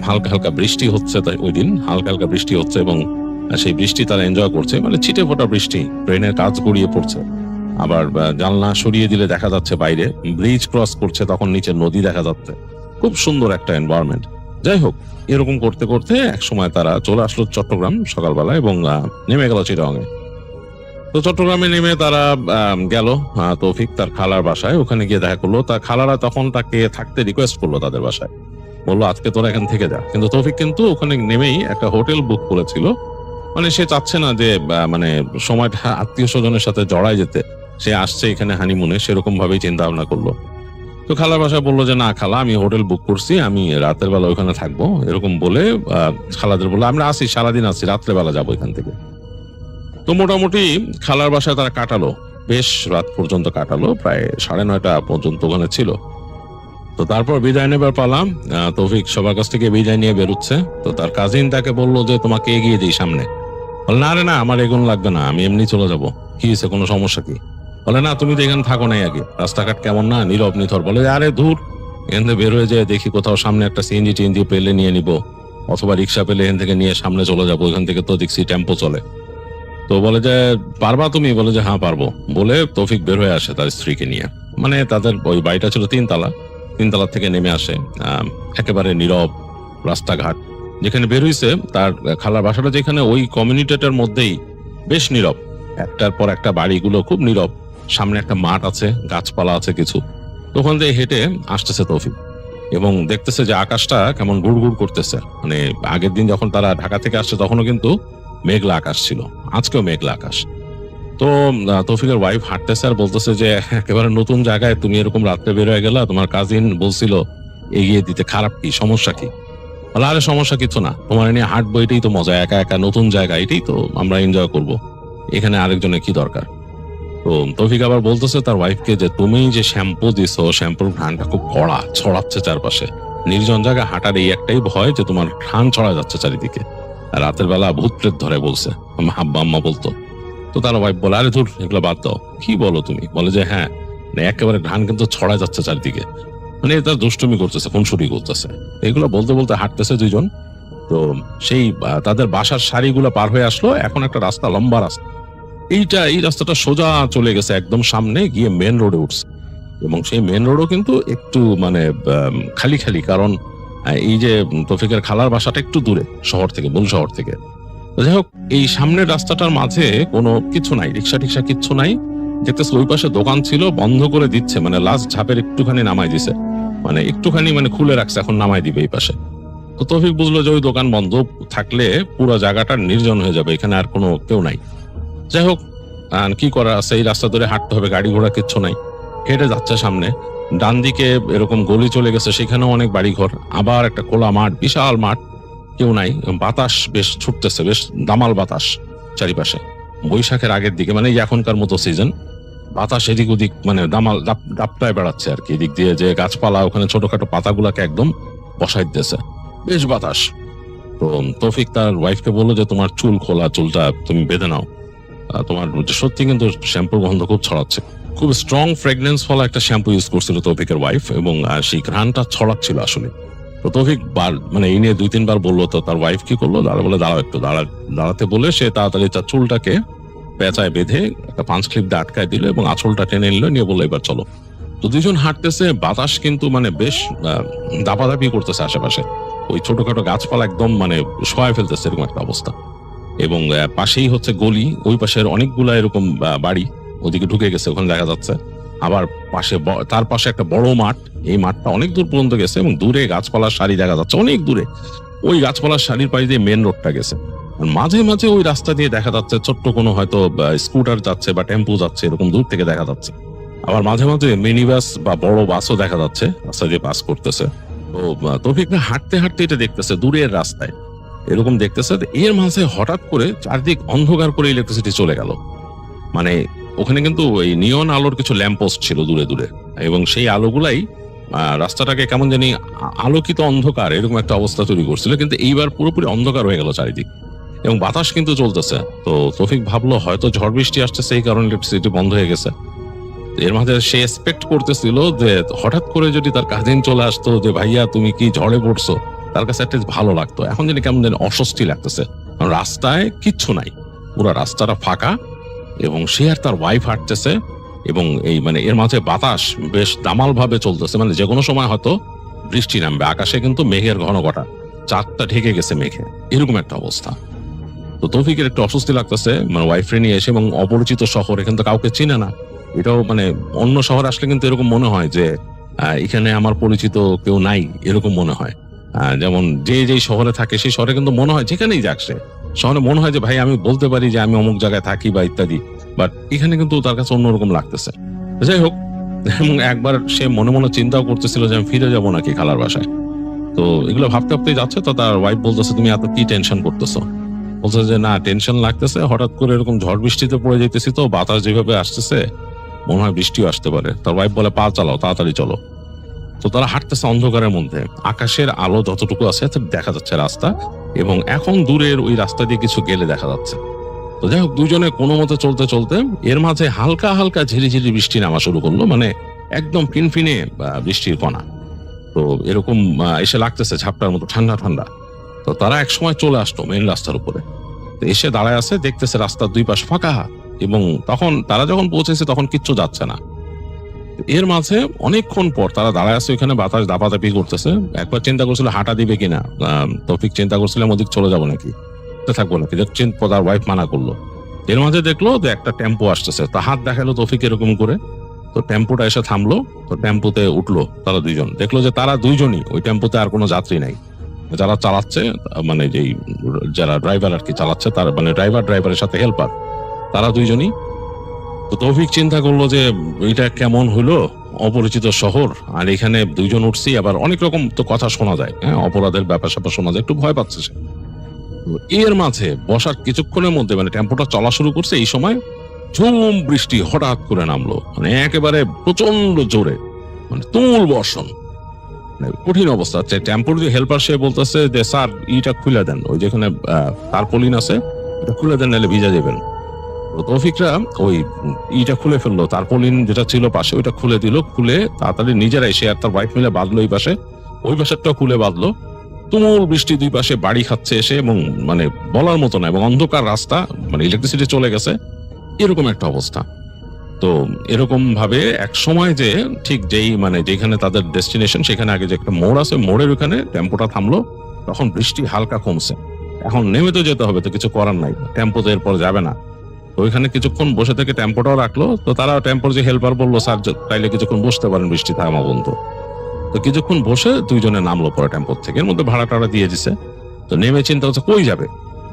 হালকা হালকা বৃষ্টি হচ্ছে, তাই ওই দিন হালকা হালকা বৃষ্টি হচ্ছে এবং সেই বৃষ্টি তারা এনজয় করছে, মানে ছিটে ফোটা বৃষ্টি, ট্রেনের কাঁচ গড়িয়ে পড়ছে। আবার জানলা সরিয়ে দিলে দেখা যাচ্ছে বাইরে ব্রিজ ক্রস করছে, তখন নিচে নদী দেখা যাচ্ছে। খুব সুন্দর একটা এনভায়রনমেন্ট। যাই হোক, এরকম করতে করতে এক সময় তারা চলে আসলো চট্টগ্রাম সকালবেলা এবং নেমে গেল চিটাগাঙে। তো চট্টগ্রামে নেমে তারা গেল তৌফিক তার খালার বাসায়। ওখানে গিয়ে দেখা করলো, তার খালারা তখন তাকে থাকতে রিকোয়েস্ট করলো তাদের বাসায়, বললো আজকে তোরা এখান থেকে যা। কিন্তু তৌফিক কিন্তু ওখানে নেমেই একটা হোটেল বুক করেছিল, মানে সে চাচ্ছে না যে মানে সময়টা আত্মীয় স্বজনের সাথে জড়ায় যেতে, সে আসছে এখানে হানিমুনে, সেরকম ভাবেই চিন্তা ভাবনা করলো। তো খালার বাসায় বললো যে না খালা, আমি হোটেল বুক করছি, আমি রাতের বেলা ওখানে থাকবো, এরকম বলে খালাদের বললো আমরা আসি, সারাদিন আসি, রাত্রে বেলা যাবো এখান থেকে। তো মোটামুটি খালার বাসায় তারা কাটালো, বেশ রাত পর্যন্ত কাটালো, প্রায় 9:30 পর্যন্ত ওখানে ছিল। তো তারপর বিদায় নেবার পালাম, তৌফিক সবার কাছ থেকে বিদায় নিয়ে বেরোচ্ছে। তো তার কাজিন তাকে বললো যে তোমাকে এগিয়ে দিই সামনে। বলে না রে না, আমার এগোনো লাগবে না, আমি এমনি চলে যাবো, কি হয়েছে, কোনো সমস্যা কি? বলে না, তুমি তো এখানে থাকো নাই আগে, রাস্তাঘাট কেমন না, নীরব নিথর। বলে আরে ধুর, এখান থেকে বের হয়ে যায় দেখি কোথাও সামনে একটা সিএনজি টিএনজি পেলে নিয়ে নিবো, অথবা রিক্সা পেলে এখান থেকে নিয়ে সামনে চলে যাবো, এখান থেকে তো দেখছি টেম্পো চলে। তো বলে যে পারবা তুমি? বলে যে হ্যাঁ পারবো। বলে তৌফিক বের হয়ে আসে তার স্ত্রীকে নিয়ে, মানে তাদের ওই বাড়িটা ছিল 3 তলা, 3 তলা থেকে নেমে আসে, একেবারে নীরব রাস্তাঘাট। যেখানে বের হইছে তার খালার বাসাটা, যেখানে ওই কমিউনিটিটার মধ্যেই বেশ নীরব, একটার পর একটা বাড়িগুলো খুব নীরব, সামনে একটা মাঠ আছে, গাছপালা আছে কিছু। ওখান থেকে হেঁটে আসতেছে তৌফিক এবং দেখতেছে যে আকাশটা কেমন গুড়গুড় করতেছে। মানে আগের দিন যখন তারা ঢাকা থেকে আসছে তখনও কিন্তু মেঘলা আকাশ ছিল, আজকেও মেঘলা আকাশ। তো তৌফিকের ওয়াইফ হাঁটতেছে আর বলতেছে যে একেবারে নতুন জায়গায় তুমি এরকম রাত্রে বের হয়ে গেলা, তোমার কাজিন বলছিল এগিয়ে দিতে, খারাপ কি, সমস্যা কি? বলে আরে সমস্যা কিছু না, তোমার নিয়ে হাঁটবো, এটাই তো মজা, একা একা নতুন জায়গা, এটাই তো আমরা এনজয় করব, এখানে আরেকজনের কি দরকার? তো তৌফিক আবার বলতেছে তার ওয়াইফকে যে তুমি যে শ্যাম্পু দিছো, শ্যাম্পুর ঘ্রাণটা খুব কড়া, ছড়াচ্ছে চারপাশে, নির্জন জায়গায় হাঁটার এই একটাই ভয় যে তোমার ঘ্রাণ ছড়া যাচ্ছে চারিদিকে, রাতের বেলা ভূত প্রেত ধরে বলছে, হাব্বা আম্মা বলতো। তো তার ওয়াইফ বলে আরে ধুর, এগুলো বাদ দাও, কি বলো তুমি? বলে যে হ্যাঁ, একেবারে ঘ্রাণ কিন্তু ছড়া যাচ্ছে চারিদিকে, মানে তার দুষ্টুমি করতেছে, খুনসুটি করতেছে। এগুলো বলতে বলতে হাঁটতেছে দুইজন। তো সেই তাদের বাসার সারিগুলো পার হয়ে আসলো, এখন একটা রাস্তা, লম্বা রাস্তা, এই রাস্তাটা সোজা চলে গেছে একদম সামনে গিয়ে মেন রোডে উঠছে। এবং সেই মেন রোডও কিন্তু একটু মানে খালি খালি, কারণ এই যে তৌফিকের খালার বাসাটা একটু দূরে শহর থেকে, মূল শহর থেকে। যাই হোক, এই সামনের রাস্তাটার মাঝে কোনো কিছু নাই, রিক্সা টিক্সা কিচ্ছু নাই। দেখতেছে ওই পাশে দোকান ছিল, বন্ধ করে দিচ্ছে, মানে লাস্ট ঝাপের একটুখানি নামাই দিছে, মানে একটুখানি মানে খুলে রাখছে, এখন নামাই দিবে এই পাশে। তো তৌফিক বুঝলো যে ওই দোকান বন্ধ থাকলে পুরো জায়গাটা নির্জন হয়ে যাবে, এখানে আর কোনো কেউ নাই। যাই হোক, কি করা আছে, এই রাস্তা ধরে হাঁটতে হবে, গাড়ি ঘোড়া কিচ্ছু নাই। হেঁটে যাচ্ছে সামনে, ডান দিকে এরকম গলি চলে গেছে, সেখানেও অনেক বাড়িঘর, আবার একটা খোলা মাঠ, বিশাল মাঠ, কেউ নাই। বাতাস বেশ ছুটতেছে, বেশ দামাল বাতাস চারিপাশে, বৈশাখের আগের দিকে, মানে এখনকার মতো সিজন, বাতাস এদিক ওদিক মানে দামাল দাপটায় বেড়াচ্ছে আর কি, এদিক দিয়ে যে গাছপালা, ওখানে ছোটখাটো পাতাগুলাকে একদম বসাই দিতেছে, বেশ বাতাস। তো তৌফিক তার ওয়াইফকে বললো যে তোমার চুল খোলা, চুলটা তুমি বেঁধে নাও, তোমার সত্যি কিন্তু শ্যাম্পুর গন্ধ খুব ছড়াচ্ছে। খুব স্ট্রং ফ্রেগনেন্স ফলা একটা শ্যাম্পু ইউজ করছিল তৌফিকের ওয়াইফ, এবং সেই ঘ্রাণটা ছড়াচ্ছিল আসলে। তো তৌফিক মানে এই নিয়ে 2-3 বার বললো। তো তার ওয়াইফ কি করলো, বলে দাঁড়াও একটু, দাঁড়াতে বলে সে তাড়াতাড়ি তার চুলটাকে পেঁচায় বেঁধে একটা 5 ক্লিপ দিয়ে আটকায় দিল এবং আঁচলটা টেনে নিল, নিয়ে বললো এবার চলো। তো দুজন হাঁটতেছে, বাতাস কিন্তু মানে বেশ দাপাদাপি করতেছে আশেপাশে, ওই ছোটখাটো গাছপালা একদম মানে শোয়ায় ফেলতেছে, এরকম একটা অবস্থা। এবং পাশেই হচ্ছে গলি, ওই পাশের অনেকগুলা এরকম বাড়ি ওদিকে ঢুকে গেছে, ওখানে দেখা যাচ্ছে। আবার পাশে, তার পাশে একটা বড় মাঠ, এই মাঠটা অনেক দূর পর্যন্ত গেছে এবং দূরে গাছপালার সারি দেখা যাচ্ছে অনেক দূরে। ওই গাছপালার সারির পাশ দিয়ে মেন রোডটা গেছে। আর মাঝে মাঝে ওই রাস্তা দিয়ে দেখা যাচ্ছে ছোট্ট কোনো হয়তো স্কুটার যাচ্ছে বা টেম্পো যাচ্ছে, এরকম দূর থেকে দেখা যাচ্ছে। আবার মাঝে মাঝে মিনি বাস বা বড় বাসও দেখা যাচ্ছে রাস্তা দিয়ে পাস করতেছে। তো তৌফিক ভাই হাঁটতে হাঁটতে এটা দেখতেছে দূরের রাস্তায় এরকম দেখতেছে। এর মাঝে হঠাৎ করে চারদিক অন্ধকার করে ইলেকট্রিসিটি চলে গেল। মানে ওখানে কিন্তু ওই নিয়ন আলোর কিছু ল্যাম্পপোস্ট ছিল দূরে দূরে, এবং সেই আলোগুলাই রাস্তাটাকে কেমন জানি আলোকিত অন্ধকার এরকম একটা অবস্থা তৈরি করছিল। কিন্তু এইবার পুরোপুরি অন্ধকার হয়ে গেল চারিদিক, এবং বাতাস কিন্তু চলতেছে। তো তৌফিক ভাবলো হয়তো ঝড় বৃষ্টি আসতেছে, এই কারণে ইলেকট্রিসিটি বন্ধ হয়ে গেছে। এর মাঝে সে এক্সপেক্ট করতেছিল যে হঠাৎ করে যদি তার কাজিন চলে আসতো যে ভাইয়া তুমি কি ঝড়ে পড়ছো, তার কাছে একটা ভালো লাগতো। এখন যেন কেমন যেন অস্বস্তি লাগতেছে, কারণ রাস্তায় কিচ্ছু নাই, পুরো রাস্তাটা ফাঁকা, এবং সে আর তার ওয়াইফ হাঁটতেছে, এবং এই মানে এর মাঝে বাতাস বেশ দামাল ভাবে চলতেছে। মানে যে কোনো সময় হয়তো বৃষ্টি নামবে, আকাশে কিন্তু মেঘের ঘন ঘটা, চাঁদটা ঢেকে গেছে মেঘে, এরকম একটা অবস্থা। তো তৌফিকের একটু অস্বস্তি লাগতেছে, মানে ওয়াইফরে নিয়ে এসে, এবং অপরিচিত শহর, এখানে তো কাউকে চিনে না। এটাও মানে অন্য শহর আসলে কিন্তু এরকম মনে হয় যে এখানে আমার পরিচিত কেউ নাই, এরকম মনে হয়। যেমন যে শহরে থাকে সেই শহরে কিন্তু মনে হয় যেখানেই যাক সে শহরে মনে হয় যে ভাই আমি বলতে পারি যে আমি অমুক জায়গায় থাকি বা ইত্যাদি, বাট এখানে কিন্তু তার কাছে অন্যরকম লাগতেছে। যাই হোক, এবং একবার সে মনে মনে চিন্তাও করতেছিল যে আমি ফিরে যাবো নাকি খালার বাসায়। তো এগুলো ভাবতে ভাবতে যাচ্ছে, তো তার ওয়াইফ বলতেছে তুমি এত কি টেনশন করতেছো? বলছে যে না, টেনশন লাগতেছে, হঠাৎ করে এরকম ঝড় বৃষ্টিতে পড়ে যেতেছি, তো বাতাস যেভাবে আসতেছে মনে হয় বৃষ্টিও আসতে পারে। তার ওয়াইফ বলে পা চালাও, তাড়াতাড়ি চলো। তো তারা হাঁটতেছে অন্ধকারের মধ্যে, আকাশের আলো যতটুকু আছে দেখা যাচ্ছে রাস্তা, এবং এখন দূরের ওই রাস্তা দিয়ে কিছু গেলে দেখা যাচ্ছে। তো যাই হোক, দুজনে কোনো মতে চলতে চলতে এর মাঝে হালকা হালকা ঝিরিঝিরি বৃষ্টি নামা শুরু করলো, মানে একদম ফিনফিনে বৃষ্টির কণা। তো এরকম এসে লাগতেছে ঝাপটার মতো ঠান্ডা ঠান্ডা। তো তারা এক সময় চলে আসলো মেইন রাস্তার উপরে, তো এসে দাঁড়ায় আছে, দেখতেছে রাস্তার দুই পাশ ফাঁকা, এবং তখন তারা যখন পৌঁছেছে তখন কিচ্ছু যাচ্ছে না। এর মাঝে অনেকক্ষণ পর তারা দাঁড়ায় আছে ওইখানে, বাতাস দাপাদাপি করতেছে। একবার চিন্তা করছিল হাঁটা দিবে কিনা, তৌফিক চিন্তা করছিলাম ওদিক চলে যাবো নাকি, থাকবো নাকি, তার ওয়াইফ মানা করলো। এর মাঝে দেখলো যে একটা টেম্পো আসতেছে, তা হাত দেখালো তৌফিক এরকম করে। তো টেম্পোটা এসে থামলো, তো টেম্পোতে উঠলো তারা দুইজন। দেখলো যে তারা দুইজনই, ওই টেম্পোতে আর কোনো যাত্রী নাই। যারা চালাচ্ছে, মানে যেই যারা ড্রাইভার আর কি চালাচ্ছে, তার মানে ড্রাইভারের সাথে হেল্পার, তারা দুইজনই। তো তৌফিক চিন্তা করলো যে এটা কেমন হলো, অপরিচিত শহর, আর এখানে দুইজন উঠছি, আবার অনেক রকম তো কথা শোনা যায়, হ্যাঁ, অপরাধের ব্যাপার স্যাপার শোনা যায়, একটু ভয় পাচ্ছে সে। এর মাঝে বসার কিছুক্ষণের মধ্যে মানে টেম্পোটা চলা শুরু করছে, এই সময় ঝুম বৃষ্টি হঠাৎ করে নামলো, মানে একেবারে প্রচন্ড জোরে, মানে তুমুল বর্ষণ, কঠিন অবস্থা। টেম্পোর যে হেল্পার সে বলতেছে যে স্যার ইটা খুলে দেন, ওই যেখানে তারপলিন আছে এটা খুলে দেন, নাহলে ভিজা যাবেন। তো তৌফিকরা ওই ইটা খুলে ফেললো, তারপলিন যেটা ছিল পাশে ওইটা খুলে দিল, খুলে তাড়াতাড়ি নিজেরাই সে আর তার ওয়াইফ মিলে বাঁধলো এই পাশে, ওই পাশেরটাও খুলে বাঁধলো। তুমুল বৃষ্টি দুই পাশে বাড়ি খাচ্ছে এসে, এবং মানে বলার মতো না, এবং অন্ধকার রাস্তা, মানে ইলেকট্রিসিটি চলে গেছে, এরকম একটা অবস্থা। তো এরকম ভাবে এক সময় যে ঠিক যেই মানে যেখানে তাদের ডেস্টিনেশন, সেখানে আগে যে একটা মোড় আছে, মোড়ের ওখানে টেম্পোটা থামলো। তখন বৃষ্টি হালকা কমছে, এখন নেমে তো যেতে হবে, তো কিছু করার নাই, টেম্পো তো এরপর যাবে না। তো ওইখানে কিছুক্ষণ বসে থেকে টেম্পোটাও রাখলো। তো তারা টেম্পোর যে হেল্পার বললো স্যার তাইলে কিছুক্ষণ বসতে পারেন, বৃষ্টি থামা বন্ধ। তো কিছুক্ষণ বসে দুইজনে নামলো পরে টেম্পোর থেকে, এর মধ্যে ভাড়া টাড়া দিয়ে দিছে। তো নেমে চিন্তা হচ্ছে কই যাবে,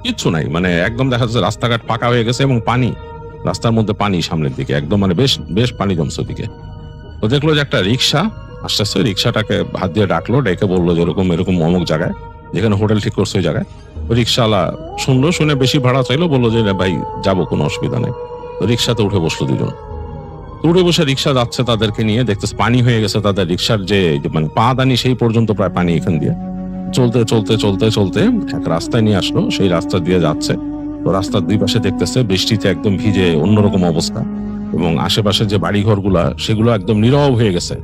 কিচ্ছু নাই, মানে একদম দেখা যাচ্ছে রাস্তাঘাট ফাঁকা হয়ে গেছে, এবং পানি, রাস্তার মধ্যে পানি সামনের দিকে একদম, মানে বেশ বেশ পানি জমছে ওদিকে। তো দেখলো যে একটা রিক্সা আসতেছে, রিক্সাটাকে হাত দিয়ে ডাকলো, ডেকে বললো যে এরকম এরকম অমুক জায়গায়, যেখানে হোটেল ঠিক করছে ওই জায়গায়। রিক্সাওয়ালা শুনলো, শুনে বেশি ভাড়া চাইলো, বললো যে ভাই যাবো, কোনো অসুবিধা নেই। তো রিক্সাতে উঠে বসলো দুজন। উঠে বসে রিক্সা যাচ্ছে তাদেরকে নিয়ে, দেখতেছে পানি হয়ে গেছে তাদের রিক্সার যে মানে পা দানি সেই পর্যন্ত প্রায় পানি এখান দিয়ে। চলতে চলতে চলতে চলতে এক রাস্তায় নিয়ে আসলো, সেই রাস্তা দিয়ে যাচ্ছে। তো রাস্তার দুই পাশে দেখতেছে বৃষ্টিতে একদম ভিজে অন্যরকম অবস্থা, এবং আশেপাশে যে বাড়িঘর গুলা সেগুলো একদম নীরব হয়ে গেছে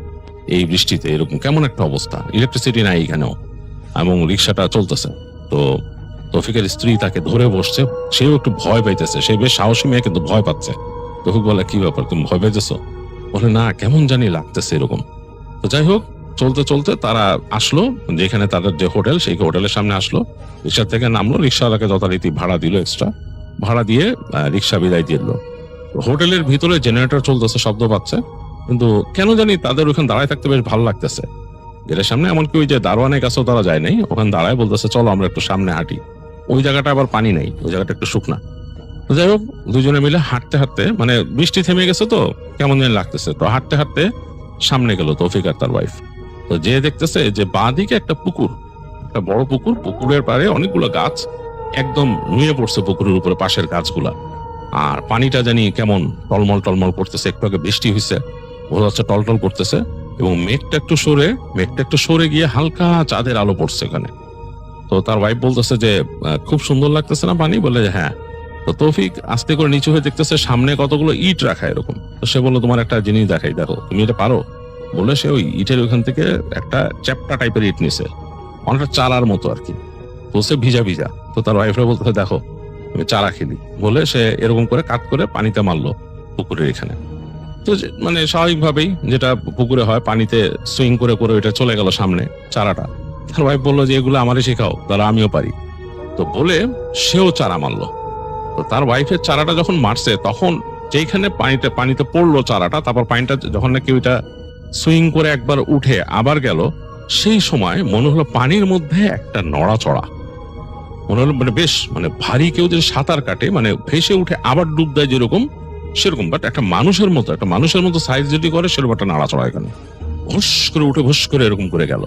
এই বৃষ্টিতে, এরকম কেমন একটা অবস্থা, ইলেকট্রিসিটি নাই এখানেও, এবং রিক্সাটা চলতেছে। তো তৌফিকের স্ত্রী তাকে ধরে বসছে, সেও একটু ভয় পাইতেছে, সে বেশ সাহসী মেয়ে কিন্তু ভয় পাচ্ছে। তৌফিক বলে কি ব্যাপার, তুমি ভয় পাইতেছো? বলে না, কেমন জানি লাগতেছে এরকম। তো যাই হোক, চলতে চলতে তারা আসলো যেখানে তাদের যে হোটেল, সেই হোটেলের সামনে আসলো। রিক্সা থেকে নামলো, রিক্সাওয়ালাকে যথারীতি ভাড়া দিল, এক্সট্রা ভাড়া দিয়ে রিক্সা বিদায় দিল। হোটেলের ভিতরে জেনারেটর চলতেছে, শব্দ পাচ্ছে, কিন্তু কেন জানি তাদের ওখানে দাঁড়ায় থাকতে বেশ ভালো লাগতেছে গেটের সামনে। এমনকি ওই যে দারোয়ানের কাছেও তারা যায় নাই, ওখানে দাঁড়ায় বলতেছে চলো আমরা একটু সামনে হাঁটি। ওই জায়গাটা আবার পানি নেই, ওই জায়গাটা একটু শুকনা। তো যাই হোক, দুজনে মিলে হাঁটতে হাঁটতে, মানে বৃষ্টি থেমে গেছে তো কেমন যেন লাগতেছে, তো হাঁটতে হাঁটতে সামনে গেল তৌফিক আর তার ওয়াইফ। তো যে দেখতেছে যে বাঁ দিকে একটা পুকুর, একটা বড় পুকুর, পুকুরের পাড়ে অনেকগুলো গাছ একদম নুয়ে পড়ছে পুকুরের উপরে, পাশের গাছগুলা। আর পানিটা জানি কেমন টলমল টলমল করতেছে, একটু আগে বৃষ্টি হয়েছে, বোঝা যাচ্ছে টলটল করতেছে। এবং মেঘটা একটু সরে গিয়ে হালকা চাঁদের আলো পড়ছে এখানে। তো তার ওয়াইফ বলতেছে যে খুব সুন্দর লাগতেছে না পানি? বলে যে হ্যাঁ। তো তৌফিক আস্তে করে নিচু হয়ে দেখতেছে সামনে কতগুলো ইট রাখা এরকম। তো সে বললো তোমার একটা জিনিস দেখাই, দেখো তুমি এটা পারো? বলে সে ওই ইটের ওইখান থেকে একটা চ্যাপ্টা টাইপের ইট নিছে, অনেকটা চারার মতো আর কি। তো সে ভিজা ভিজা। তো তার ওয়াইফরা বলতেছে দেখো আমি চারা খেলি, বলে সে এরকম করে কাট করে পানিতে মারলো পুকুরের এখানে। তো মানে স্বাভাবিকভাবেই যেটা পুকুরে হয়, পানিতে সুইং করে করে এটা চলে গেল সামনে চারাটা। তার ওয়াইফ বললো যে এগুলো আমারই শেখাও, তারা আমিও পারি। তো বলে সেও চারা মারলো। তো তার ওয়াইফের চারাটা যখন মারছে, তখন যেখানে পানিতে পড়লো চারাটা, তারপর পানিটা যখন নাকি ওইটা সুইং করে একবার উঠে আবার গেল, সেই সময় মনে হলো পানির মধ্যে একটা নড়াচড়া। মনে হলো মানে বেশ মানে ভারী কেউ যদি সাঁতার কাটে, মানে ভেসে উঠে আবার ডুব দেয় যেরকম, সেরকম। বাট একটা মানুষের মতো সাইজ যদি করে সেরকম একটা নাড়াচড়া এখানে, ভুস করে উঠে ভুস করে এরকম করে গেল।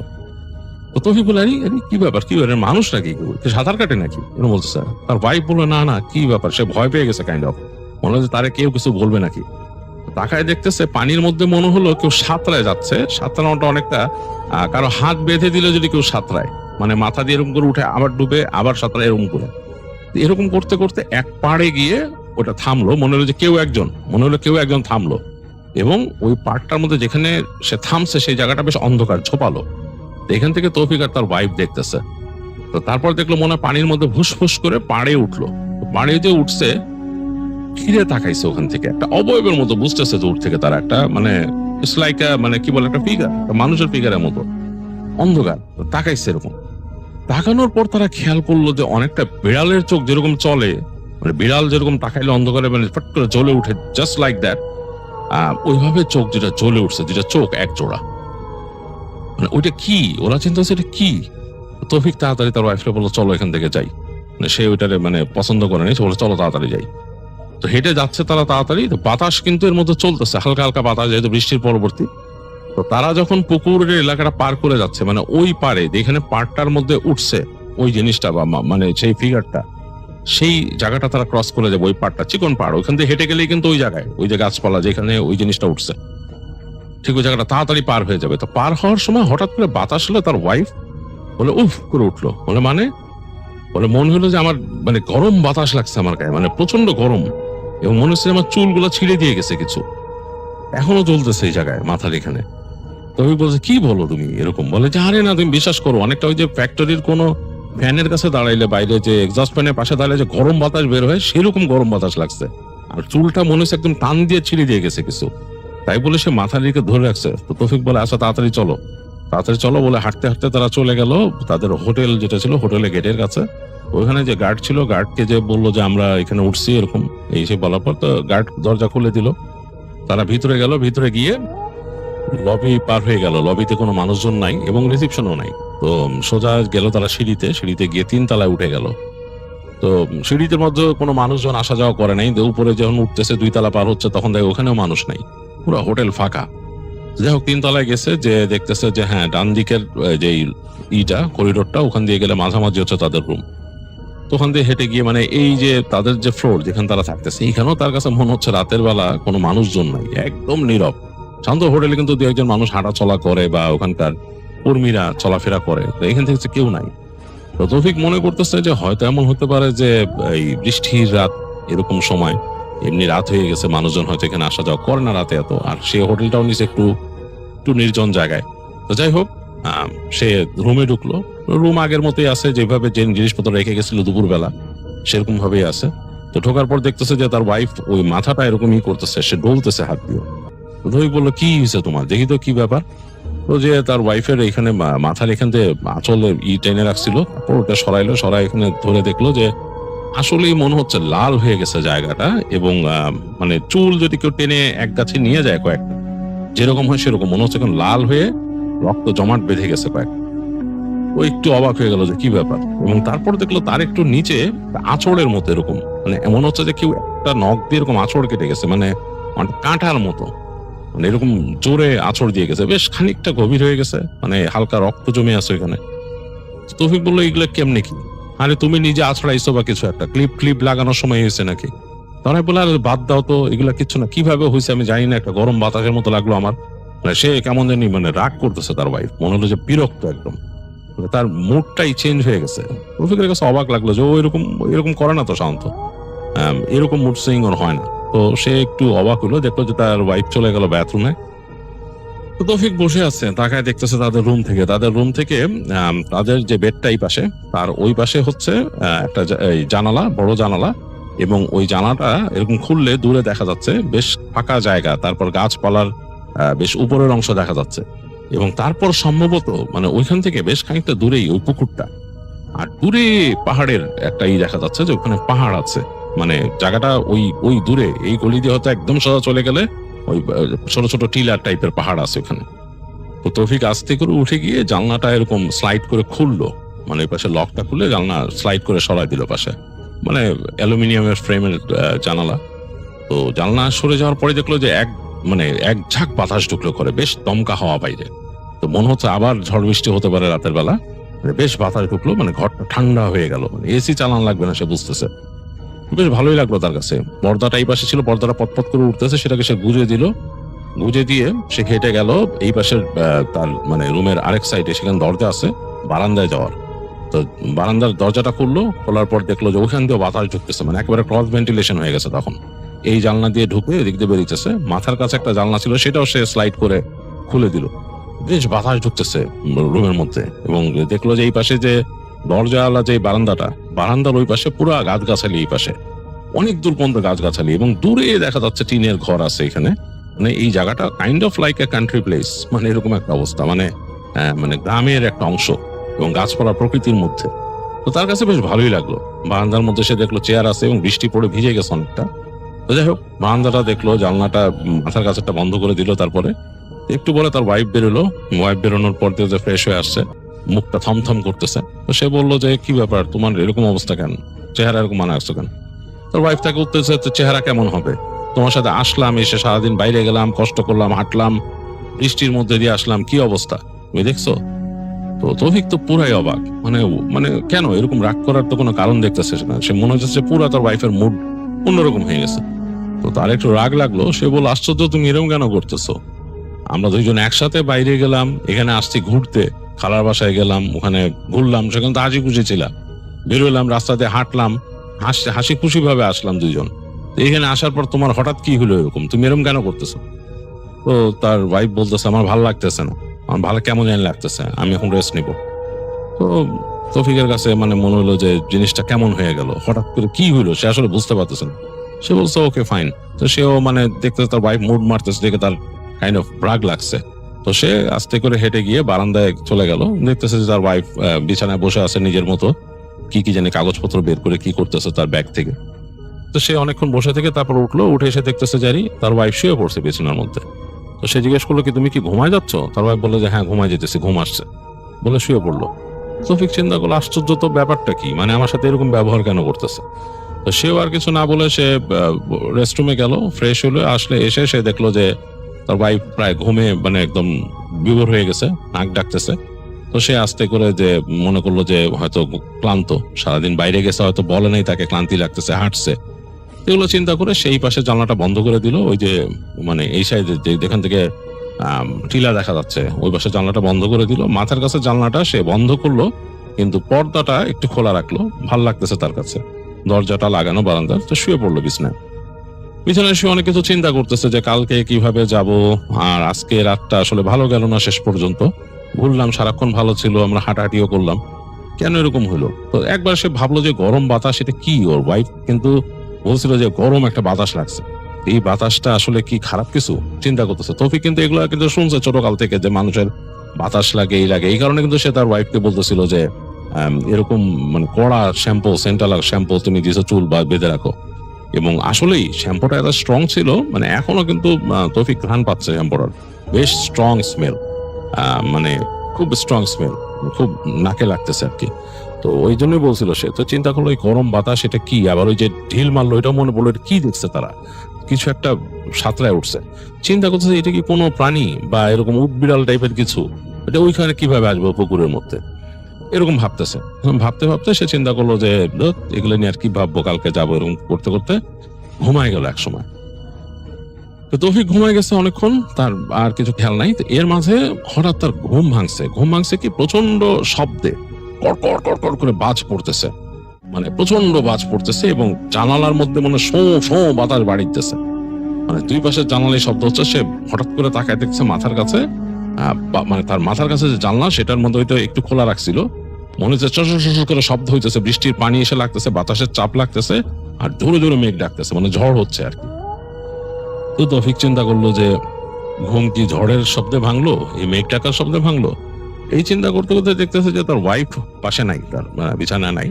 তো তখন বলে আরে কি ব্যাপার, কি ব্যাপার, মানুষ নাকি, সাঁতার কাটে নাকি, এরকম বলতেছে। তার ওয়াইফ বললো না না কি ব্যাপার, সে ভয় পেয়ে গেছে কাইন্ড অফ, মনে হচ্ছে তারে কেউ কিছু বলবে নাকি। তাকায় দেখতেছে পানির মধ্যে মনে হলো কেউ সাঁতরায় যাচ্ছে। সাঁতরানোটা অনেকটা কারো হাত বেঁধে দিলে যদি কেউ সাঁতরায়, মানে মাথা দিয়ে এরকম করে উঠে আবার ডুবে আবার সাঁতরায়, এরকম করে। এরকম করতে করতে এক পাড়ে গিয়ে ওটা থামলো। মনে হলো কেউ একজন থামলো, এবং ওই পাড়টার মধ্যে যেখানে সে থামছে সেই জায়গাটা বেশ অন্ধকার, ঝোপালো। এখান থেকে তৌফিক আর তার ওয়াইফ দেখতেছে। তো তারপর দেখলো মনে হয় পানির মধ্যে ভুসফুস করে পাড়ে উঠলো। পাড়ে যে উঠছে, ফিরে তাকাইছে ওখান থেকে একটা অবয়বের মতো, বুঝতেছে দূর থেকে তারা একটা মানে মানে কি বলে একটা ফিগার, মানুষের ফিগারের মতো অন্ধকার। তাকাইছে এরকম, তাকানোর পর তারা খেয়াল করলো যে অনেকটা বিড়ালের চোখ যেরকম চলে, মানে বিড়াল যেরকম তাকাইলে অন্ধকারে মানে ফট করে জ্বলে উঠে, জাস্ট লাইক দ্যাট, ওইভাবে চোখ যেটা জ্বলে উঠছে, যেটা চোখ এক জোড়া। মানে ওইটা কি, ওরা চিন্তা হচ্ছে এটা কি। তৌফিক তাড়াতাড়ি তার ওয়াইফকে বললো চলো এখান থেকে যাই, মানে সে ওইটারে মানে পছন্দ করে নি, সে বলে চলো তাড়াতাড়ি যাই। তো হেঁটে যাচ্ছে তারা তাড়াতাড়ি। তো বাতাস কিন্তু এর মধ্যে চলতেছে, হালকা হালকা বাতাস, যেহেতু বৃষ্টির পরবর্তী। তো তারা যখন পুকুরের এলাকাটা পার করে যাচ্ছে, মানে ওই পারে যেখানে পাড়টার মধ্যে উঠছে ওই জিনিসটা বা মানে সেই ফিগারটা, সেই জায়গাটা তারা ক্রস করে যাবে। ওই পাড়টা চিকন পাড়, ওইখান থেকে হেঁটে গেলেই কিন্তু ওই জায়গায়, ওই যে গাছপালা যেখানে ওই জিনিসটা উঠছে, ঠিক ওই জায়গাটা তাড়াতাড়ি পার হয়ে যাবে। তো পার হওয়ার সময় হঠাৎ করে বাতাস হলো, তার ওয়াইফ বলে উফ করে উঠলো। বলে মনে হলো যে আমার মানে গরম বাতাস লাগছে আমার গায়ে, মানে প্রচন্ড গরম, এবং মনে হচ্ছে আমার চুলগুলো ছিঁড়ে দিয়ে গেছে কিছু, এখনো জ্বলতেছে এই জায়গায় মাথার এখানে। তবে বলছে কি বলো তুমি এরকম? বলে যে আরে না, তুমি বিশ্বাস করো, অনেকটা ওই যে ফ্যাক্টরির কোনো ফ্যানের কাছে দাঁড়াইলে, বাইরে যে এক্সস্ট ফ্যানের পাশে দাঁড়াইলে যে গরম বাতাস বের হয়, সেরকম গরম বাতাস লাগছে। আর চুলটা মনে হচ্ছে একদম টান দিয়ে ছিঁড়ে দিয়ে গেছে কিছু। তাই বলে সে মাথার দিকে ধরে রাখছে। তো তৌফিক বলে আচ্ছা তাড়াতাড়ি চলো বলে হাঁটতে হাঁটতে তারা চলে গেল তাদের হোটেল যেটা ছিল, হোটেলের গেটের কাছে। ওইখানে যে গার্ড ছিল, গার্ডকে যে বললো যে আমরা এখানে উঠছি এরকম, এই সে বলার পর তো গার্ড দরজা খুলে দিল। তারা ভিতরে গেল, ভিতরে গিয়ে লবি পার হয়ে গেল। লবিতে কোনো মানুষজন নাই এবং রিসিপশনও নাই। তো সোজা গেল তারা সিঁড়িতে গিয়ে 3 তলায় উঠে গেল। তো সিঁড়িতে মধ্যে কোনো মানুষজন আসা যাওয়া করে নাই। উপরে যখন উঠতেছে 2 তলা পার হচ্ছে, তখন দেখে ওখানেও মানুষ নাই, পুরো হোটেল ফাঁকা। যাই হোক 3 তলায় গেছে, যে দেখতেছে যে হ্যাঁ ডান দিকের যে করিডোরটা, ওখান দিয়ে গেলে মাঝামাঝি হচ্ছে তাদের রুম। তো ওখান দিয়ে হেঁটে গিয়ে মানে এই যে তাদের যে ফ্লোর যেখানে তারা থাকতেছে, এইখানেও তার কাছে মনে হচ্ছে রাতের বেলা কোনো মানুষজন নাই, একদম নীরব শান্ত। হোটেলে কিন্তু 2-1 মানুষ হাঁটা চলা করে বা ওখানকার কর্মীরা চলাফেরা করে, তো এখান থেকে কেউ নাই। তো তৌফিক মনে করতেছে যে হয়তো এমন হতে পারে যে এই বৃষ্টির রাত, এরকম সময় এমনি রাত হয়ে গেছে, মানুষজন হয়তো এখানে আসা যাওয়া করে না রাতে এত। আর সে হোটেলটাও নিচে একটু নির্জন জায়গায়। তো যাই হোক সে রুমে ঢুকলো। রুম আগের মতোই আছে, যেভাবে যে জিনিসপত্র রেখে গেছিল দুপুরবেলা সেরকম ভাবেই আছে। তো ঢোকার পর দেখতেছে যে তার ওয়াইফ ওই মাথাটা এরকমই করতেছে, সে ডলতেছে হাত দিয়ে। তৌফিক বললো কি হয়েছে তোমার, দেখি তো কি ব্যাপার। তো যে তার ওয়াইফের এখানে মাথার এখান থেকে আঁচল টেনে রাখছিল, তারপর ওটা সরাই এখানে ধরে দেখলো যে আসলেই মনে হচ্ছে লাল হয়ে গেছে জায়গাটা, এবং মানে চুল যদি কেউ টেনে এক গাছে নিয়ে যায় কয়েকটা, যেরকম হয় সেরকম মনে হচ্ছে এখন লাল হয়ে রক্ত জমাট বেঁধে গেছে কয়েকটা। ও একটু অবাক হয়ে গেল যে কি ব্যাপার, এবং তারপর দেখলো তার একটু নিচে আঁচড়ের মতো এরকম, মানে এমন হচ্ছে যে কেউ একটা নখ দিয়ে এরকম আঁচড় কেটে গেছে, মানে কাঁটার মতো, মানে এরকম জোরে আঁচড় দিয়ে গেছে, বেশ খানিকটা গভীর হয়ে গেছে, মানে হালকা রক্ত জমে আছে ওইখানে। তৌফিক বললো এগুলো কেমনে কি? আরে তুমি নিজে আছড়াইছো বা কিছু একটা, ক্লিপ লাগানোর সময় হয়েছে নাকি? তারা বলে আরে বাদ দাও তো, এগুলা কিচ্ছু না, কিভাবে হয়েছে আমি জানি না, একটা গরম বাতাসের মতো লাগলো আমার। মানে সে কেমন জানি মানে রাগ করতেছে তার ওয়াইফ, মনে হলো যে বিরক্ত একদম, তার মুডটাই চেঞ্জ হয়ে গেছে। রফিকের কাছে অবাক লাগলো যে ও এরকম করে না তো সাধারণত, এরকম মুড সুইং ওর হয় না। তো সে একটু অবাক হলো, দেখলো যে তার ওয়াইফ চলে গেল বাথরুমে। তো তৌফিক বসে আছে, তাকায় দেখতেছে তাদের রুম থেকে তাদের যে বেডটা এই পাশে, তার ওই পাশে হচ্ছে একটা জানালা, বড় জানালা, এবং ওই জানালাটা এরকম খুললে দূরে দেখা যাচ্ছে বেশ ফাঁকা জায়গা, তারপর গাছপালার বেশ উপরের অংশ দেখা যাচ্ছে, এবং তারপর সম্ভবত মানে ওইখান থেকে বেশ খানিকটা দূরেই ওই পুকুরটা, আর দূরে পাহাড়ের একটা দেখা যাচ্ছে যে ওখানে পাহাড় আছে, মানে জায়গাটা ওই দূরে এই গলি দিয়ে হয়তো একদম সোজা চলে গেলে ওই ছোট ছোট টিলার টাইপের পাহাড় আছে ওখানে। তো তৌফিক আস্তে করে উঠে গিয়ে জানলাটা এরকম স্লাইড করে খুললো, মানে ওই পাশে লকটা খুলে জানলা স্লাইড করে সরাই দিল পাশে, মানে অ্যালুমিনিয়ামের ফ্রেমের জানালা। তো জানলা সরে যাওয়ার পরে দেখলো যে এক ঝাঁক বাতাস ঢুকলো করে, বেশ দমকা হাওয়া বাইরে। তো মনে হচ্ছে আবার ঝড় বৃষ্টি হতে পারে রাতের বেলা, মানে বেশ বাতাস ঢুকলো, মানে ঘরটা ঠান্ডা হয়ে গেল, মানে এসি চালান লাগবে না সে বুঝতেছে। বেশ ভালোই লাগলো তার কাছে। পর্দাটা এই পাশে ছিল, পর্দাটা পটপট করে উঠতেছে, সেটাকে সে গুজে দিয়ে সে হেঁটে গেল এই পাশের তার মানে রুমের আরেক সাইডে, সেখানে দরজা আছে বারান্দায় যাওয়ার। তো বারান্দার দরজাটা খোলার পর দেখলো যে ওখান দিয়ে বাতাস ঢুকতেছে, মানে একেবারে ক্রস ভেন্টিলেশন হয়ে গেছে তখন। এই জানলা দিয়ে ঢুকে এদিক দিয়ে বেরিয়েছে, মাথার কাছে একটা জানলা ছিল সেটাও সে স্লাইড করে খুলে দিল, বেশ বাতাস ঢুকতেছে রুমের মধ্যে। এবং দেখলো যে এই পাশে যে দরজাওয়ালা যে বারান্দার ওই পাশে পুরো গাছগাছালি, এই পাশে অনেক দূর পর্যন্ত গাছগাছালি, এবং দূরে দেখা যাচ্ছে টিনের ঘর আছে এখানে। মানে এই জায়গাটা kind of like a country place, মানে এরকম একটা অবস্থা, মানে গ্রামের একটা অংশ এবং গাছপালা প্রকৃতির মধ্যে। তো তার কাছে বেশ ভালোই লাগলো। বারান্দার মধ্যে সে দেখলো চেয়ার আছে এবং বৃষ্টি পড়ে ভিজে গেছে অনেকটা। তো যাই হোক, বারান্দাটা দেখলো, জানলাটা মাথার কাছেটা বন্ধ করে দিল। তারপরে একটু বলে তার ওয়াইফ বেরোলো, ওয়াইফ বেরোনোর পর দিয়ে ফ্রেশ হয়ে আসছে, মুখটা থমথম করতেছে। তো সে বললো যে কি ব্যাপার, তোমার এরকম অবস্থা কেন, চেহারা এরকম মানে আসছো কেন? তোর ওয়াইফ তাকে উত্তর দিচ্ছে, চেহারা কেমন হবে, তোমার সাথে আসলাম, এসে সারাদিন বাইরে গেলাম, কষ্ট করলাম, হাঁটলাম, বৃষ্টির মধ্যে দিয়ে আসলাম, কি অবস্থা তুমি দেখছো? তো তৌফিক তো পুরাই অবাক, মানে কেন এরকম রাগ করার তো কোনো কারণ দেখতেছে না। সে মনে হচ্ছে পুরো তার ওয়াইফের মুড অন্যরকম হয়ে গেছে। তো তার একটু রাগ লাগলো, সে বলল আশ্চর্য, তুমি এরকম কেন করতেছো? আমরা দুইজন একসাথে বাইরে গেলাম, এখানে আসছি ঘুরতে, খালার বাসায় গেলাম, ওখানে ঘুরলাম, সেখানে তো হাসি খুশি ছিলাম, বেরোলাম, রাস্তাতে হাঁটলাম, হাসি খুশি ভাবে আসলাম দুইজন। এখানে আসার পর তোমার হঠাৎ কি হলো এরকম, তুমি এরকম কেন করতেছো? তো তার ওয়াইফ বলতেছে, আমার ভালো লাগতেছে না, আমার ভালো কেমন জানি লাগতেছে, আমি এখন রেস্ট নিব। তো তৌফিকের কাছে মনে হলো যে জিনিসটা কেমন হয়ে গেল, হঠাৎ করে কি হইলো সে আসলে বুঝতে পারতেছে না। সে বলছে ওকে ফাইন। তো সেও দেখতে তার ওয়াইফ মুড মারতেছে দেখে তার কাইন্ড অফ রাগ লাগছে। তো সে আস্তে করে হেঁটে গিয়ে বারান্দায় চলে গেল, দেখতেছে যে তার ওয়াইফ বিছানায় বসে আছে নিজের মতো, কি জানি কাগজপত্র বের করে কি করতেছে তার ব্যাগ থেকে। তো সে অনেকক্ষণ বসে থেকে তারপর উঠলো, উঠে এসে দেখতেছে জারি তার ওয়াইফ শুয়ে পড়ছে বিছানার মধ্যে। তো সে জিজ্ঞেস করলো, কি তুমি কি ঘুমায় যাচ্ছ? তার ওয়াইফ বললো যে হ্যাঁ ঘুমায় যেতেছি, ঘুম আসছে, বলে শুয়ে পড়লো। তৌফিক চিন্তা করলো আশ্চর্য তো, ব্যাপারটা কি, আমার সাথে এরকম ব্যবহার কেন করতেছে? তো সেও আর কিছু না বলে সে রেস্টরুমে গেল, ফ্রেশ হলো, আসলে এসে সে দেখলো যে তার ওয়াইফ প্রায় ঘুমে একদম বিভোর হয়ে গেছে, নাক ডাকতেছে। তো সে আস্তে করে যে মনে করলো যে হয়তো ক্লান্ত, সারাদিন বাইরে গেছে, হয়তো বলে নাই তাকে ক্লান্তি লাগতেছে, হাঁটছে, এগুলো চিন্তা করে সেই পাশে জানলাটা বন্ধ করে দিল। ওই যে এই সাইডে যেখান থেকে টিলা দেখা যাচ্ছে ওই পাশে জানলাটা বন্ধ করে দিল। মাথার কাছে জানলাটা সে বন্ধ করলো, কিন্তু পর্দাটা একটু খোলা রাখলো, ভাল লাগতেছে তার কাছে, দরজাটা লাগানো বারান্দার। তো শুয়ে পড়লো বিছানায় শুয়ে অনেক কিছু চিন্তা করতেছে যে কালকে কিভাবে যাব, আর আজকে রাতটা আসলে ভালো গেল না, শেষ পর্যন্ত ঘুরলাম, সারাক্ষণ ভালো ছিল, আমরা হাঁটাহাঁটিও করলাম, কেন এরকম হলো? তো একবার সে ভাবলো যে গরম বাতাস, এটা কি? ওর ওয়াইফ কিন্তু বলছিল যে গরম একটা বাতাস লাগছে, এই বাতাসটা আসলে কি খারাপ কিছু? চিন্তা করতেছে তৌফিক, কিন্তু এগুলো কিন্তু শুনছে ছোটকাল থেকে যে মানুষের বাতাস লাগে, এই কারণে কিন্তু সে তার ওয়াইফকে বলতেছিল যে এরকম কড়া শ্যাম্পু, সেন্টাল শ্যাম্পু তুমি দিয়েছো, চুল বা বেঁধে রাখো। এবং আসলেই শ্যাম্পুটা এত স্ট্রং ছিল, এখনো কিন্তু তৌফিক ঘ্রাণ পাচ্ছে শ্যাম্পুটার, বেশ স্ট্রং স্মেল, খুব স্ট্রং স্মেল। খুব নাকে লাগতেছে আর কি। তো ওই জন্যই বলছিল, সে তো চিন্তা করলো ওই গরম বাতাস এটা কি, আবার ওই যে ঢিল মারলো এটাও মনে বললো এটা কি দেখছে তারা, কিছু একটা সাঁতরায় উঠছে। চিন্তা করতেছে এটা কি কোনো প্রাণী বা এরকম উটবিড়াল টাইপের কিছু, এটা ওইখানে কিভাবে আসবো পুকুরের মধ্যে, এরকম ভাবতেছে। ভাবতে ভাবতে সে চিন্তা করলো যে ধুৎ, এগুলো নিয়ে আর কি ভাববো, কালকে যাবো, এরকম করতে করতে ঘুমায় গেল এক সময়। তো তৌফিক ঘুমায় গেছে অনেকক্ষণ, তার আর কিছু খেয়াল নাই। তো এর মাঝে হঠাৎ তার ঘুম ভাঙছে কি প্রচন্ড শব্দে, কড়কড় কড়কড় করে বাজ পড়তেছে, মানে প্রচন্ড বাজ পড়তেছে, এবং জানালার মধ্যে মানে শোঁ শোঁ বাতাস বাড়িতেছে, মানে দুই পাশের জানালায় শব্দ হচ্ছে। সে হঠাৎ করে তাকায় দেখছে মাথার কাছে, মানে তার মাথার কাছে যে জানলা সেটার মধ্যে হয়তো একটু খোলা রাখছিল, মনে হচ্ছে চশ করে শব্দ হইতেছে, বৃষ্টির পানি এসে লাগতেছে, বাতাসের চাপ লাগতেছে, আর জোরে জোরে মেঘ ডাকতেছে, মানে ঝড় হচ্ছে আর কি। তো তৌফিক চিন্তা করলো যে ঘুম কি ঝড়ের শব্দে ভাঙলো, এই মেঘ ডাকার শব্দে ভাঙলো। এই চিন্তা করতে করতে দেখতেছে যে তার ওয়াইফ পাশে নাই, তার বিছানা নাই।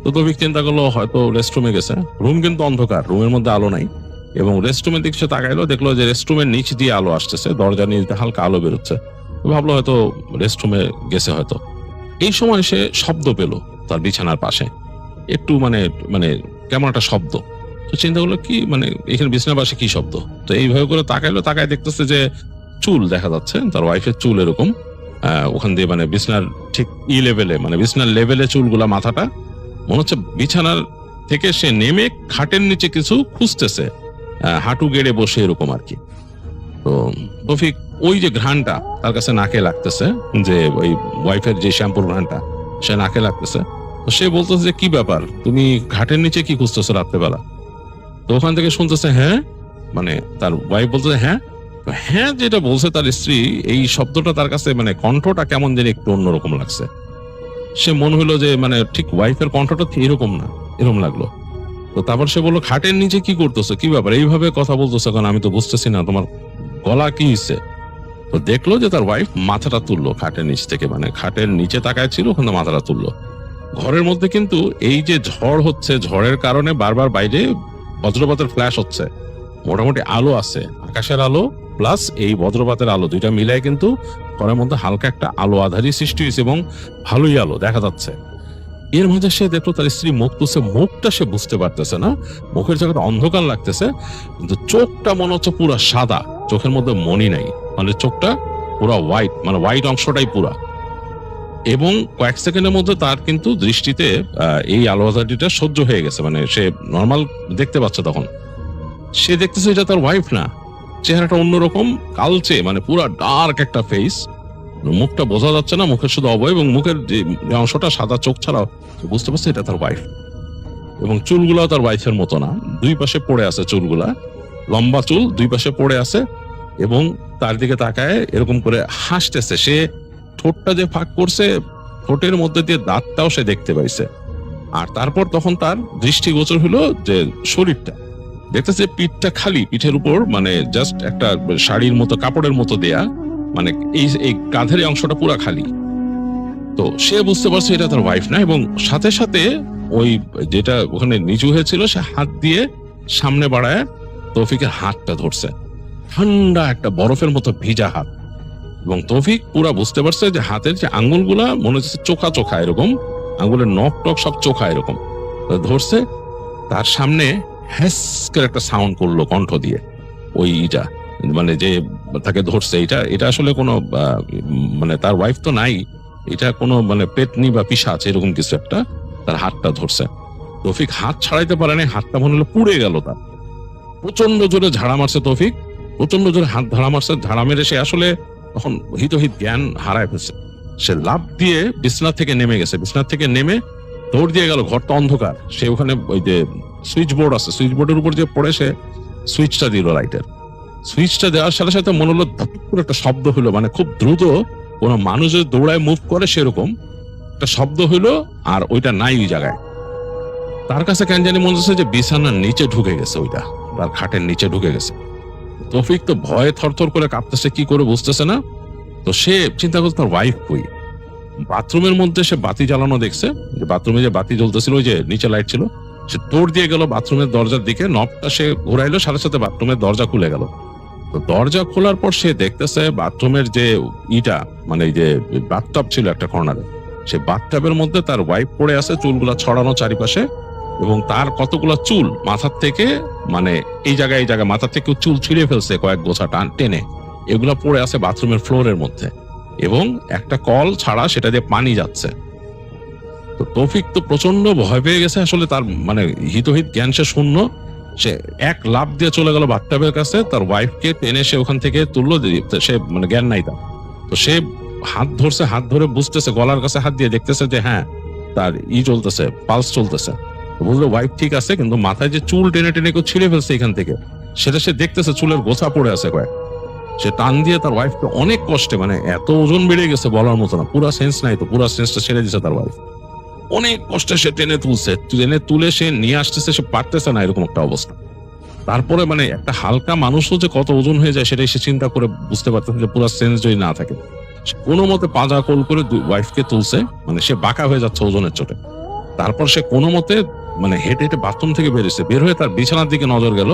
তো তৌফিক চিন্তা করলো হয়তো রেস্টরুমে গেছে। রুম কিন্তু অন্ধকার, রুমের মধ্যে আলো নাই, এবং রেস্টরুমের দিকে সে তাকাইলো, দেখলো যে রেস্টরুমের নিচ দিয়ে আলো আসতেছে, দরজা নিচ দিয়ে হালকা আলো বেরোচ্ছে। তো ভাবলো হয়তো রেস্টরুমে গেছে হয়তো। এই সময় সে শব্দ পেল তার বিছানার পাশে, একটু মানে মানে কেমন একটা শব্দ। তো চিন্তা করলো কি, মানে এখানে বিছানার পাশে কি শব্দ। তো এইভাবে করে তাকায় দেখতেছে যে চুল দেখা যাচ্ছে, তার ওয়াইফের চুল এরকম ওখান দিয়ে, মানে বিছানার ঠিক লেভেলে, মানে বিছানার লেভেলে চুলগুলা, মাথাটা মনে হচ্ছে বিছানার থেকে সে নেমে খাটের নিচে কিছু খুঁজতেছে, হাঁটু গেড়ে বসে এরকম আর কি। তো তৌফিক ওই যে ঘ্রাণটা তার কাছে নাকে লাগতেছে, যে ওই ওয়াইফের যে শ্যাম্পুর ঘ্রাণটা সে নাকে লাগতেছে। তো সে বলতেছে যে কি ব্যাপার, তুমি ঘাটের নিচে কি খুঁজতেছো রাত্রেবেলা? তো ওখান থেকে শুনতেছে হ্যাঁ, মানে তার ওয়াইফ বলতেছে হ্যাঁ। হ্যাঁ যেটা বলছে তার স্ত্রী, এই শব্দটা তার কাছে মানে কণ্ঠটা কেমন যেন একটু অন্যরকম লাগছে। সে মনে হলো যে মানে ঠিক ওয়াইফের কণ্ঠটা এরকম না, এরকম লাগলো। তো তারপর সে বললো খাটের নিচে কি করতেছো, কি ব্যাপার এইভাবে কথা বলতেছো, কারণ আমি তো বুঝতেছি না তোমার গলা কি হচ্ছে। তো দেখলো যে তার ওয়াইফ মাথাটা তুললো খাটের নিচ থেকে, মানে খাটের নিচে তাকায় ছিল, ওখানে মাথাটা তুললো। ঘরের মধ্যে কিন্তু এই যে ঝড় হচ্ছে, ঝড়ের কারণে বারবার বাইরে বজ্রপাতের ফ্ল্যাশ হচ্ছে, মোটামুটি আলো আছে, আকাশের আলো প্লাস এই বজ্রপাতের আলো, দুইটা মিলায় কিন্তু ঘরের মধ্যে হালকা একটা আলো আধারি সৃষ্টি হয়েছে, এবং ভালোই আলো দেখা যাচ্ছে। এর মধ্যে সে দেখলো তার স্ত্রী মুখ তুলছে, মুখটা সে বুঝতে পারতেছে না, মুখের জায়গাটা অন্ধকার লাগতেছে, কিন্তু চোখটা মনে হচ্ছে পুরা সাদা, চোখের মধ্যে মনি নাই, মানে চোখটা পুরা হোয়াইট, মানে হোয়াইট অংশটাই পুরা। এবং কয়েক সেকেন্ডের মধ্যে তার কিন্তু দৃষ্টিতে এই আলো আধারিটা সহ্য হয়ে গেছে, মানে সে নর্মাল দেখতে পাচ্ছে। তখন সে দেখতেছে এটা তার ওয়াইফ না, চেহারাটা অন্যরকম, কালচে, মানে পুরা ডার্ক একটা ফেস, মুখটা বোঝা যাচ্ছে না, মুখের শুধু অবয়ব, এবং মুখের যে অংশটা সাদা, চোখ ছাড়াও বুঝতে পারছে এটা তার ওয়াইফ। এবং চুলগুলাও তার ওয়াইফের মতো না, দুই পাশে পড়ে আছে চুলগুলা, লম্বা চুল দুই পাশে পড়ে আছে, এবং তার দিকে তাকায় এরকম করে হাসতেছে। সে ঠোঁটটা যে ফাঁক করছে, ঠোঁটের মধ্যে দিয়ে দাঁতটাও সে দেখতে পাইছে। আর তারপর তখন তার দৃষ্টিগোচর হলো যে শরীরটা, দেখতেছে পিঠটা খালি, পিঠের উপর মানে জাস্ট একটা শাড়ির মতো কাপড়ের মতো দেয়া, মানে এই কাঁধের অংশটা পুরা খালি। তো সে বুঝতে পারছে এটা তার ওয়াইফ না, এবং সাথে সাথে ওই যেটা ওখানে নিচু হয়েছিল সে হাত দিয়ে সামনে বাড়ায় তৌফিকের হাতটা ধরছে, ঠান্ডা একটা বরফের মতো ভিজা হাত। এবং তৌফিক পুরা বুঝতে পারছে যে হাতের যে আঙ্গুলগুলা মনে হচ্ছে চোখা চোখা, এরকম আঙ্গুলের নখ টক সব চোখা এরকম ধরছে। তার সামনে হ্যাস করে একটা সাউন্ড করলো কণ্ঠ দিয়ে, ওইটা মানে যে তাকে ধরছে, এটা আসলে কোনো মানে তার ওয়াইফ তো নাই, এটা কোনো মানে পেটনি বা পিশাচ এরকম কিছু একটা তার হাতটা ধরছে। তৌফিক হাত ছাড়াইতে পারে না, হাতটা মনে হলো পুড়ে গেল তার। প্রচন্ড জোরে ঝাড়া মারছে তৌফিক, প্রচন্ড জোরে হাত ঝাড়া মারছে, ঝাড়া মেরে সে আসলে তখন হিতহিত জ্ঞান হারায় ফেলছে। সে লাফ দিয়ে বিছনা থেকে নেমে গেছে, বিছনা থেকে নেমে দৌড় দিয়ে গেল, ঘরটা অন্ধকার। সে ওখানে ওই যে সুইচ বোর্ড আছে, সুইচ বোর্ডের উপর যে পড়ে সে সুইচটা দিল লাইটের। সুইচটা দেওয়ার সাথে সাথে মনে হলো ধপ করে একটা শব্দ হলো, মানে খুব দ্রুত কোনো মানুষ যদি দৌড়ায় মুভ করে সেরকম একটা শব্দ হইলো, আর ওইটা নাই ওই জায়গায়। তার কাছে কেন জানি মনে হচ্ছে যে বিছানার নিচে ঢুকে গেছে, ওইটা তার খাটের নিচে ঢুকে গেছে। তৌফিক তো ভয়ে থরথর করে কাঁপতেছে, কি করে বুঝতেছে না। তো সে চিন্তা করছে তার ওয়াইফ কই। বাথরুমের মধ্যে সে বাতি জ্বালানো দেখছে, যে বাথরুমে যে বাতি জ্বলতেছিল, ওই যে নিচে লাইট ছিল, সে দৌড় দিয়ে গেল বাথরুমের দরজার দিকে, নবটা সে ঘুরাইলো, সাথে সাথে বাথরুমের দরজা খুলে গেল। তো দরজা খোলার পর সে দেখতেছে বাথরুমের যে ইটা, মানে এই যে বাথটাব ছিল একটা কর্নারে, সে বাথটাবের মধ্যে তার ওয়াইফ পড়ে আছে, চুলগুলা ছড়ানো চারিপাশে, এবং তার কতগুলা চুল মাথার থেকে, মানে এই জায়গায় মাথার থেকে চুল ছিঁড়ে ফেলছে কয়েক গোছা টেনে, এগুলা পড়ে আছে বাথরুমের ফ্লোরের মধ্যে, এবং একটা কল ছাড়া সেটা দিয়ে পানি যাচ্ছে। তো তৌফিক তো প্রচন্ড ভয় পেয়ে গেছে, আসলে তার মানে হিতহিত জ্ঞান সে শূন্য। সে এক লাফ দিয়ে চলে গেল বাথটাবের কাছে, তার ওয়াইফকে টেনে সে ওখান থেকে তুললো, সে মানে জ্ঞান নাই তার। তো সে হাত ধরছে, হাত ধরে বুঝতেছে, গলার কাছে হাত দিয়ে দেখতেছে যে হ্যাঁ তার চলতেছে, পালস চলতেছে। বুঝলো ওয়াইফ ঠিক আছে, কিন্তু মাথায় যে চুল টেনে টেনে কেউ ছিঁড়ে ফেলছে এখান থেকে, সেটা সে দেখতেছে, চুলের গোছা পড়ে আছে কয়েক। সে টান দিয়ে তার ওয়াইফকে অনেক কষ্টে, মানে এত ওজন বেড়ে গেছে বলার মতো না, পুরা সেন্স নাই, তো পুরা সেন্সটা ছেড়ে দিচ্ছে তার ওয়াইফ। অনেক কষ্টে সে টেনে তুলছে, টেনে তুলে সে নিয়ে আসতেছে, সে পারতেছে না, এরকম একটা অবস্থা। তারপরে মানে একটা হালকা মানুষও যে কত ওজন হয়ে যায় সেটাই সে চিন্তা করে বুঝতে পারতেছে, যে পুরা সেন্স যদি না থাকে। কোনো মতে পাজা কোল করে ওয়াইফকে তুলছে, মানে সে বাঁকা হয়ে যাচ্ছে ওজনের চোটে। তারপর সে কোনো মতে মানে হেঁটে হেঁটে বাথরুম থেকে বেরিয়েছে, বের হয়ে তার বিছানার দিকে নজর গেল।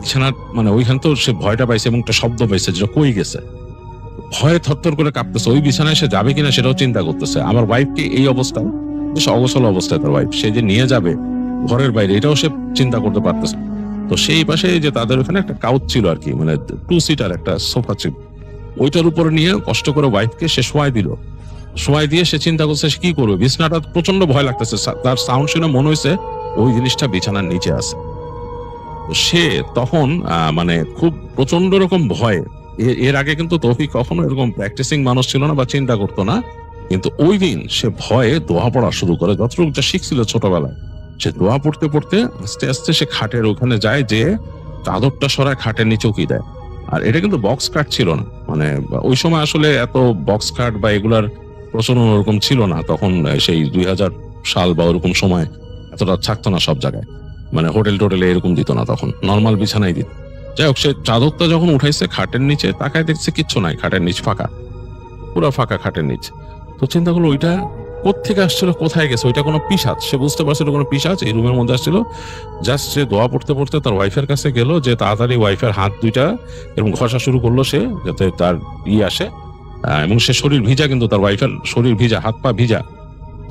বিছানার মানে ওইখান তো সে ভয়টা পাইছে এবং একটা শব্দ পাইছে যেটা কই গেছে, ভয়ে থরথর করে কাঁপতেছে। ওই বিছানায় সে যাবে কিনা সেটাও চিন্তা করতেছে। আমার ওয়াইফকে এই অবস্থায়, বেশ অগোছল অবস্থায় তার ওয়াইফ, সে যে নিয়ে যাবে ঘরের বাইরে, এটাও সে চিন্তা করতে পারতেছে। তো সেই পাশে যে তাদের ওখানে একটা কাউচ ছিল আর কি, মানে 2 সিটার একটা সোফা ছিল, ওইটার উপরে নিয়ে কষ্ট করে ওয়াইফকে সে শোয়াই দিল। শোয়াই দিয়ে সে চিন্তা করছে সে কি করবে। বিছানাটা প্রচন্ড ভয় লাগতেছে, তার সাউন্ড শুনে মনে হয়েছে ওই জিনিসটা বিছানার নিচে আছে। সে তখন মানে খুব প্রচন্ড রকম ভয়ে, এর আগে কিন্তু তৌফিক কখনো এরকম প্র্যাকটিসিং মানুষ ছিল না বা চিন্তা করতো না, কিন্তু ওই দিন সে ভয়ে দোয়া পড়া শুরু করে, যতটুকু যা শিখছিল ছোটবেলায়। সে দোয়া পড়তে পড়তে আস্তে আস্তে সে খাটের ওখানে যায়, যে চাদরটা সরায় খাটের নিচে উকি দেয়। আর এটা কিন্তু বক্স খাট ছিল না, মানে ওই সময় আসলে এত বক্স খাট বা এগুলার প্রচলন ওরকম ছিল না তখন, সেই 2000 সাল বা ওরকম সময় এতটা থাকতো না সব জায়গায়, মানে হোটেল টোটেলে এরকম দিত না, তখন নর্মাল বিছানাই দিত। যাই হোক, সে চাদরটা যখন উঠাইছে খাটের নিচে তাকায় দেখছে কিচ্ছু নাই, খাটের নিচ ফাঁকা, পুরো ফাঁকা খাটের নিচ। তো চিন্তা করলো ওইটা কোত্থেকে আসছিল, কোথায় গেছে, ওইটা কোনো পিশাচ। সে বুঝতে পারছিল কোনো পিশাচ এই রুমের মধ্যে আসছিল। জাস্ট সে দোয়া পড়তে পড়তে তার ওয়াইফের কাছে গেল, যে তাড়াতাড়ি ওয়াইফের হাত দুইটা এরকম ঘষা শুরু করলো সে, যাতে তার আসে। এবং সে শরীর ভিজা, কিন্তু তার ওয়াইফের শরীর ভিজা, হাত পা ভিজা।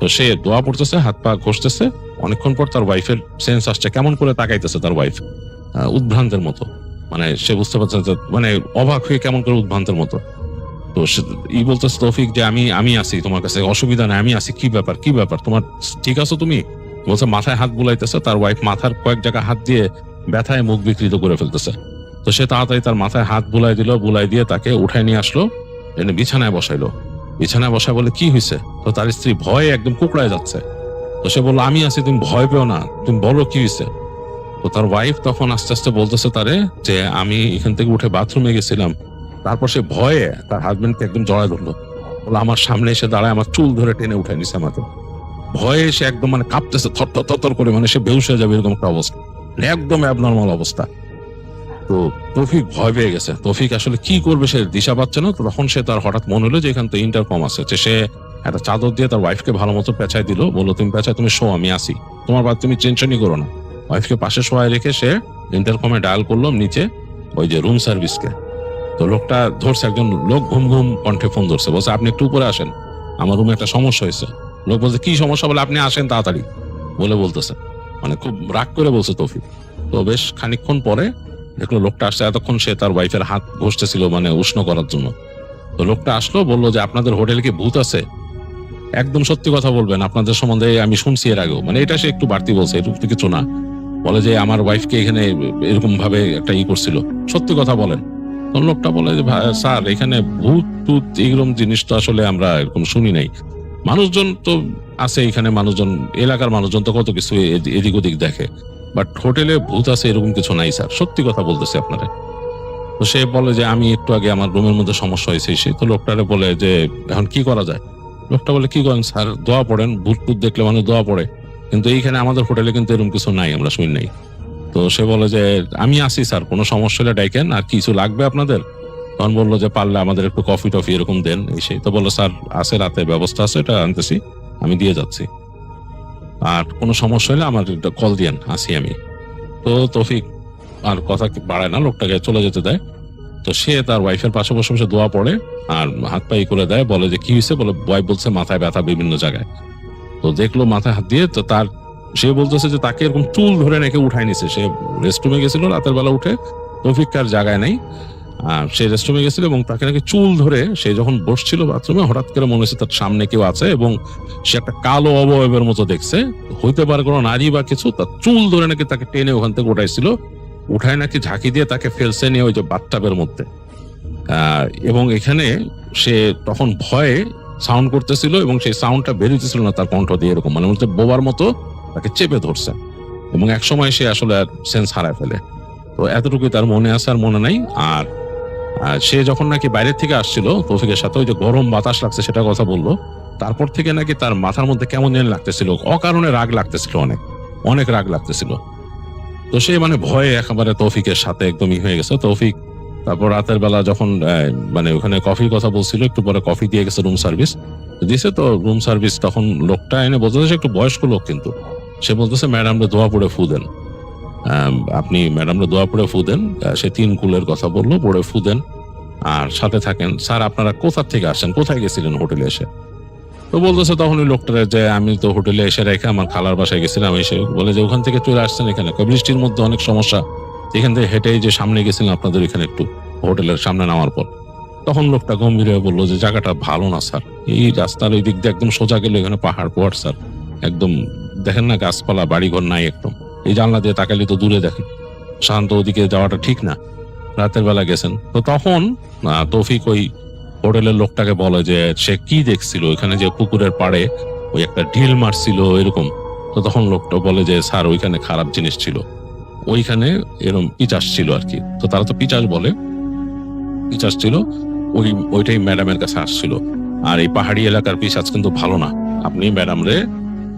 তো সে দোয়া পড়তেছে, হাত পা ঘষতেছে। অনেকক্ষণ পর তার ওয়াইফের সেন্স আসছে, কেমন করে তাকাইতেছে তার ওয়াইফ উদ্ভ্রান্তের মতো, মানে সে বুঝতে পারছে মানে অবাক হয়ে কেমন করে উদ্ভ্রান্তের মতো। তো বলতেছে তৌফিক যে আমি আছি তোমার কাছে, অসুবিধা নাই, আমি আছি, কি ব্যাপার তোমার, ঠিক আছো তুমি? বলছে মাথায় হাত বুলাইতেছে। তার ওয়াইফ মাথার কয়েক জায়গা হাত দিয়ে ব্যথায় মুখ বিকৃত করে ফেলতেছে। তো সে তাড়াতাড়ি তার মাথায় হাত বুলাই দিল, বুলাই দিয়ে তাকে উঠায় নিয়ে আসলো, এনে বিছানায় বসাইলো। বিছানায় বসা বলে কি হয়েছে? তো তার স্ত্রী ভয়ে একদম কুকড়ায় যাচ্ছে। তো সে বললো আমি আছি, তুমি ভয় পেও না, তুমি বলো কি হয়েছে। তো তার ওয়াইফ তখন আস্তে আস্তে বলতেছে তারে যে আমি এখান থেকে উঠে বাথরুমে গেছিলাম। তারপর সে ভয়ে তার হাজবেন্ডকে একদম জড়ায় ধরলো, বলে আমার সামনে এসে দাঁড়ায়, আমার চুল ধরে টেনে উঠে নিছে আমাকে। ভয়ে সে একদম মানে কাঁপতেছে, থর করে, মানে সে বেহুশ হয়ে যাবে এরকম একটা অবস্থা, একদম অ্যাবনর্মাল অবস্থা। তো তৌফিক ভয় পেয়ে গেছে। তৌফিক আসলে কি করবে সে দিশা পাচ্ছে না। তো তখন সে তার হঠাৎ মনে হলো যে এখান থেকে ইন্টারকম আছে, যে সে একটা চাদর দিয়ে তার ওয়াইফকে ভালো মতো পেঁচাই দিল, বললো তুমি পেঁচাই, তুমি শো, আমি আসি, তোমার বাদ তুমি টেনশনই করো না। ওয়াইফকে পাশে শোয়াই রেখে সে ইন্টারকমে ডায়াল করলো নিচে ওই যে রুম সার্ভিসকে। তো লোকটা ধরছে, একজন লোক ঘুম ঘুম কণ্ঠে ফোন ধরছে, বলছে আপনি একটু উপরে আসেন, আমার রুমে একটা সমস্যা হয়েছে। লোক বলছে কি সমস্যা? বলে আপনি আসেন তাড়াতাড়ি বলতেছে, মানে খুব রাগ করে বলছে তৌফিক। তো বেশ খানিকক্ষণ পরে দেখলো লোকটা আসছে। এতক্ষণ সে তার ওয়াইফের হাত ঘষতেছিল, মানে উষ্ণ করার জন্য। তো লোকটা আসলো, বললো যে আপনাদের হোটেলে কি ভূত আছে? একদম সত্যি কথা বলবেন, আপনাদের সম্বন্ধে আমি শুনছি এর আগেও, মানে এটা সে একটু বাড়তি বলছে, এটুকু কিছু না। বলে যে আমার ওয়াইফকে এখানে এরকম ভাবে একটা করছিল, সত্যি কথা বলেন। তখন লোকটা বলে যে স্যার এখানে ভূত টুত এইরকম জিনিস তো আসলে আমরা এরকম শুনি নাই। মানুষজন তো আছে এখানে, মানুষজন, এলাকার মানুষজন তো কত কিছু এদিক ওদিক দেখে, বাট হোটেলে ভূত আছে এরকম কিছু নাই স্যার, সত্যি কথা বলতেছে আপনারা। তো সে বলে যে আমি একটু আগে আমার রুমের মধ্যে সমস্যা হয়েছে। সে তো লোকটারে বলে যে এখন কি করা যায়? লোকটা বলে কি করেন স্যার? দোয়া পড়েন, ভূত টুত দেখলে মানুষ দোয়া পড়ে, কিন্তু এইখানে আমাদের হোটেলে কিন্তু এরকম কিছু নাই, আমরা শুনি নাই। তো সে বলে যে আমি আসি স্যার, কোনো সমস্যা হলে ডাইকেন, আর কিছু লাগবে আপনাদের? তখন বললো যে পারলে আমাদের একটু কফি টফি এরকম দেন। এসে তো বললো স্যার আছে, রাতে ব্যবস্থা আছে, এটা আনতেছি, আমি দিয়ে যাচ্ছি, আর কোনো সমস্যা হলে আমার কল দিয়েন, আসি আমি। তো তৌফিক আর কথা বাড়ায় না, লোকটাকে চলে যেতে দেয়। তো সে তার ওয়াইফের পাশে বসে বসে দোয়া পড়ে আর হাত পাই করে দেয়, বলে যে কি হয়েছে, বলে ওয়াইফ বলছে মাথায় ব্যথা বিভিন্ন জায়গায়। তো দেখলো মাথায় হাত দিয়ে, তো সে বলতেছে যে তাকে এরকম চুল ধরে নাকি উঠাই নিছে। সে রেস্টরুমে গেছিল রাতের বেলা, উঠে তৌফিক আর জায়গায় নাই, সে রেস্টরুমে গেছিল এবং তাকে নাকি চুল ধরে, সে যখন বসছিল বাথরুমে হঠাৎ করে মনে হচ্ছে তার সামনে কেউ আছে এবং সে একটা কালো অবয়বের মতো দেখছে, হইতে পারে কোনো নারী বা কিছু, তার চুল ধরে নাকি তাকে টেনে ওখান থেকে উঠাইছিল, উঠায় নাকি ঝাঁকি দিয়ে তাকে ফেলছে নিয়ে ওই যে বাথটাবের মধ্যে। এবং এখানে সে তখন ভয়ে সাউন্ড করতেছিল এবং সেই সাউন্ডটা বেরোতেছিল না তার কণ্ঠ দিয়ে, এরকম মানে হচ্ছে বোবার মতো তাকে চেপে ধরছে এবং এক সময় সে আসলে সেন্স হারায় ফেলে। তো এতটুকুই তার মনে আছে, আর মনে নাই। আর সে যখন নাকি বাইরের থেকে আসছিল তৌফিকের সাথে, ওই যে গরম বাতাস লাগছে সেটার কথা বললো, তারপর থেকে নাকি তার মাথার মধ্যে কেমন যেন লাগতেছিল, অকারণে রাগ লাগতেছিল, অনেক রাগ লাগতেছিল। তো সে মানে ভয়ে একেবারে তৌফিকের সাথে একদমই হয়ে গেছে। তৌফিক তারপর রাতের বেলা যখন মানে ওখানে কফির কথা বলছিল, একটু পরে কফি দিয়ে গেছে, রুম সার্ভিস দিয়েছে। তো রুম সার্ভিস তখন লোকটা এনে বলতেছে, একটু বয়স্ক লোক কিন্তু, সে বলতেছে ম্যাডামরা দোয়া পড়ে ফু দেন, আপনি ম্যাডামরা দোয়া পড়ে ফু দেন। সে 3 কুলের কথা বললো, পড়ে ফু দেন আর সাথে থাকেন। স্যার আপনারা কোথা থেকে আসছেন, কোথায় গেছিলেন হোটেলে এসে? তো বলতেছে তখন ওই লোকটা যে আমি তো হোটেলে এসে রেখে আমার খালার বাসায় গেছিলাম। এসে বলে যে ওখান থেকে চলে আসছেন এখানে, বৃষ্টির মধ্যে অনেক সমস্যা, এখান থেকে হেঁটেই যে সামনে গেছিলেন আপনাদের এখানে একটু হোটেলের সামনে নামার পর। তখন লোকটা গম্ভীর হয়ে বললো যে জায়গাটা ভালো না স্যার, এই রাস্তার ওই দিক দিয়ে একদম সোজা গেলে এখানে পাহাড় স্যার, একদম দেখেন না গাছপালা বাড়িঘর নাই, একদম এই জানলা দিয়ে তাকালে তো দূরে দেখেন, শান্ত ওদিকে যাওয়াটা ঠিক না, রাতের বেলা গেছেন। তো তখন তৌফিক ওই হোটেলের লোকটাকে বলে যে সে কি দেখছিল ওইখানে, যে পুকুরের পাড়ে ওই একটা ঢিল মারছিল এরকম। তো তখন লোকটা বলে যে স্যার ওইখানে খারাপ জিনিস ছিল, ওইখানে এরকম পিচাস ছিল আর কি। তো তারা তো পিচাস বলে, পিচাস ছিল, ওইটাই ম্যাডামের কাছে আসছিল। আর এই পাহাড়ি এলাকার পিচাস কিন্তু ভালো না, আপনি ম্যাডাম রে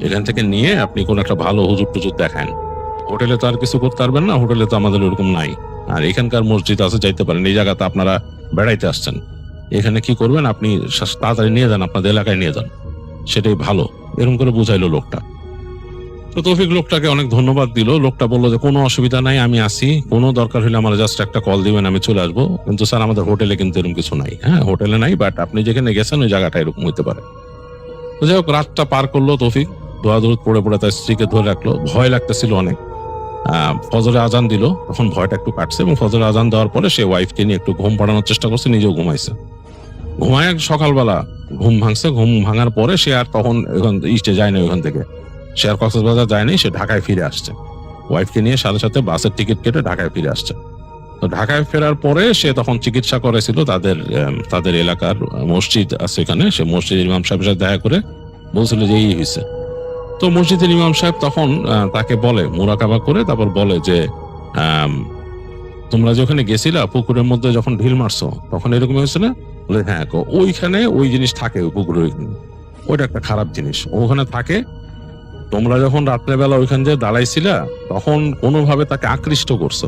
এখান থেকে নিয়ে আপনি কোন একটা ভালো হুজুর টুজুর দেখান। হোটেলে তো আর কিছু করতে পারবেন না, হোটেলে তো আমাদের ওরকম নাই। আর এখানকার মসজিদ আছে, যাইতে পারেন, এই জায়গাতে আপনারা বেড়াইতে আসছেন, এখানে কি করবেন, আপনি তাড়াতাড়ি নিয়ে যান, আপনাদের এলাকায় নিয়ে যান, সেটাই ভালো, এরকম করে বুঝাইলো লোকটা। তো তৌফিক লোকটাকে অনেক ধন্যবাদ দিল। লোকটা বললো যে কোনো অসুবিধা নাই, আমি আসি, কোনো দরকার হলে আমার জাস্ট একটা কল দিবেন, আমি চলে আসবো, কিন্তু স্যার আমাদের হোটেলে কিন্তু এরকম কিছু নাই। হ্যাঁ হোটেলে নাই, বাট আপনি যেখানে গেছেন ওই জায়গাটা এরকম হইতে পারে। তো যাই হোক রাতটা পার করলো তৌফিক, দোয়াদুরুদ পড়ে পড়ে তার স্ত্রীকে ধরে রাখলো, ভয় লাগতেছিল অনেক। ফজরে আজান দিল, তখন ভয়টা একটু কাটছে এবং ফজরে আজান দেওয়ার পরে সে ওয়াইফকে নিয়ে একটু ঘুম পাড়ানোর চেষ্টা করছে, নিজেও ঘুমাইছে। ঘুমায় সকালবেলা ঘুম ভাঙছে, ঘুম ভাঙার পরে সে আর তখন ইস্টে যায় না, ওইখান থেকে সে আর কক্সবাজার যায়নি, সে ঢাকায় ফিরে আসছে ওয়াইফকে নিয়ে, সাথে সাথে বাসের টিকিট কেটে ঢাকায় ফিরে আসছে। তো ঢাকায় ফেরার পরে সে তখন চিকিৎসা করেছিল তাদের এলাকার মসজিদ আছে এখানে, সে মসজিদের ইমাম সাহেবের সাথে দেখা করে বলছিল যে এই হয়েছে। তো মসজিদের ইমাম সাহেব তখন তাকে বলে, মুরাকাবা করে তারপর বলে যে তোমরা যে ওখানে গেছিলা পুকুরের মধ্যে যখন ঢিল মারছো তখন এরকম হয়েছে না? বলে হ্যাঁ, ওইখানে ওই জিনিস থাকে, ওই পুকুরের ওইটা একটা খারাপ জিনিস ওখানে থাকে। তোমরা যখন রাত্রেবেলা ওইখান যে দাঁড়াইছিলা তখন কোনোভাবে তাকে আকৃষ্ট করছো,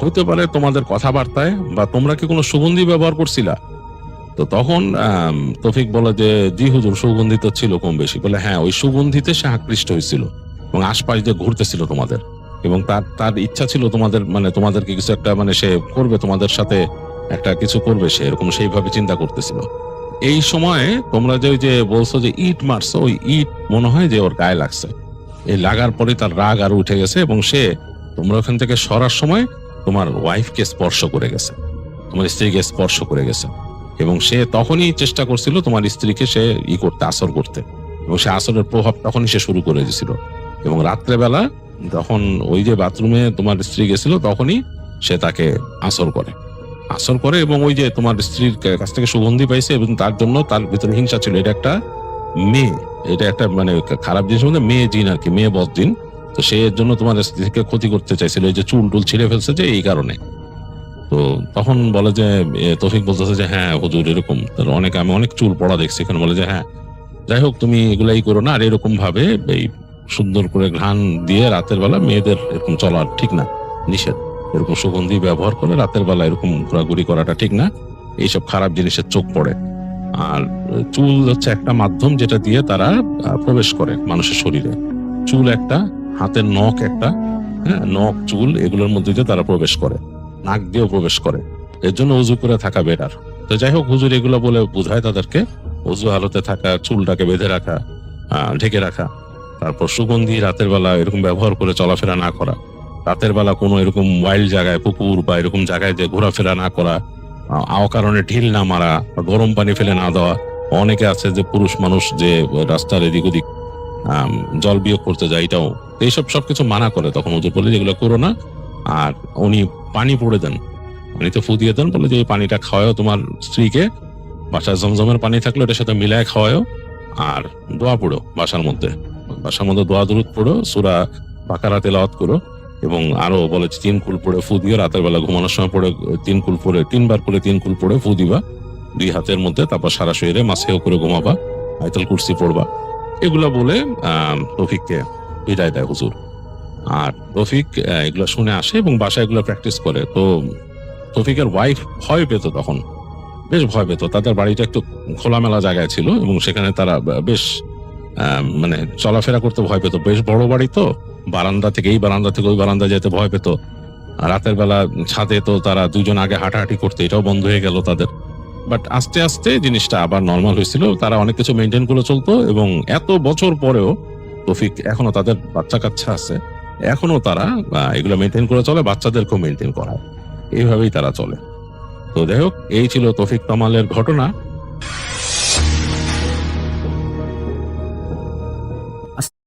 হইতে পারে তোমাদের কথাবার্তায়, বা তোমরা কি কোনো সুগন্ধি ব্যবহার করছিলা? তো তখন তৌফিক বলে যে জি হুজুর, সুগন্ধি তো ছিল কম বেশি। বলে হ্যাঁ, ওই সুগন্ধিতে সে আকৃষ্ট হয়েছিল এবং আশপাশ দিয়ে ঘুরতেছিল তোমাদের, এবং তার ইচ্ছা ছিল তোমাদেরকে কিছু একটা সে করবে, তোমাদের সাথে একটা কিছু করবে সে, এরকম সেইভাবে চিন্তা করতেছিল। এই সময়ে তোমরা যে ওই যে বলছো যে ইট মারছো, ওই ইট মনে হয় যে ওর গায়ে লাগছে, এই লাগার পরে তার রাগ আরো উঠে গেছে এবং সে তোমরা ওখান থেকে সরার সময় তোমার ওয়াইফকে স্পর্শ করে গেছে, তোমার স্ত্রীকে স্পর্শ করে গেছে, এবং সে তখনই চেষ্টা করছিল তোমার স্ত্রীকে সে করতে, আসর করতে, এবং সে আসরের প্রভাব তখনই সে শুরু করে দিয়েছিল। এবং রাত্রেবেলা যখন ওই যে বাথরুমে তোমার স্ত্রী গেছিল তখনই সে তাকে আসর করে এবং ওই যে তোমার স্ত্রীর কাছ থেকে সুগন্ধি পাইছে এবং তার জন্য তার ভিতরে হিংসা ছিল। এটা একটা মেয়ে, এটা একটা খারাপ জিনিস, মেয়ে জিন আর কি, মেয়ে বদ জিন। তো সে এর জন্য তোমার স্ত্রীকে ক্ষতি করতে চাইছিল, এই যে চুল টুল ছিঁড়ে ফেলছে যে এই কারণে। তো তখন বলে যে তৌফিক বলতেছে যে হ্যাঁ হুজুর এরকম, আমি অনেক চুল পড়া দেখছি এখানে। বলে যে হ্যাঁ, যাই হোক তুমি এগুলাই করো না, আর এরকম ভাবে এই সুন্দর করে ঘ্রাণ দিয়ে রাতের বেলা মেয়েদের এরকম চলা ঠিক না, নিষেধ। এরকম সুগন্ধি ব্যবহার করে রাতের বেলা এরকম ঘোরাঘুরি করাটা ঠিক না, এইসব খারাপ জিনিসের চোখ পড়ে। আর চুল হচ্ছে একটা মাধ্যম যেটা দিয়ে তারা প্রবেশ করে মানুষের শরীরে। চুল একটা, হাতের নখ একটা, হ্যাঁ নখ চুল, এগুলোর মধ্যে দিয়ে তারা প্রবেশ করে, নাক দিয়েও প্রবেশ করে। এর জন্য উজু করে থাকা বেটার। তো যাই হোক, হুজুর এগুলো বলে বুঝায় তাদেরকে উজু হালতে থাকা, চুলটাকে বেঁধে রাখা, ঢেকে রাখা, তারপর সুগন্ধি রাতের বেলা এরকম ব্যবহার করে চলাফেরা না করা, রাতের বেলা কোনো এরকম ওয়াইল্ড জায়গায়, পুকুর বা এরকম জায়গায় যে ঘোরাফেরা না করা, অকারণে ঢিল না মারা, গরম পানি ফেলে না দেওয়া। অনেকে আছে যে পুরুষ মানুষ যে রাস্তার এদিক ওদিক জল বিয়োগ করতে যায়, এটাও এইসব সবকিছু মানা করে। তখন হুজুর বলে যেগুলো করো না। আর উনি পানি পড়ে দেন, পানিতে ফু দিয়ে দেন, বলে যে এই পানিটা খাওয়াও তোমার স্ত্রীকে, বাসায় জমজমের পানি থাকলে এটার সাথে মিলায় খাওয়াও, আর দোয়া পড়ো বাসার মধ্যে দোয়া দরুদ পড়ো, সূরা বাকারা তেলাওয়াত করো, এবং আরো বলে 3 কুল পড়ে ফু দিও, রাতের বেলা ঘুমানোর সময় পড়ে 3 কুল পড়ে 3বার করে 3 কুল পড়ে ফু দিবা 2 হাতের মধ্যে, তারপর সারা শরীরে মাসেও করে ঘুমাবা, আয়াতুল কুরসি পড়বা। এগুলা বলে তৌফিককে বিদায় দেয় হুজুর। আর তৌফিক এগুলো শুনে আসে এবং বাসায় এগুলো প্র্যাকটিস করে। তো তৌফিকের ওয়াইফ ভয় পেত, তখন বেশ ভয় পেত। তাদের বাড়িটা একটু খোলামেলা জায়গায় ছিল এবং সেখানে তারা বেশ মানে চলাফেরা করতে ভয় পেত। বেশ বড় বাড়ি তো, বারান্দা থেকে এই বারান্দা থেকে ওই বারান্দা যেতে ভয় পেত। রাতের বেলা ছাদে তো তারা দুজন আগে হাঁটাহাঁটি করতে, এটাও বন্ধ হয়ে গেল তাদের। বাট আস্তে আস্তে জিনিসটা আবার নর্মাল হয়েছিল, তারা অনেক কিছু মেনটেন করে চলতো। এবং এত বছর পরেও তৌফিক এখনো, তাদের বাচ্চা কাচ্চা আছে, এখনো তারা এগুলো মেনটেন করে চলে, বাচ্চাদেরকেও মেনটেন করায়, এইভাবেই তারা চলে। তো যাই হোক, এই ছিল তৌফিক কামালের ঘটনা।